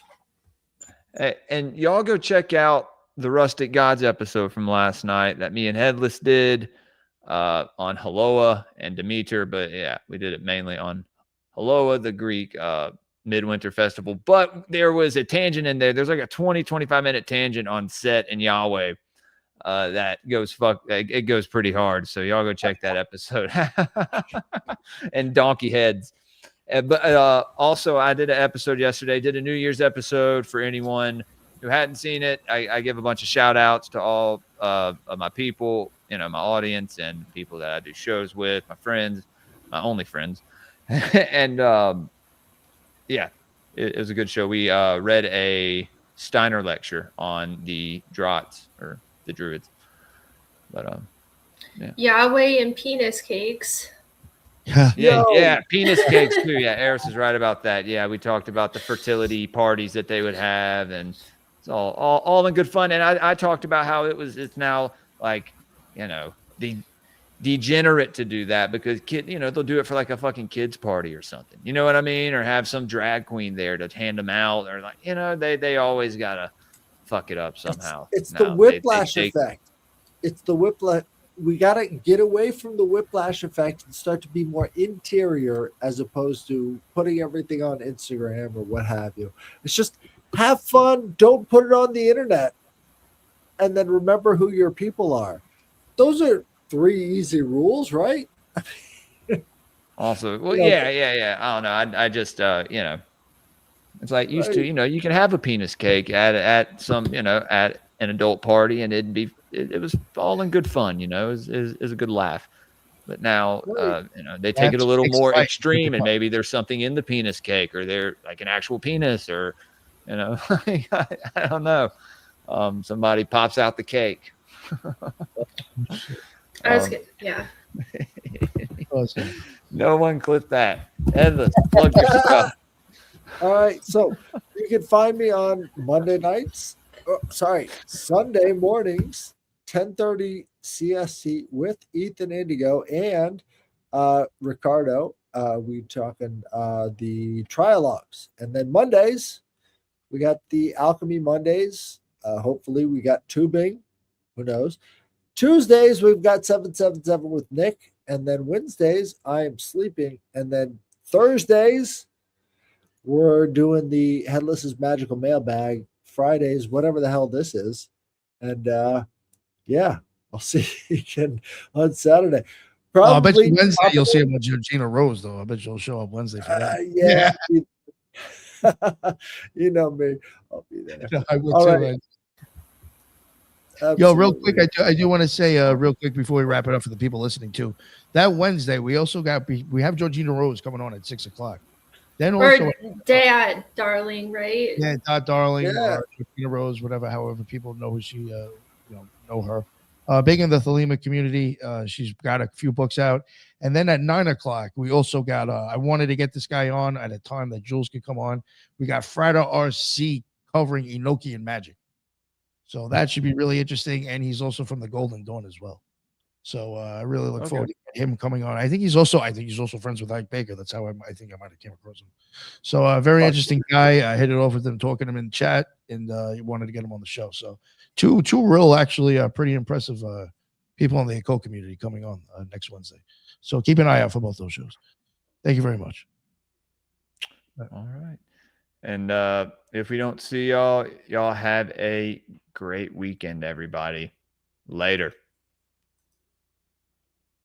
And y'all go check out the Rustic Gods episode from last night that me and Headless did on Haloa and Demeter. But yeah, we did it mainly on Haloa, the Greek midwinter festival. But there was a tangent in there. There's like a 20-25 minute tangent on Set and Yahweh that goes it goes pretty hard. So y'all go check that episode. And Donkey Heads. But also, I did an episode yesterday, did a New Year's episode for anyone who hadn't seen it. I give a bunch of shout outs to all of my people, my audience, and people that I do shows with, my friends, my only friends. And yeah, it was a good show. We read a Steiner lecture on the Drots, or the Druids. But yeah. Yahweh and penis cakes. Yeah, penis cakes too. Yeah, Eris is right about that. Yeah, we talked about the fertility parties that they would have, and it's all in good fun. And I talked about how it's now like, the degenerate to do that because they'll do it for like a fucking kids party or something. You know what I mean? Or have some drag queen there to hand them out, or like, they always gotta fuck it up somehow. It's the whiplash effect. It's the whiplash. We got to get away from the whiplash effect and start to be more interior as opposed to putting everything on Instagram or what have you. It's just have fun. Don't put it on the internet. And then remember who your people are. Those are 3 easy rules, right? Also, well, Yeah. yeah. I don't know. I just, it's like used to, Right. you know, you can have a penis cake at some, you know, at an adult party, and it was all in good fun, you know, is a good laugh. But now, Right. you know, they take it That's a little makes more life extreme, and fun. maybe there's something in the penis cake, or they're like an actual penis, or, you know, I don't know. Somebody pops out the cake. I was Um, yeah. Awesome. no one clip that. Endless. Plug your stuff. All right. So you can find me on Monday nights. Sunday mornings, 10:30 CST with Ethan Indigo and Ricardo. We talking the trialogues. And then Mondays, we got the Alchemy Mondays. Hopefully we got tubing. Who knows? Tuesdays, we've got 777 with Nick. And then Wednesdays, I am sleeping. And then Thursdays, we're doing the Headless's Magical Mailbag. Fridays, whatever the hell this is. And yeah, I'll see you again on Saturday. Oh, I bet you Probably Wednesday you'll see him with Georgina Rose, though. I bet you'll show up Wednesday for that. yeah. You know me. I'll be there. I will All too. right. Yo, real quick, Absolutely. I do want to say real quick before we wrap it up for the people listening too. That Wednesday, we also got we have Georgina Rose coming on at 6:00. Then also Or Dad, darling, right? yeah, Dot Darling Yeah. or Georgina Rose, whatever, however people know who she know her. Big in the Thelema community. She's got a few books out. And then at 9:00, we also got I wanted to get this guy on at a time that Jules could come on. We got Frida RC covering Enochian magic. So that should be really interesting. And he's also from the Golden Dawn as well. So I really look forward to him coming on. I think he's also friends with Ike Baker. That's how I think I might have came across him. So very interesting guy. I hit it off with him, talking to him in chat, and wanted to get him on the show. So two real, actually pretty impressive people in the occult community coming on next Wednesday. So keep an eye out for both those shows. Thank you very much. All right. And if we don't see y'all have a great weekend, everybody. Later.